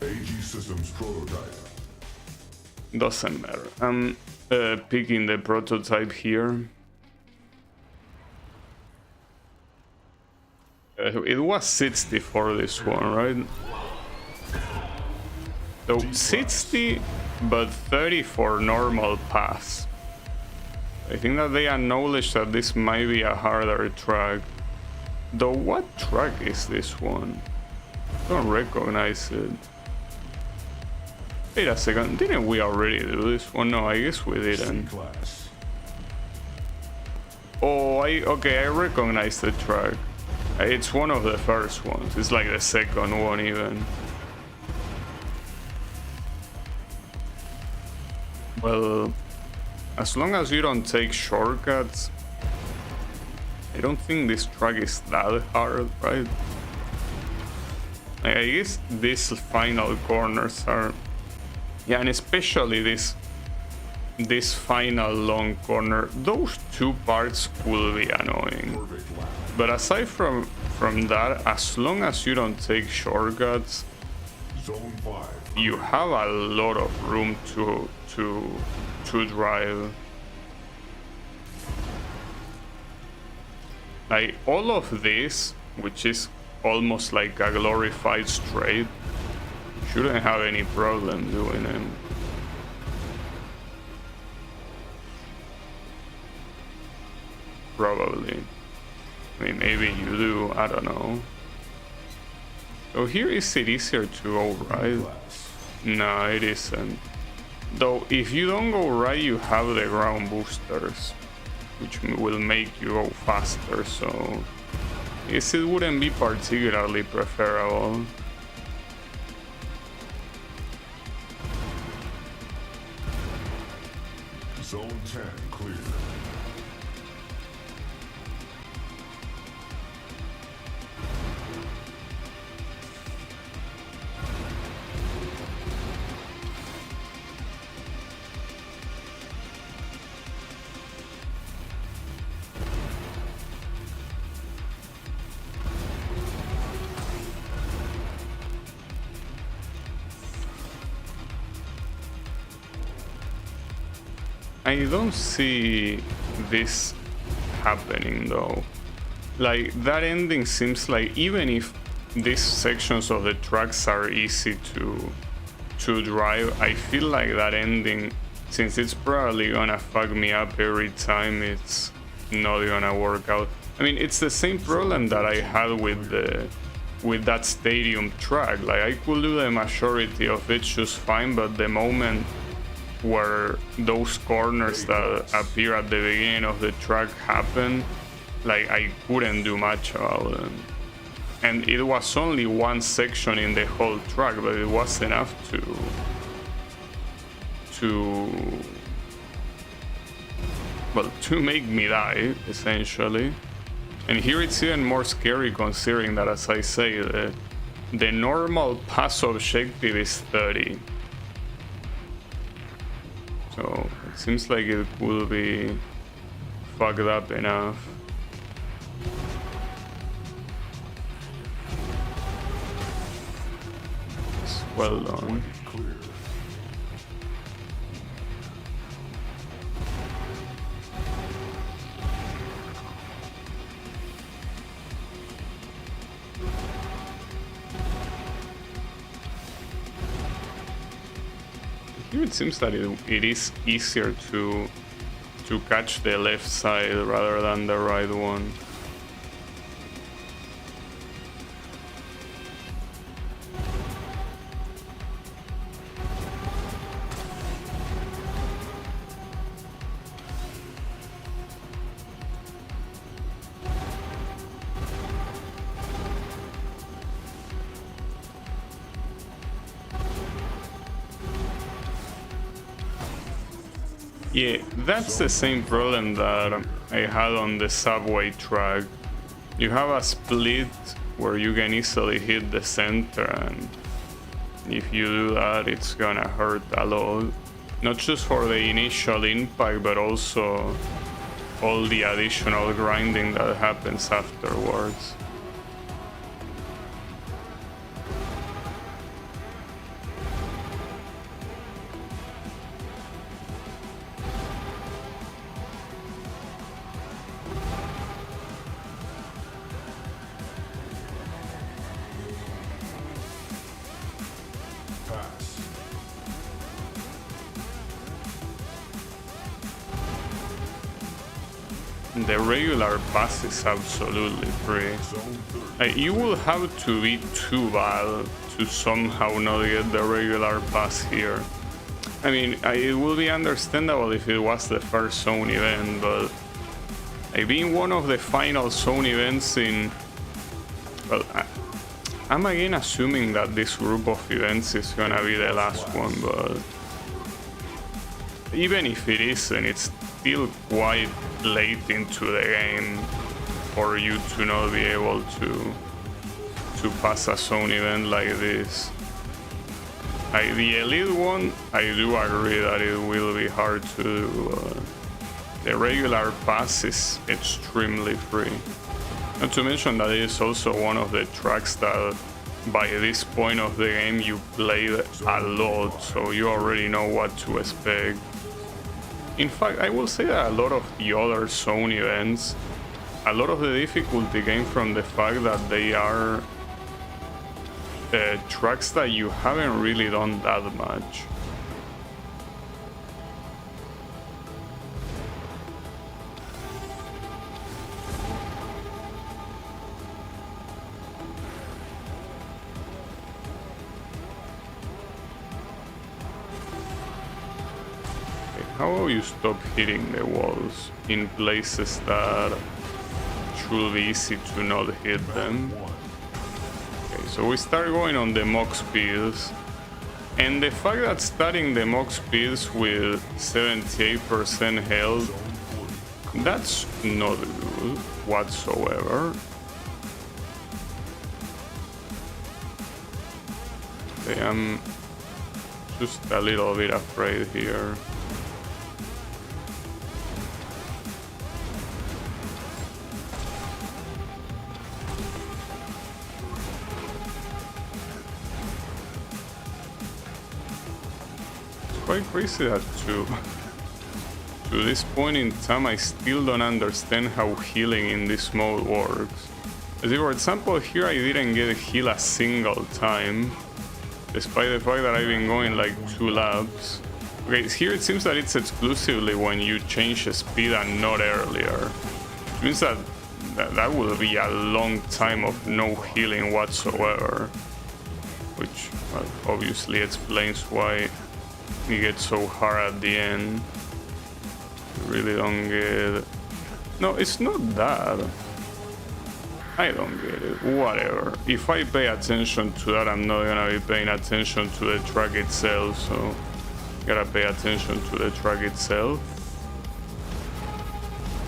AG Systems prototype. doesn't matter. I'm picking the prototype here. It was 60 for this one, right? So 60, but 30 for normal pass. I think that they acknowledge that this might be a harder track. Though what track is this one? I don't recognize it. Wait a second, didn't we already do this one? No, I guess we didn't. Oh, okay, I recognize the track. It's one of the first ones. It's like the second one even. Well, as long as you don't take shortcuts, I don't think this track is that hard, right? I guess these final corners are... yeah, and especially this final long corner. Those 2 parts will be annoying. But aside from that, as long as you don't take shortcuts, you have a lot of room to drive. Like all of this, which is almost like a glorified straight, shouldn't have any problem doing it. Probably. I mean, maybe you do, I don't know. So here is it easier to go right? No, it isn't. Though if you don't go right, you have the ground boosters, which will make you go faster, so I guess it wouldn't be particularly preferable. Zone 10 clear. I don't see this happening though. Like, that ending seems like, even if these sections of the tracks are easy to drive, I feel like that ending, since it's probably gonna fuck me up every time, it's not gonna work out. I mean, it's the same problem that I had with that stadium track. Like, I could do the majority of it just fine, but the moment where those corners that appear at the beginning of the track happen, like, I couldn't do much about them. And it was only one section in the whole track, but it was enough to make me die, essentially. And here it's even more scary, considering that, as I say, the normal pass objective is 30. So it seems like it will be fucked up enough. It's well done. Clear. Here it seems that it is easier to catch the left side rather than the right one. Yeah, that's the same problem that I had on the subway track. You have a split where you can easily hit the center, and if you do that, it's gonna hurt a lot. Not just for the initial impact, but also all the additional grinding that happens afterwards. Pass. The regular pass is absolutely free. Zone 30. You will have to be too bad to somehow not get the regular pass here. I mean, it will be understandable if it was the first zone event, but being one of the final zone events in... Well, I'm again assuming that this group of events is gonna be the last one, but even if it isn't, it's still quite late into the game for you to not be able to pass a zone event like this. The elite one, I do agree that it will be hard to do. The regular pass is extremely free. Not to mention that it is also one of the tracks that by this point of the game you played a lot, so you already know what to expect. In fact, I will say that a lot of the other zone events, a lot of the difficulty came from the fact that they are tracks that you haven't really done that much. How will you stop hitting the walls in places that should be easy to not hit them? Okay, so we start going on the mock speeds, and the fact that starting the mock speeds with 78% health, that's not good whatsoever. Okay, I'm just a little bit afraid here. Quite crazy that To this point in time, I still don't understand how healing in this mode works. As for example, here I didn't get a heal a single time, despite the fact that I've been going like 2 laps. Okay, here it seems that it's exclusively when you change the speed and not earlier. It means that that will be a long time of no healing whatsoever. Which, well, obviously explains why it gets so hard at the end. Really don't get... No, it's not that. I don't get it. Whatever. If I pay attention to that, I'm not gonna be paying attention to the track itself, so... Gotta pay attention to the track itself.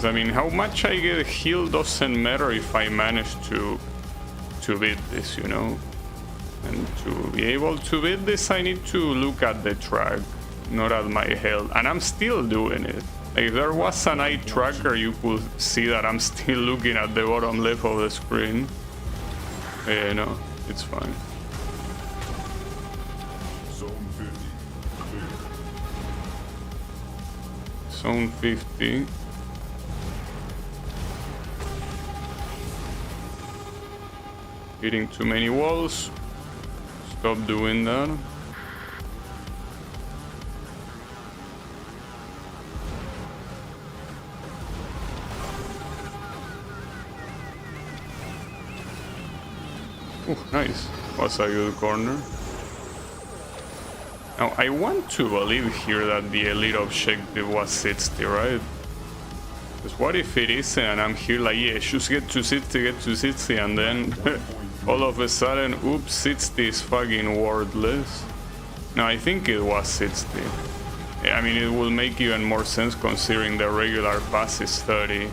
I mean, how much I get healed doesn't matter if I manage to beat this, you know? And to be able to beat this, I need to look at the track, not at my health. And I'm still doing it. If there was an eye tracker, you could see that I'm still looking at the bottom left of the screen. Yeah, no, it's fine. Zone 50. Clear. Zone 50. Hitting too many walls. Stop doing that. Oh, nice. Was a good corner. Now, I want to believe here that the elite objective was 60, right? Because what if it isn't and I'm here like, yeah, just get to 60, and then all of a sudden, oops, 60 is fucking worthless. No, I think it was 60. I mean, it will make even more sense considering the regular pass is 30.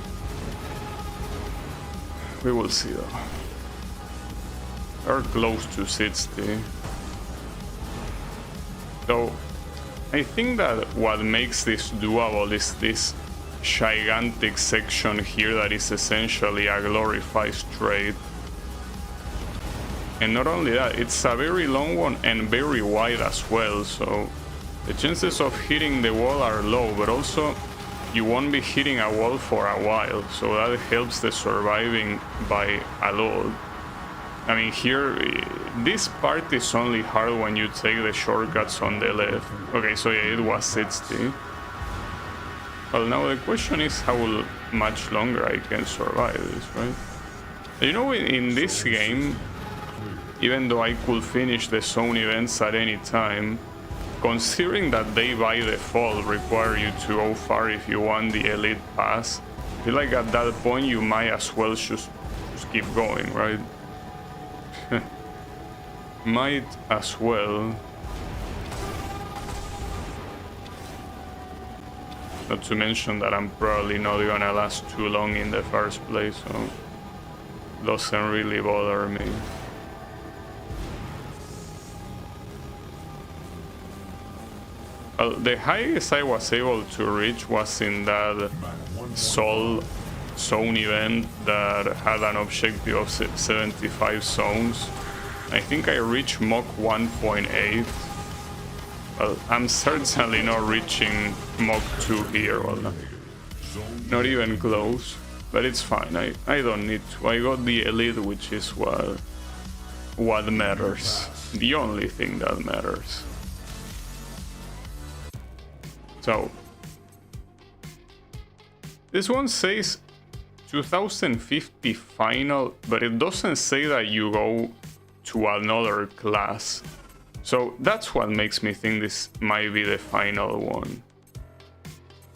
We will see though. Or close to 60. So, I think that what makes this doable is this gigantic section here that is essentially a glorified straight. And not only that, it's a very long one and very wide as well, so the chances of hitting the wall are low, but also you won't be hitting a wall for a while, so that helps the surviving by a lot. I mean, here, this part is only hard when you take the shortcuts on the left. Okay, so yeah, it was 60. Well, now the question is how much longer I can survive this, right? You know, in this game, even though I could finish the zone events at any time, considering that they by default require you to go far if you want the elite pass, I feel like at that point you might as well just keep going, right? Might as well. Not to mention that I'm probably not gonna last too long in the first place, so doesn't really bother me. Well, the highest I was able to reach was in that Sol zone event that had an objective of 75 zones. I think I reached Mach 1.8. Well, I'm certainly not reaching Mach 2 here, well, not even close, but it's fine. I don't need to. I got the elite, which is what matters. The only thing that matters. So, this one says 2050 final, but it doesn't say that you go to another class. So that's what makes me think this might be the final one.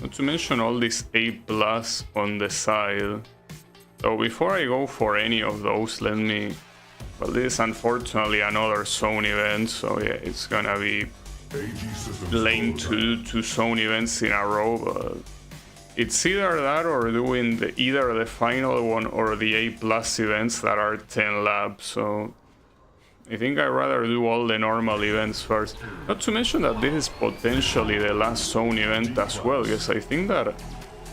Not to mention all this A+ on the side. So before I go for any of those, let me... Well, this is unfortunately another zone event, so yeah, it's gonna be lame to do 2 zone events in a row, but it's either that or doing either the final one or the A+ events that are 10 laps, so I think I'd rather do all the normal events first. Not to mention that this is potentially the last zone event as well, because I think that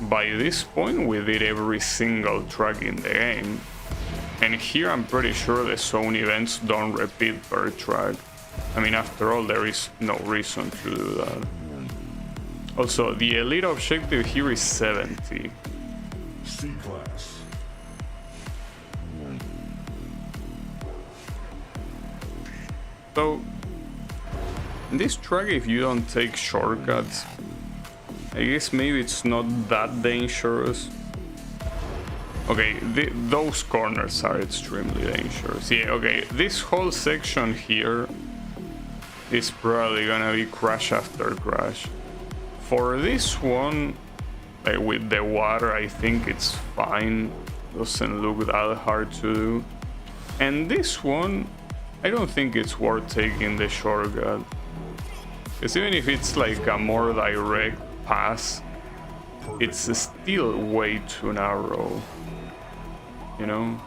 by this point we did every single track in the game. And here I'm pretty sure the zone events don't repeat per track. I mean, after all, there is no reason to do that. Also, the elite objective here is 70. C-Class. So, in this track, if you don't take shortcuts, I guess maybe it's not that dangerous. Okay, those corners are extremely dangerous. Yeah, okay, this whole section here is probably gonna be crash after crash. For this one, like with the water, I think it's fine. Doesn't look that hard to do. And this one, I don't think it's worth taking the shortcut. Because even if it's like a more direct pass, it's still way too narrow. You know?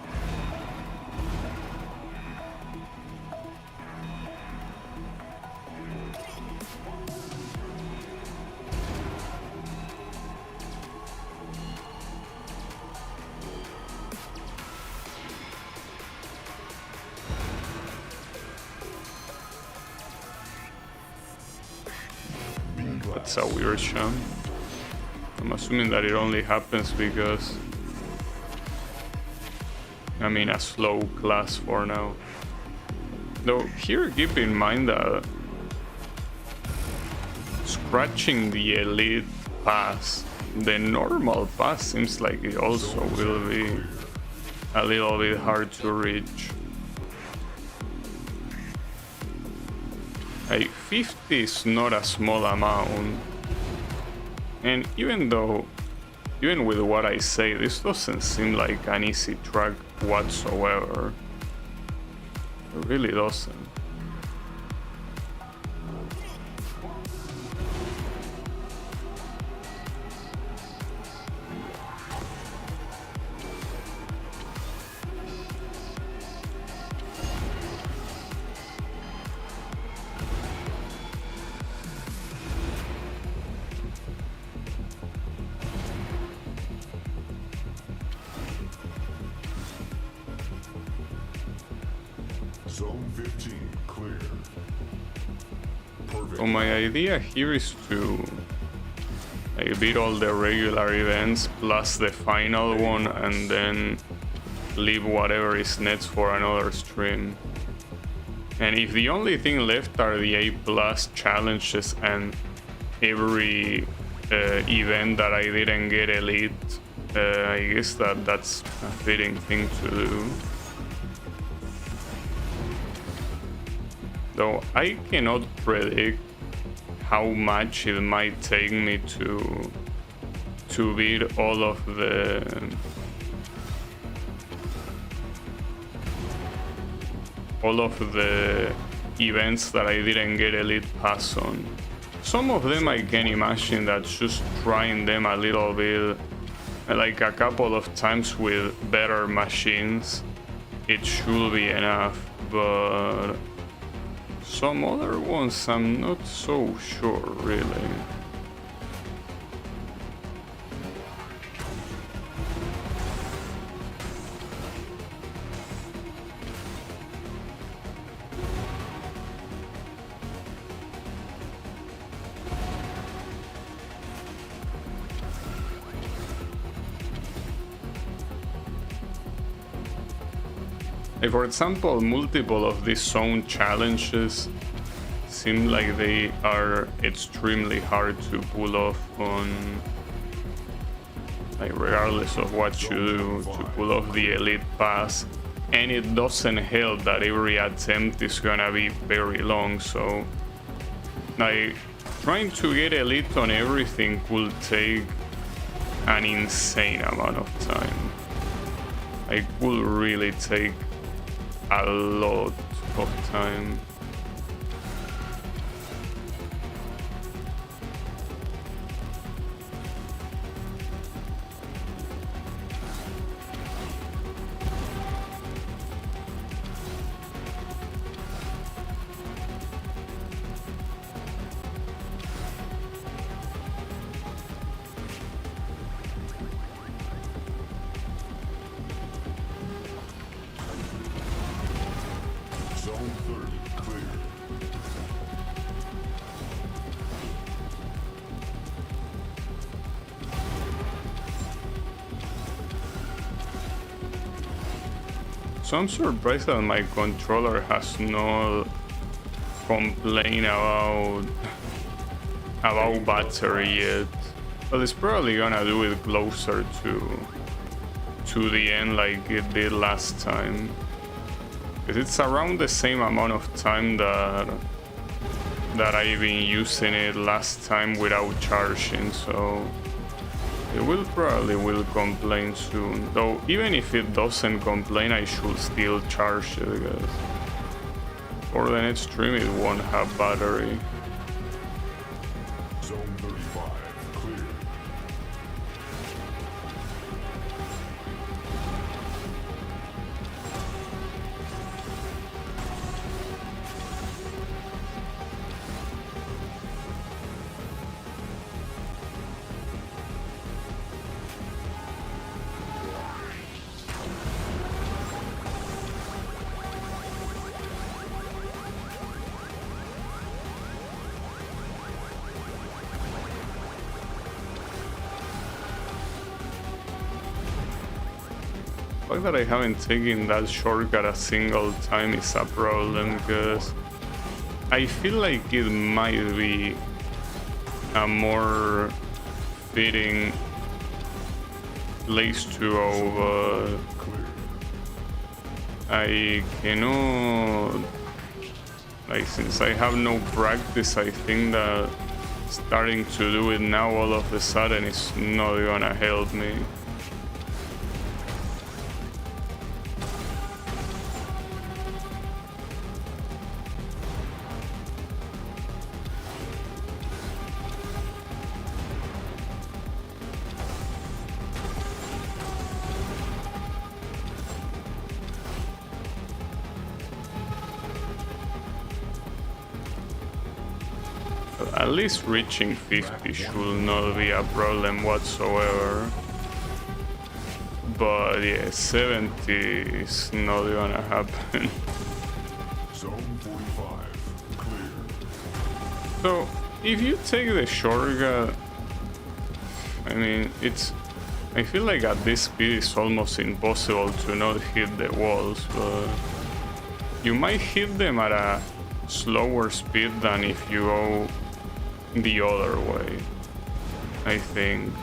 That's a weird shot. I'm assuming that it only happens because I'm in a slow class for now. Though here keep in mind that scratching the elite pass, the normal pass seems like it also will be a little bit hard to reach. Like 50 is not a small amount, and even with what I say, this doesn't seem like an easy track whatsoever. It really doesn't. Zone 15 clear. Perfect. So my idea here is to beat all the regular events plus the final one, and then leave whatever is next for another stream. And if the only thing left are the A+ challenges and every event that I didn't get elite, I guess that's a fitting thing to do. Though I cannot predict how much it might take me to beat all of the events that I didn't get elite pass on. Some of them I can imagine that just trying them a little bit, like a couple of times with better machines, it should be enough, but some other ones I'm not so sure really. Like for example, multiple of these zone challenges seem like they are extremely hard to pull off on, like regardless of what you do, to pull off the elite pass. And it doesn't help that every attempt is gonna be very long, so like trying to get elite on everything could take an insane amount of time. It could really take a lot of time. Zone 30 clear. So I'm surprised that my controller has no complaint about battery yet. But it's probably gonna do it closer to the end like it did last time. Because it's around the same amount of time that I've been using it last time without charging, so it will probably complain soon. Though even if it doesn't complain, I should still charge it because for the next stream it won't have battery. Zone 35, clear. The fact that I haven't taken that shortcut a single time is a problem, because I feel like it might be a more fitting place to go, but I cannot, like, since I have no practice, I think that starting to do it now all of a sudden is not gonna help me. At least reaching 50 should not be a problem whatsoever. But yeah, 70 is not gonna happen. Zone 45, clear. So, if you take the shortcut, I mean, I feel like at this speed it's almost impossible to not hit the walls, but you might hit them at a slower speed than if you go the other way, I think.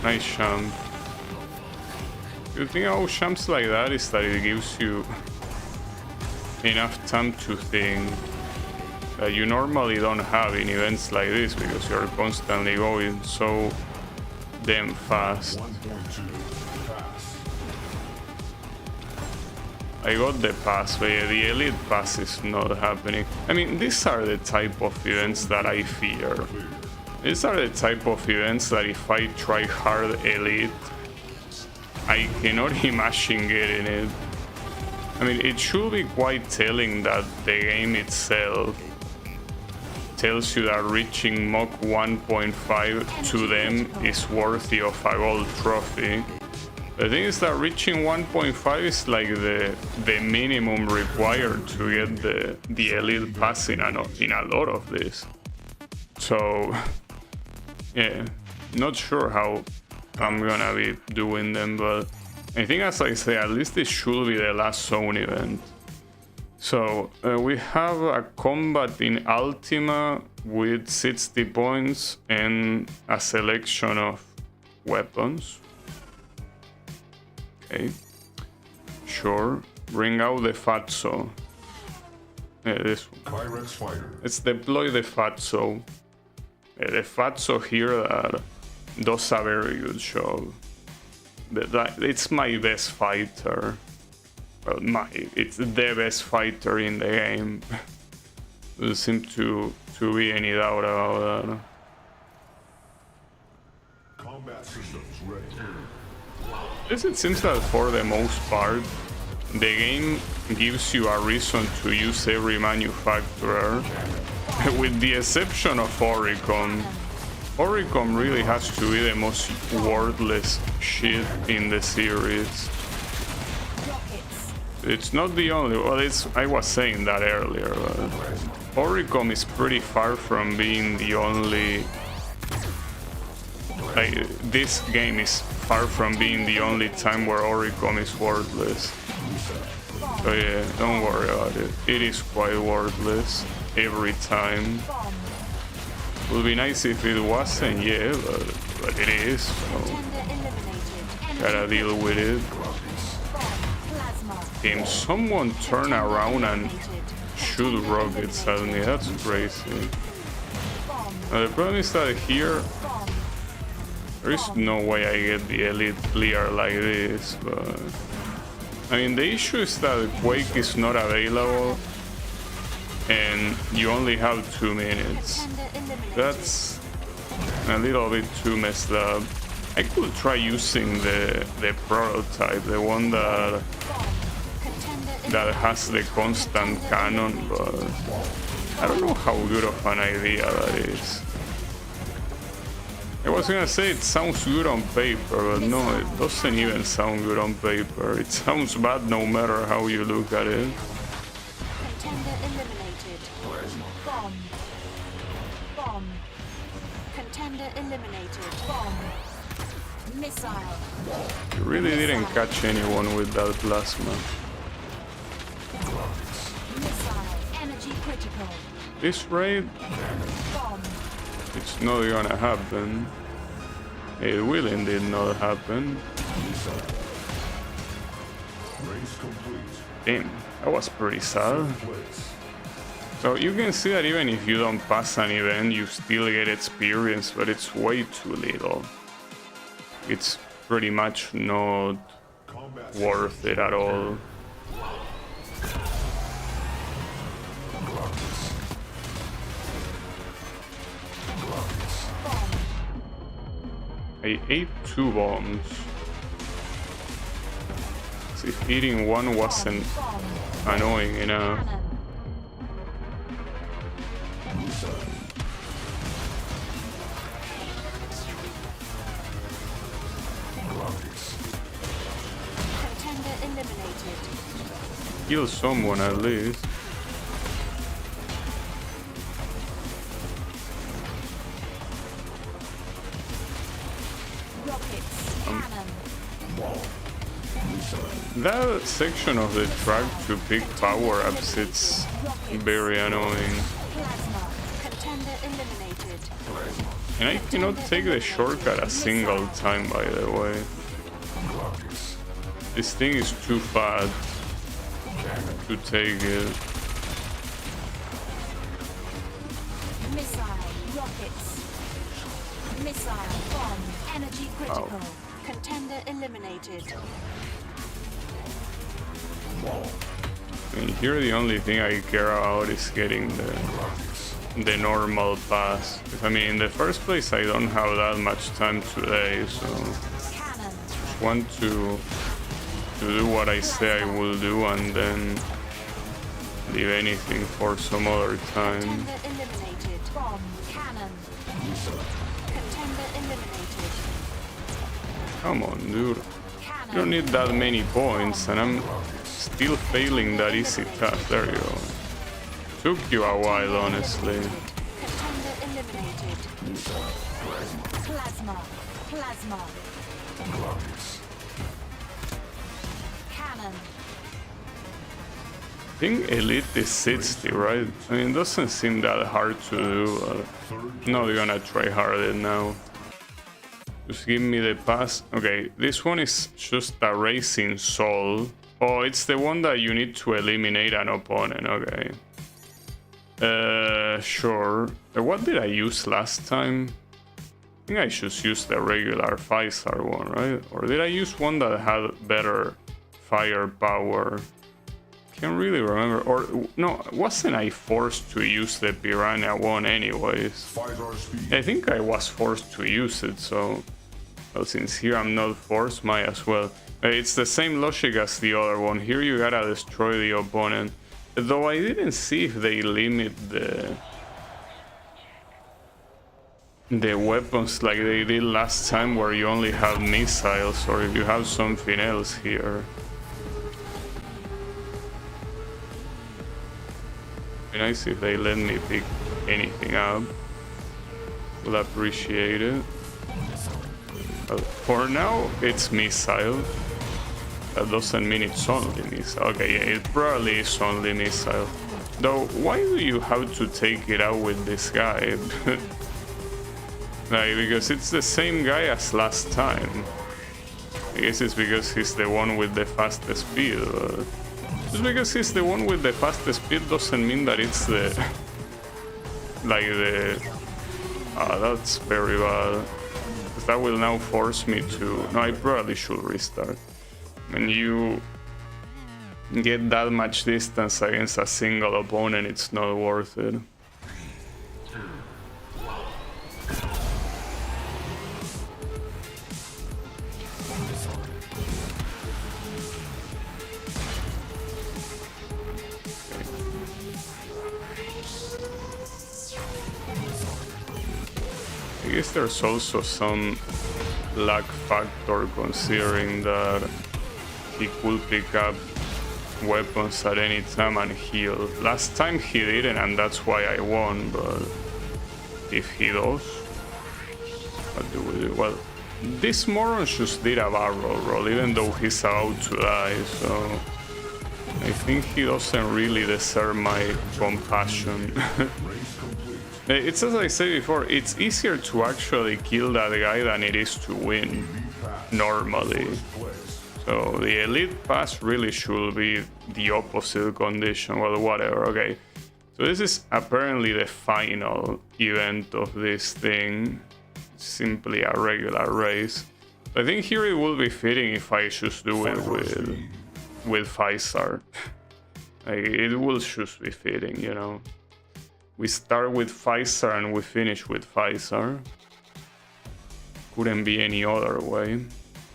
Nice jump. The thing about jumps like that is that it gives you enough time to think that you normally don't have in events like this because you're constantly going so damn fast. 1.2, pass. I got the pass, but yeah, the elite pass is not happening. I mean, these are the type of events that I fear. These are the type of events that if I try hard elite, I cannot imagine getting it. I mean, it should be quite telling that the game itself tells you that reaching Mach 1.5 to them is worthy of a gold trophy. The thing is that reaching 1.5 is like the minimum required to get the elite pass in a lot of this. So yeah, not sure how I'm gonna be doing them, but I think, as I say, at least this should be the last zone event. So we have a combat in Ultima with 60 points and a selection of weapons. Okay, sure. Bring out the Fatso. Yeah, this one. Pyrex fighter. Let's deploy the Fatso. The Fatso here does a very good job. It's my best fighter. Well, it's the best fighter in the game. Doesn't seem to be any doubt about that. Combat systems ready. It seems that for the most part, the game gives you a reason to use every manufacturer, with the exception of Oricon. Oricon really has to be the most worthless shit in the series. It's not the only, well, I was saying that earlier, but Oricon is pretty far from being the only. Like, this game is far from being the only time where Oricom is worthless. So yeah, don't worry about it. It is quite worthless every time. Would be nice if it wasn't, yeah, but it is. So gotta deal with it. Can someone turn around and shoot rockets at me? That's crazy. The problem is that here there is no way I get the elite clear like this, but I mean the issue is that Quake is not available and you only have 2 minutes. That's a little bit too messed up. I could try using the prototype, the one that has the constant cannon, but I don't know how good of an idea that is. I was gonna say it sounds good on paper, but no, it doesn't even sound good on paper. It sounds bad no matter how you look at it. Contender eliminated. Bomb. Bomb. Contender eliminated. Bomb. Missile. You really didn't catch anyone with that plasma. Missile. Energy critical. This raid, Bomb. it's not gonna happen. It will indeed not happen. Race complete. Damn, that was pretty sad. Place. So you can see that even if you don't pass an event, you still get experience, but it's way too little. It's pretty much not Combat worth it at all. I ate 2 bombs. As if eating one wasn't annoying enough. Cannon. Contender eliminated. Kill someone at least. Rockets. Cannon. That section of the track to pick power-ups, it's very annoying. Plasma. Contender eliminated. And I cannot take the shortcut a single time, by the way. This thing is too fat to take it. Missile. Rockets. Missile. Bomb. Energy critical. Contender eliminated. I mean, here the only thing I care about is getting the normal pass. 'Cause, I mean, in the first place, I don't have that much time today, so Cannon. just want to do what I say I will do and then leave anything for some other time. Contender eliminated. Bomb. Cannon. Contender eliminated. Come on, dude. You Cannon. don't need that many points, and I'm still failing that easy task. There you go. Took you a while, honestly. Contender eliminated. Plasma. Plasma. Cannon. I think Elite is 60, right? I mean, it doesn't seem that hard to do. Not gonna try harder now. Just give me the pass. Okay, this one is just a racing soul. Oh, it's the one that you need to eliminate an opponent. Okay. Sure. What did I use last time? I think I just used the regular 5-star one, right? Or did I use one that had better firepower? Can't really remember. Or no, wasn't I forced to use the Piranha one anyways? 5-hour speed. I think I was forced to use it, so well, since here I'm not forced, might as well. It's the same logic as the other one. Here you gotta destroy the opponent. Though I didn't see if they limit the weapons like they did last time, where you only have missiles, or if you have something else here. Be nice if they let me pick anything up. Will appreciate it. Well, for now, it's missile. That doesn't mean it's only missile. Okay, yeah, it probably is only missile. Though, why do you have to take it out with this guy? Like, because it's the same guy as last time. I guess it's because he's the one with the fastest speed. Just because he's the one with the fastest speed doesn't mean that it's the... like the... Ah, that's very bad. Because that will now force me to... No, I probably should restart. When you get that much distance against a single opponent, it's not worth it. I guess there's also some luck factor considering that he could pick up weapons at any time and heal. Last time he didn't, and that's why I won, but if he does, what do we do? Well, this moron just did a barrel roll, even though he's about to die, so I think he doesn't really deserve my compassion. It's as I said before, it's easier to actually kill that guy than it is to win, normally. So the elite pass really should be the opposite condition, well, whatever, okay. So this is apparently the final event of this thing, simply a regular race. I think here it will be fitting if I just do it with 5-star. Like, it will just be fitting, you know. We start with 5-star and we finish with 5-star. Couldn't be any other way.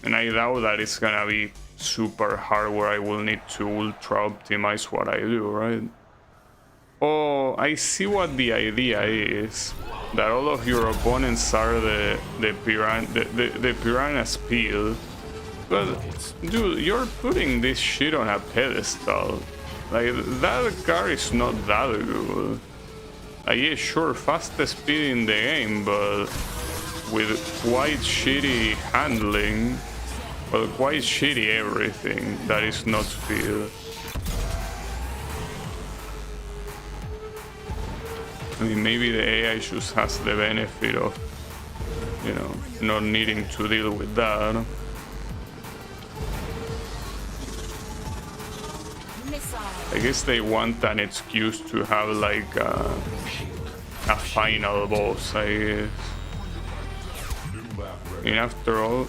And I doubt that it's gonna be super hard where I will need to ultra optimize what I do, right? Oh, I see what the idea is. That all of your opponents are the piranha speed. But, dude, you're putting this shit on a pedestal. Like, that car is not that good. Yeah, sure, fastest speed in the game, but with quite shitty handling, well, quite shitty everything that is not speed. I mean, maybe the AI just has the benefit of, you know, not needing to deal with that. I guess they want an excuse to have like a final boss, I guess. And after all,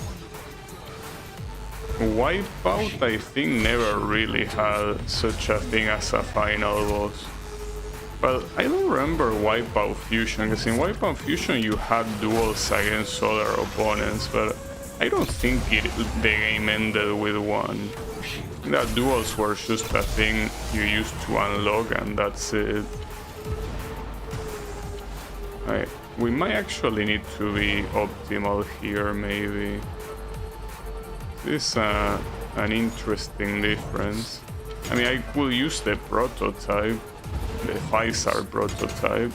Wipeout I think never really had such a thing as a final boss. Well, I don't remember Wipeout Fusion, because in Wipeout Fusion you had duels against other opponents, but I don't think the game ended with one. That duels were just a thing you used to unlock and that's it. We might actually need to be optimal here, maybe. This is an interesting difference. I mean, I could use the prototype, the 5-star prototype,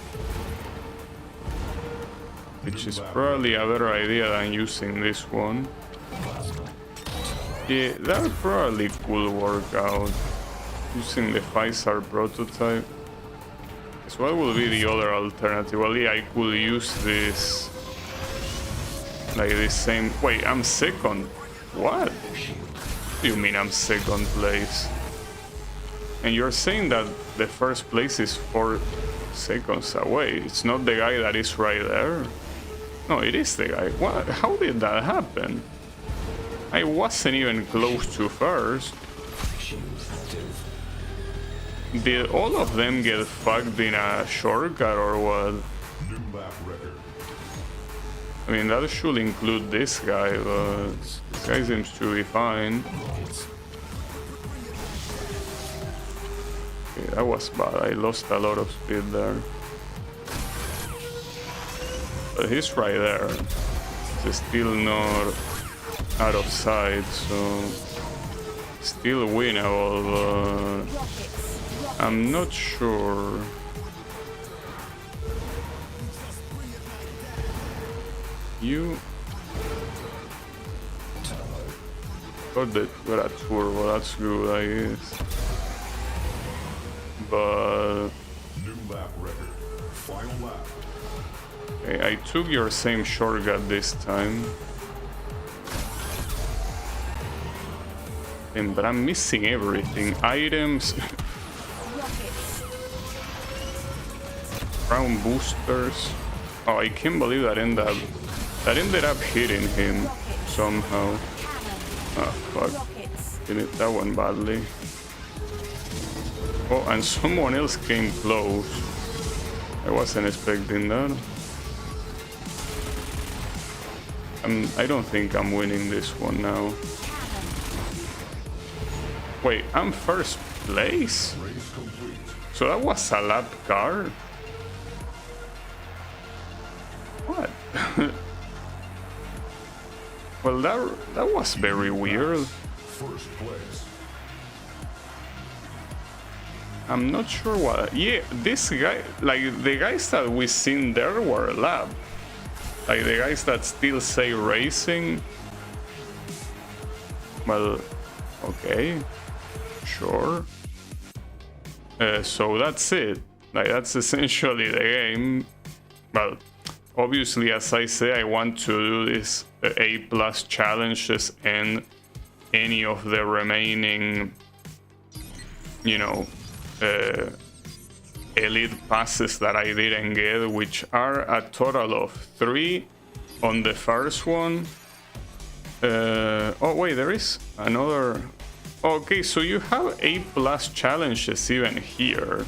which is probably a better idea than using this one. Yeah, that probably could work out, using the 5-star prototype. So what will be the other alternative? Well, yeah, I could use this, like this same... Wait, I'm second? What? What do you mean I'm second place? And you're saying that the first place is 4 seconds away. It's not the guy that is right there? No, it is the guy. What? How did that happen? I wasn't even close to first. Did all of them get fucked in a shortcut or what? I mean, that should include this guy, but this guy seems to be fine. Okay, that was bad. I lost a lot of speed there. But he's right there. He's still not out of sight, so still winnable, but I'm not sure. Got the got a turbo, that's good, I guess. But New lap record. Final lap. okay, I took your same shortcut this time. But I'm missing everything. Items, Rockets. round boosters. Oh, I can't believe that ended up hitting him somehow. Cannon. Ah, fuck. Rockets. Did it that one badly. Oh, and someone else came close. I wasn't expecting that. I don't think I'm winning this one now. Cannon. Wait, I'm first place? Race complete. So that was a lap car? What? Well, that was very weird. First place. I'm not sure what. Yeah, this guy, like the guys that we seen there were lab. Like the guys that still say racing. Well, okay, sure. So that's it. Like that's essentially the game. Well, obviously, as I say, I want to do this A+ challenges and any of the remaining, you know, elite passes that I didn't get, which are a total of 3 on the first one. Oh wait, there is another. Okay, so you have A+ challenges even here.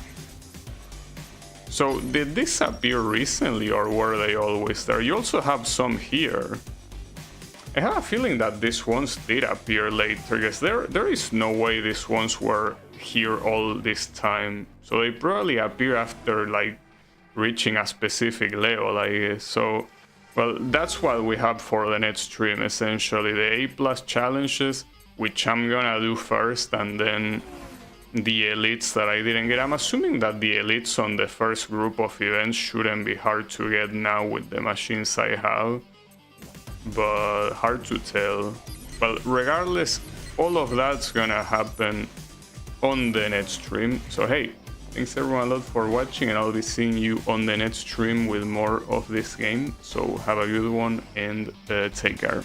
So did this appear recently or were they always there? You also have some here. I have a feeling that these ones did appear later, because there is no way these ones were here all this time. So they probably appear after like reaching a specific level, I guess. So, well, that's what we have for the next stream, essentially. The A+ challenges, which I'm gonna do first, and then the elites that I didn't get. I'm assuming that the elites on the first group of events shouldn't be hard to get now with the machines I have, but hard to tell. But regardless, all of that's gonna happen on the next stream. So hey, thanks everyone a lot for watching, and I'll be seeing you on the next stream with more of this game. So have a good one and take care.